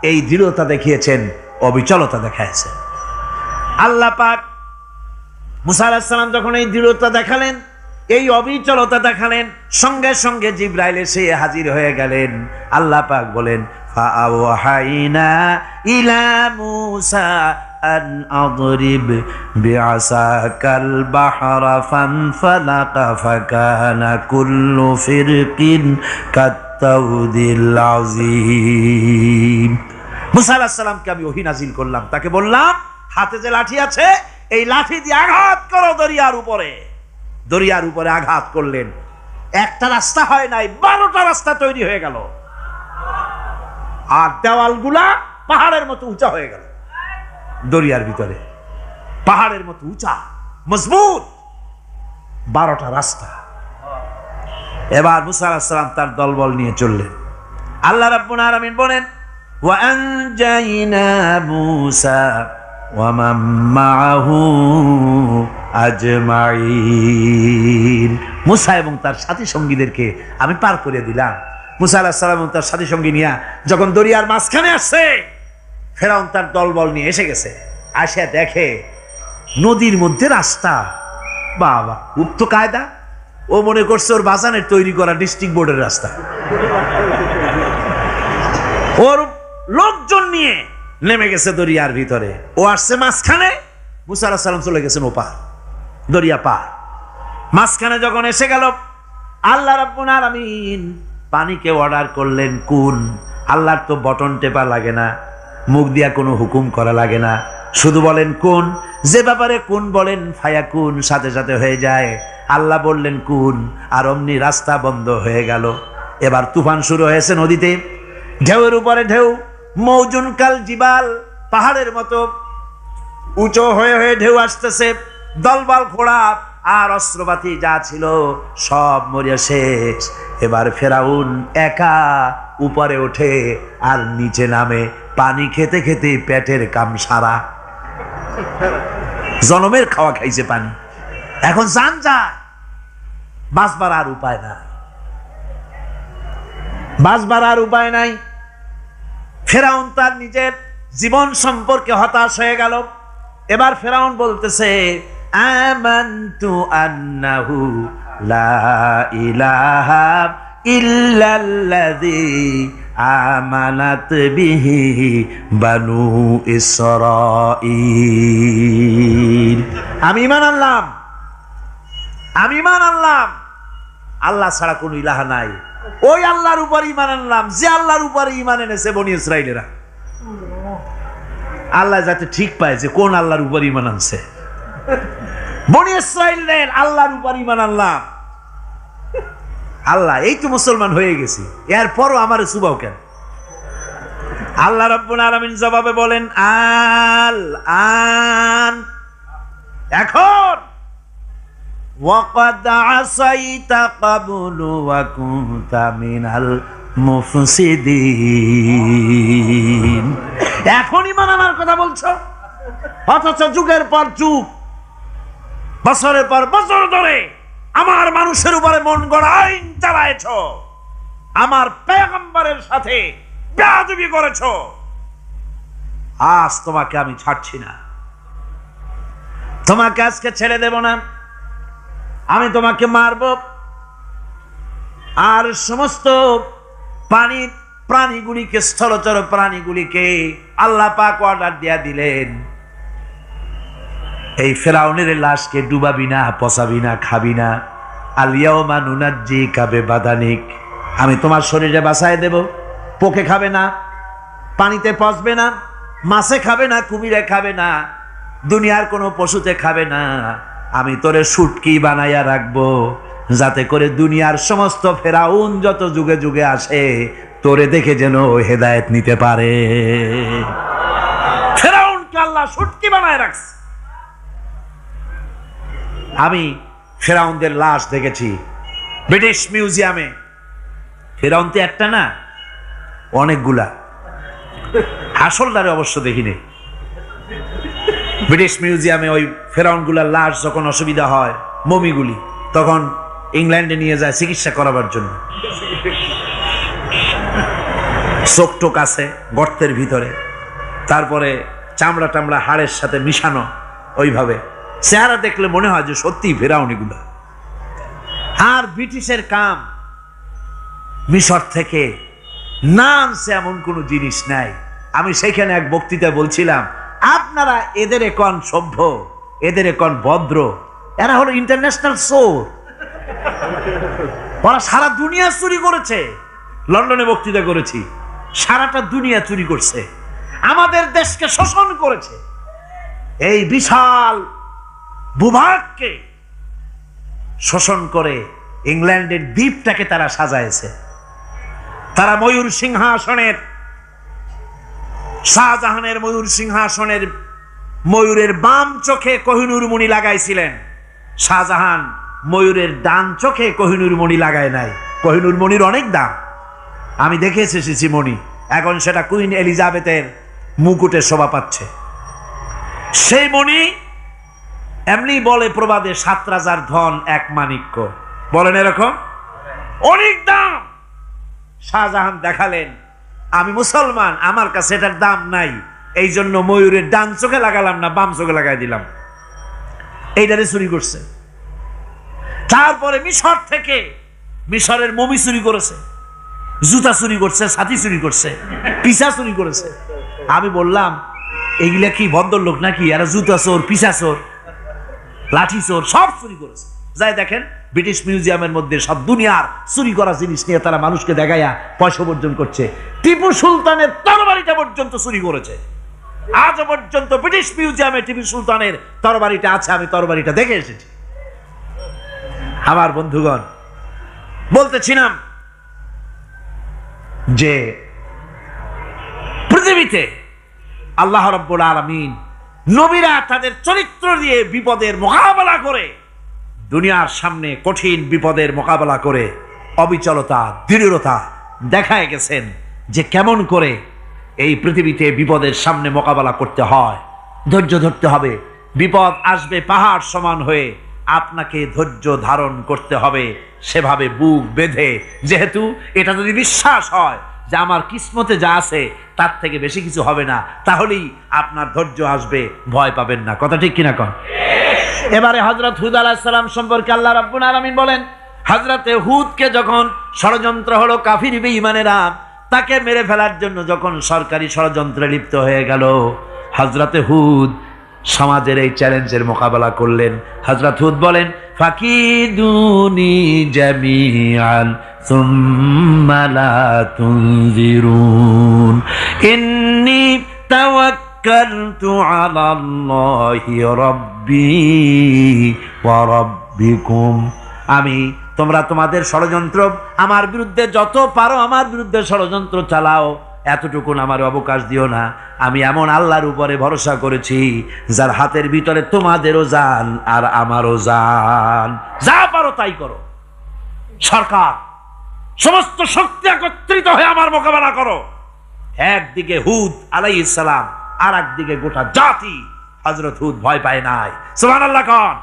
S2: এই দৃঢ়তা দেখিয়েছেন, অবিচলতা দেখাইছেন। আল্লাহ পাক মুসা আলাইহিস সালাম যখন এই দৃঢ়তা দেখালেন, এই অবিচলতা দেখালেন, সঙ্গে সঙ্গে জিবরাইল এসে হাজির হয়ে গেলেন। আল্লাহ পাক বলেন, ফাআওহাইনা ইলা মুসা আন আদরিব বিআসাকাল বাহরা ফানফালাকা ফাকানা কুল্লু ফিরকিন কাত্তাউদিল আযীম। মুসা আলাইহিস সালামকে আমি ওহী নাজিল করলাম, তাকে বললাম হাতে যে লাঠি আছে, এই লাঠি দিয়ে আঘাত করো দরিয়ার উপরে। দরিয়ার উপরে আঘাত করলেন, একটা রাস্তা হয় নাই, 12টা রাস্তা তৈরি হয়ে গেল। আর দেওয়ালগুলা পাহাড়ের মতো উঁচা হয়ে গেল। দরিয়ার ভিতরে পাহাড়ের মতো উঁচা, মজবুত 12টা রাস্তা। এবার মুসা আলাইহিস সালাম তার দলবল নিয়ে চললেন। আল্লাহ রাব্বুল আলামিন বলেন, ওয়া আনজাইনা মুসা ওয়া মান মাআহু আজমাইন। মুসা এবং তার সাথী সঙ্গীদেরকে আমি পার করে দিলাম। মুসা আলাইহিস সালাম এবং তার সাথী সঙ্গী নিয়ে যখন দরিয়ার মাঝখানে আসছে, ফেরাউন তার দলবল নিয়ে এসে গেছে। আসে দেখে নদীর মধ্যে রাস্তা। বাবা, উক্ত কায়দা। ও মনে করছে ওর বাজানের তৈরি করা ডিস্ট্রিক্ট বোর্ডের রাস্তা। ওর লোকজন নিয়ে নেমে গেছে দরিয়ার ভিতরে, ও আসছে মাঝখানে। মুসা আলাইহিস সালাম চলে গেছেন ওপার, দরিয়া পার। মাঝখানে যখন এসে গেল, আল্লাহ রাব্বুল আলামিন পানিকে অর্ডার করলেন কুন। আল্লাহর তো বটন টেপা লাগে না, মুখ দিয়া কোনো হুকুম করা লাগে না, শুধু বলেন কুন। যে ব্যাপারে কুন বলেন ফায়াকুন, সাথে সাথে হয়ে যায়। আল্লাহ বললেন কুন, আর অমনি রাস্তা বন্ধ হয়ে গেল। এবার তুফান শুরু হয়েছে নদীতে, ঢেউয়ের উপরে ঢেউ, মৌজুন কাল জিবাল, পাহাড়ের মতো উঁচু হয়ে হয়ে ঢেউ আসতেছে। দলবল ঘোড়া আর অস্ত্রপাতি যা ছিল সব মরিয়া শেষ। এবার ফেরাউন একা উপরে ওঠে আর নিচে নামে, পানি খেতে খেতে পেটের কাম সারা। জনমের খাওয়া খাইছে পানি, এখন জান যায়, বাঁচবার আর উপায় নাই, বাঁচবার আর উপায় নাই। ফেরাউন তার নিজের জীবন সম্পর্কে হতাশ হয়ে গেল। এবার ফেরাউন বলতেছে, আমানতু আন্নাহু লা ইলাহা ইল্লাল্লাযী আমানাত বিহি বানু ইসরাঈল। আমি ঈমান আনলাম, আমি ঈমান আনলাম আল্লাহ ছাড়া কোনো ইলাহা নাই। ওই আল্লাহর উপর ঈমান আনলাম যে আল্লাহর উপর ঈমান এনেছে বনি ইসরাঈলেরা। আল্লাহ যাতে ঠিক পায় যে কোন আল্লাহর উপর ঈমান আনছে। বনি ইসরাঈলের আল্লাহর উপর ঈমান আনলাম। আল্লাহ, এই তো মুসলমান হয়ে গেছি, এরপরও আমারে চুবাও কেন? আল্লাহ রাব্বুল আলামিন জবাবে বলেন আল আন, এখন ওয়াকাদ আসাইতা ক্বাবলু ওয়া কুনতা মিনাল মুফসিদিন, এখন ঈমান আনার কথা বলছো, অথচ যুগের পর যুগ, বছরের পর বছর ধরে আমার মানুষের উপরে মন গড়া আইন চালায়েছো, আমার পয়গম্বরের সাথে বেয়াদবি করেছো। আজ তোমাকে আমি ছাড়ছি না, তোমাকে আজকে ছেড়ে দেব না, আমি তোমাকে মারব। আর সমস্ত প্রাণীগুলিকে, স্থলচর প্রাণীগুলিকে আল্লাহ পাক অর্ডার দিয়া দিলেন, এই ফেরাউনের লাশকে ডুবাবি না, পচাবি না, খাবি না। আলিয়াউমা নুনাজ্জিকা বিবাদানিক, আমি তোমার শরীরে বাঁচায় দেব। পোকে খাবে না, পানিতে পচবে না, মাছে খাবে না, কুমিরে খাবে না, দুনিয়ার কোনো পশুতে খাবে না। আমি তোরে শুটকি বানাইয়া রাখবো, যাতে করে দুনিয়ার সমস্ত ফেরাউন যত যুগে যুগে আসে তোরে দেখে যেন হেদায়েত নিতে পারে। ফেরাউনকে আল্লাহ শুটকি বানায় রাখছে। আমি ফেরাউনদের লাশ দেখেছি ব্রিটিশ মিউজিয়ামে। ফেরাউন তো একটা না, অনেকগুলা। আসলদারে অবশ্য দেখিনি। ব্রিটিশ মিউজিয়ামে ওই ফেরাউনগুলার লাশ যখন অসুবিধা হয়, মমিগুলি, তখন ইংল্যান্ডে নিয়ে যায় চিকিৎসা করাবার জন্য। চোখ টোক আছে গর্তের ভিতরে, তারপরে চামড়া টামড়া হাড়ের সাথে মিশানো, ওইভাবে চেহারা দেখলে মনে হয় যে সত্যি ফেরাউনিগুলা। আর ব্রিটিশের কাম মিশর থেকে নামছে এমন কোনো জিনিস নাই। আমি সেখানে এক বক্তৃতা বলছিলাম, আপনারা এদের এখন সভ্য, এদের এখন ভদ্র, এরা হলো ইন্টারন্যাশনাল চোর। ওরা সারা দুনিয়া চুরি করেছে। লন্ডনে বক্তৃতা করেছি, সারাটা দুনিয়া চুরি করছে, আমাদের দেশকে শোষণ করেছে। এই বিশাল ভূভাগকে শোষণ করে ইংল্যান্ডের দ্বীপটাকে তারা সাজাইছে। তারা ময়ূর সিংহাসনের, শাহজাহানের ময়ূর সিংহাসনের ময়ূরের বাম চোখে কোহিনূর মণি লাগাইছিলেন। শাহজাহান ময়ূরের ডান চোখে কোহিনূর মণি লাগায় নাই। কোহিনূর মণির অনেক দাম, আমি দেখে এসেছি মণি। এখন সেটা কুইন এলিজাবেথের মুকুটে শোভা পাচ্ছে। সেই মণি এমনি বলে প্রবাদে 7 রাজার ধন 1 মাণিক্য, বলেন এরকম, অনেক দাম। শাহজাহান দেখালেন, আমি মুসলমান, আমার কাছে এটার দাম নাই, এই জন্য ময়ূরের ডান চোখে লাগালাম না, বাম চোখে লাগাই দিলাম। এইটারে চুরি করছে। তারপরে মিশর থেকে, মিশরের মমি চুরি করেছে, জুতা চুরি করছে, ছাতি চুরি করছে, পিসা চুরি করেছে। আমি বললাম, এগুলা কি ভদ্রলোক নাকি? এরা জুতা চোর, পিসা চোর, লাঠি চোর, সব চুরি করেছে। যাই দেখেন ব্রিটিশ মিউজিয়ামের মধ্যে সব দুনিয়ার চুরি করা জিনিস নিয়ে তারা মানুষকে দেখাইয়া পয়সা অর্জন করছে। টিপু সুলতানের তরবারিটা পর্যন্ত চুরি করেছে। আজ পর্যন্ত ব্রিটিশ মিউজিয়ামে টিপু সুলতানের তরবারিটা আছে, আমি তরবারিটা দেখে এসেছি। আমার বন্ধুগণ, বলতেছিলাম যে পৃথিবীতে আল্লাহ রাব্বুল আলামিন নবীরা তাদের চরিত্র দিয়ে বিপদের মোকাবেলা করে, দুনিয়ার সামনে কঠিন বিপদের মোকাবেলা করে অবিচলতা, দৃঢ়তা দেখায় গেছেন যে কেমন করে এই পৃথিবীতে বিপদের সামনে মোকাবেলা করতে হয়। ধৈর্য ধরতে হবে। বিপদ আসবে পাহাড় সমান হয়ে, আপনাকে ধৈর্য ধারণ করতে হবে সেভাবে বুক বেঁধে। যেহেতু এটা যদি বিশ্বাস হয় যে আমার কিসমতে যা আছে তার থেকে বেশি কিছু হবে না, তাহলেই আপনার ধৈর্য আসবে, ভয় পাবেন না। কথা ঠিক কিনা কন? এবারে হযরত হুদ আলাইহিস সালাম সম্পর্কে আল্লাহ রাব্বুল আলামিন বলেন, হযরতে হুদকে যখন ষড়যন্ত্র হলো, কাফির বেঈমানেরা তাকে মেরে ফেলার জন্য যখন সরকারি ষড়যন্ত্রে লিপ্ত হয়ে গেল, হযরতে হুদ সমাজের এই চ্যালেঞ্জের মোকাবেলা করলেন। হযরত হুদ বলেন, ফাকিদুনি জামিআন সুম্মা লা তুনজিরুন ইন্নী তাওয়াক্কালতু আলাল্লাহি রাব্বি ওয়া রাব্বিকুম। তোমরা তোমাদের ষড়যন্ত্র আমার বিরুদ্ধে যত পারো আমার বিরুদ্ধে ষড়যন্ত্র চালাও, এতটুকু আমার অবকাশ দিও না। আমি এমন আল্লাহর উপরে ভরসা করেছি যার হাতের ভিতরে তোমাদেরও জান আর আমারও জান। যা পারো তাই করো। সরকার সমস্ত শক্তি একত্রিত হয়ে আমার মোকাবেলা করো। একদিকে হুদ আলাইহিস সালাম, আর একদিকে গোটা জাতি। হযরত হুদ ভয় পায় নাই। সুবহানাল্লাহ কোন।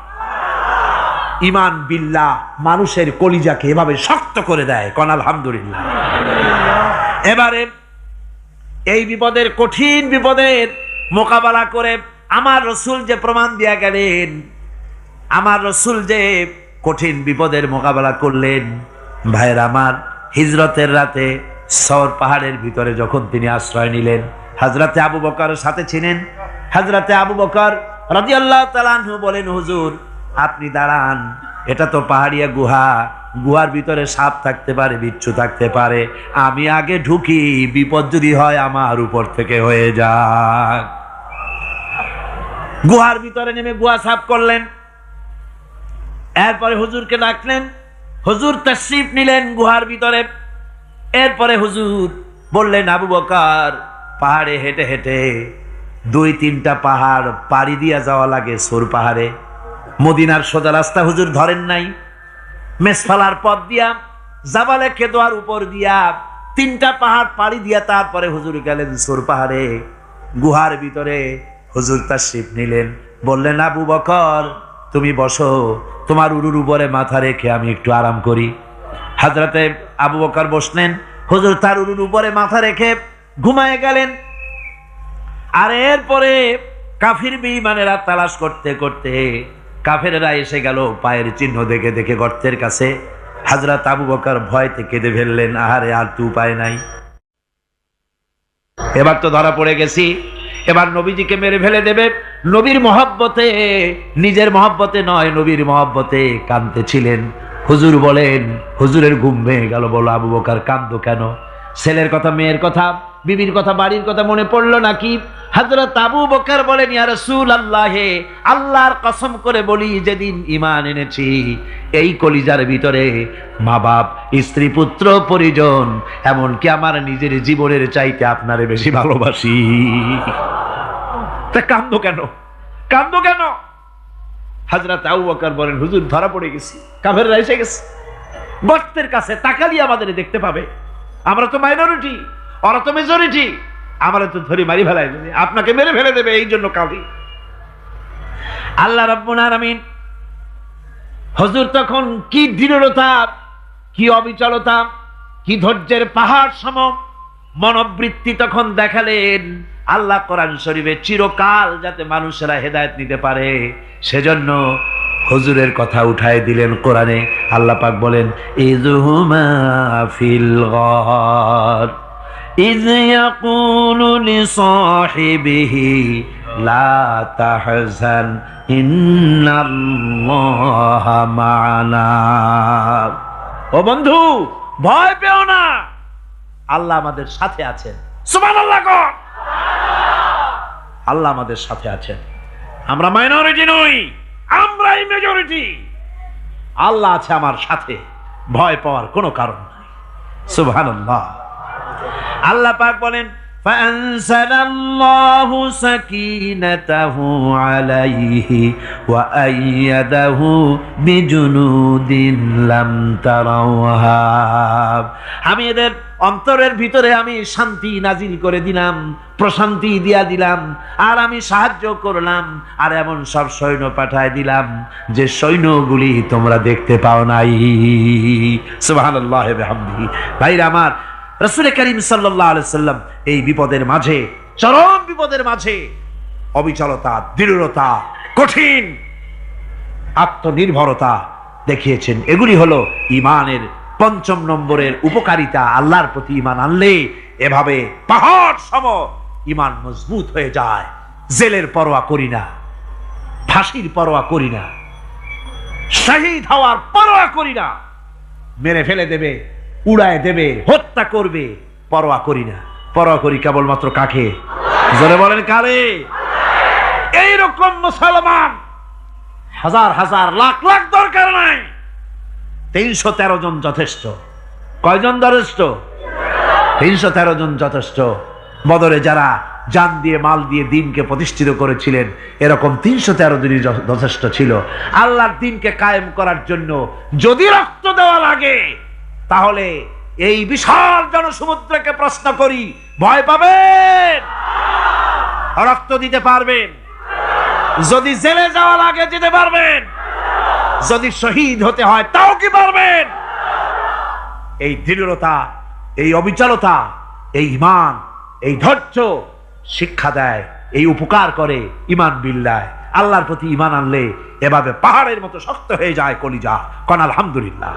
S2: ঈমান বিল্লাহ মানুষের কলিজাকে এভাবে শক্ত করে দেয়। কোন আলহামদুলিল্লাহ। এবারে এই বিপদের, কঠিন বিপদের মোকাবেলা করে আমার রাসূল যে প্রমাণ দিয়া গেলেন, আমার রাসূল যে কঠিন বিপদের মোকাবেলা করলেন, ভাইয়ের আমার, হিজরতের রাতে সওর পাহাড়ের ভিতরে যখন তিনি আশ্রয় নিলেন, হযরতে আবু বকরের সাথে ছিলেন। হযরতে আবু বকর রাদিয়াল্লাহু তাআলা আনহু বলেন, হুজুর আপনি দাঁড়ান, এটা তো পাহাড়িয়া গুহা, গুহার ভিতরে সাপ থাকতে পারে, বিচ্ছু থাকতে পারে, আমি আগে ঢুকি, বিপদ যদি হয় আমার উপর থেকে হয়ে যাক। গুহার ভিতরে নেমে গুহা সাফ করলেন। এরপরে হুজুরকে ডাকলেন, হুজুর তাশরীফ নিলেন গুহার ভিতরে। এরপরে হুজুর বললেন, আবু বকর পাহাড়ে হেঁটে হেঁটে 2-3টা পাহাড় পাড়ি দিয়া যাওয়া লাগে সৌর পাহাড়ে। মদিনার সোজা রাস্তা হুজুর ধরেন নাই, মেসফালার পথ দিয়া জাবালে কেদোয়ার উপর দিয়া 3টা পাহাড় পাড়ি দিয়া তারপরে হুজুর গেলেন সৌর পাহাড়ে। গুহার ভিতরে হুজুর তাশরীফ নিলেন। বললেন, আবু বকর তুমি বসো, তোমার উরুর উপরে মাথা রেখে আমি একটু আরাম করি। হযরতে আবু বকর বসলেন, হুজুর তার উরুর উপরে মাথা রেখে ঘুমায় গেলেন। আর এরপরে কাফির বেঈমানেরা তালাশ করতে করতে কাফেরেরা এসে গেল পায়ের চিহ্ন দেখে দেখে গর্তের কাছে। হযরত আবু বকর ভয়তে কেঁদে ফেললেন, আহারে আর তো উপায় নাই, এবার তো ধরা পড়ে গেছি, এবার নবীজিকে মেরে ফেলে দেবে। নবীর মহব্বতে, নিজের মহব্বতে নয়, নবীর মহব্বতে কাঁদতেছিলেন। হুজুর বলেন, হুজুরের ঘুম ভেঙে গেল। বলো আবু বকর কাঁদো কেন? ছেলের কথা, মেয়ের কথা, বিবির কথা, বাড়ির কথা মনে পড়লো নাকি? হযরত আবু বকর বলেন, ইয়া রাসূলুল্লাহ, আল্লাহর কসম করে বলি, যেদিন ঈমান এনেছি এই কলিজার ভিতরে মা বাপ, স্ত্রী, পুত্র, পরিজন, এমনকি আমার নিজের জীবনের চাইতে আপনারে বেশি ভালোবাসি। তা কান্দো কেন? কান্দো কেন? হযরত আবু বকর বলেন, হুজুর ধরা পড়ে গেছি, কাফেররা এসে গেছে গর্তের কাছে, তাকালি আমাদের দেখতে পাবে, আমরা তো মাইনরিটি, ওরা তো মেজরিটি, আমরা তো ধরে মারি ফেলাই দেবে, আপনাকে মেরে ফেলে দেবে, এই জন্য কাঁদি। আল্লাহ রাব্বুল আলামিন, হুজুর তখন কি দৃঢ়তা, কি অবিচলতা, কি ধৈর্যের পাহাড় সম মনোবৃত্তি তখন দেখালেন। আল্লাহ কোরআন শরীফে চিরকাল যাতে মানুষেরা হেদায়েত নিতে পারে সেজন্য হুজুরের কথা উঠায় দিলেন কোরআনে। আল্লাহ পাক বলেন, ইযহুমা ফিল গার ইয ইয়াকুলু লিসাহিবিহি লা তাহজান ইন্নাল্লাহা মা'ানা। ও বন্ধু, ভয় পেও না, আল্লাহ আমাদের সাথে আছেন। সুবহানাল্লাহ কর। আল্লাহ আমাদের সাথে আছেন। আমরা মাইনরিটি নই, আমরাই মেজরিটি। আল্লাহ আছে আমার সাথে, ভয় পাওয়ার কোনো কারণ নাই। সুবহানাল্লাহ। আল্লাহ পাক বলেন, ফাআনসালাল্লাহু সাকিনাতাহু আলাইহি ওয়া আইয়াদাহু বিজুনুদিন লাম তারাওহা। আমি এদের অন্তরের ভিতরে আমি শান্তি নাজিল করে দিলাম, প্রশান্তি দিয়া দিলাম, আর আমি সাহায্য করলাম, আর এমন সব সৈন্য পাঠায় দিলাম যে সৈন্যগুলি তোমরা দেখতে পাও নাই। সুবহানাল্লাহ ওয়া বিহামদিহি। ভাইরা আমার, রাসূল করিম সাল্লাল্লাহু আলাইহি সাল্লাম এই বিপদের মাঝে, চরম বিপদের মাঝে অবিচলতা, দৃঢ়তা, কঠিন আত্মনির্ভরতা দেখিয়েছেন। এগুলি হলো ঈমানের 5ম নম্বরের উপকারিতা। আল্লাহর প্রতি ঈমান আনলে এভাবে পাহাড় সম ঈমান মজবুত হয়ে যায়। জেলের পরোয়া করি না, ফাঁসির পরোয়া করি না, শহীদ হওয়ার পরোয়া করি না, মেরে ফেলে দেবে, উড়ায় দেবে, হত্যা করবে, পরোয়া করি না। পরোয়া করি কেবলমাত্র কাকে? জোরে বলেন কারে? এইরকম মুসলমান হাজার হাজার লাখ লাখ দরকার নাই, 313 জন যথেষ্ট। কয়জন যথেষ্ট? 313 জন যথেষ্ট। বদরে যারা জান দিয়ে মাল দিয়ে দিনকে প্রতিষ্ঠিত করেছিলেন, এরকম 313 জনই যথেষ্ট ছিল আল্লাহর দিনকে কায়েম করার জন্য। যদি রক্ত দেওয়া লাগে তাহলে এই বিশাল জনসমুদ্রকে প্রশ্ন করি, ভয় পাবেন? রক্ত দিতে পারবেন? যদি জেলে যাওয়া লাগে যেতে পারবেন? যদি শহীদ হতে হয় তাও কি পারবেন? এই দৃঢ়তা, এই অবিচলতা, এই ঈমান, এই ধৈর্য শিক্ষা দেয়, এই উপকার করে ঈমান বিল্লাহ। আল্লাহর প্রতি ঈমান আনলে এভাবে পাহাড়ের মতো শক্ত হয়ে যায় কলিজা। কোন আলহামদুলিল্লাহ।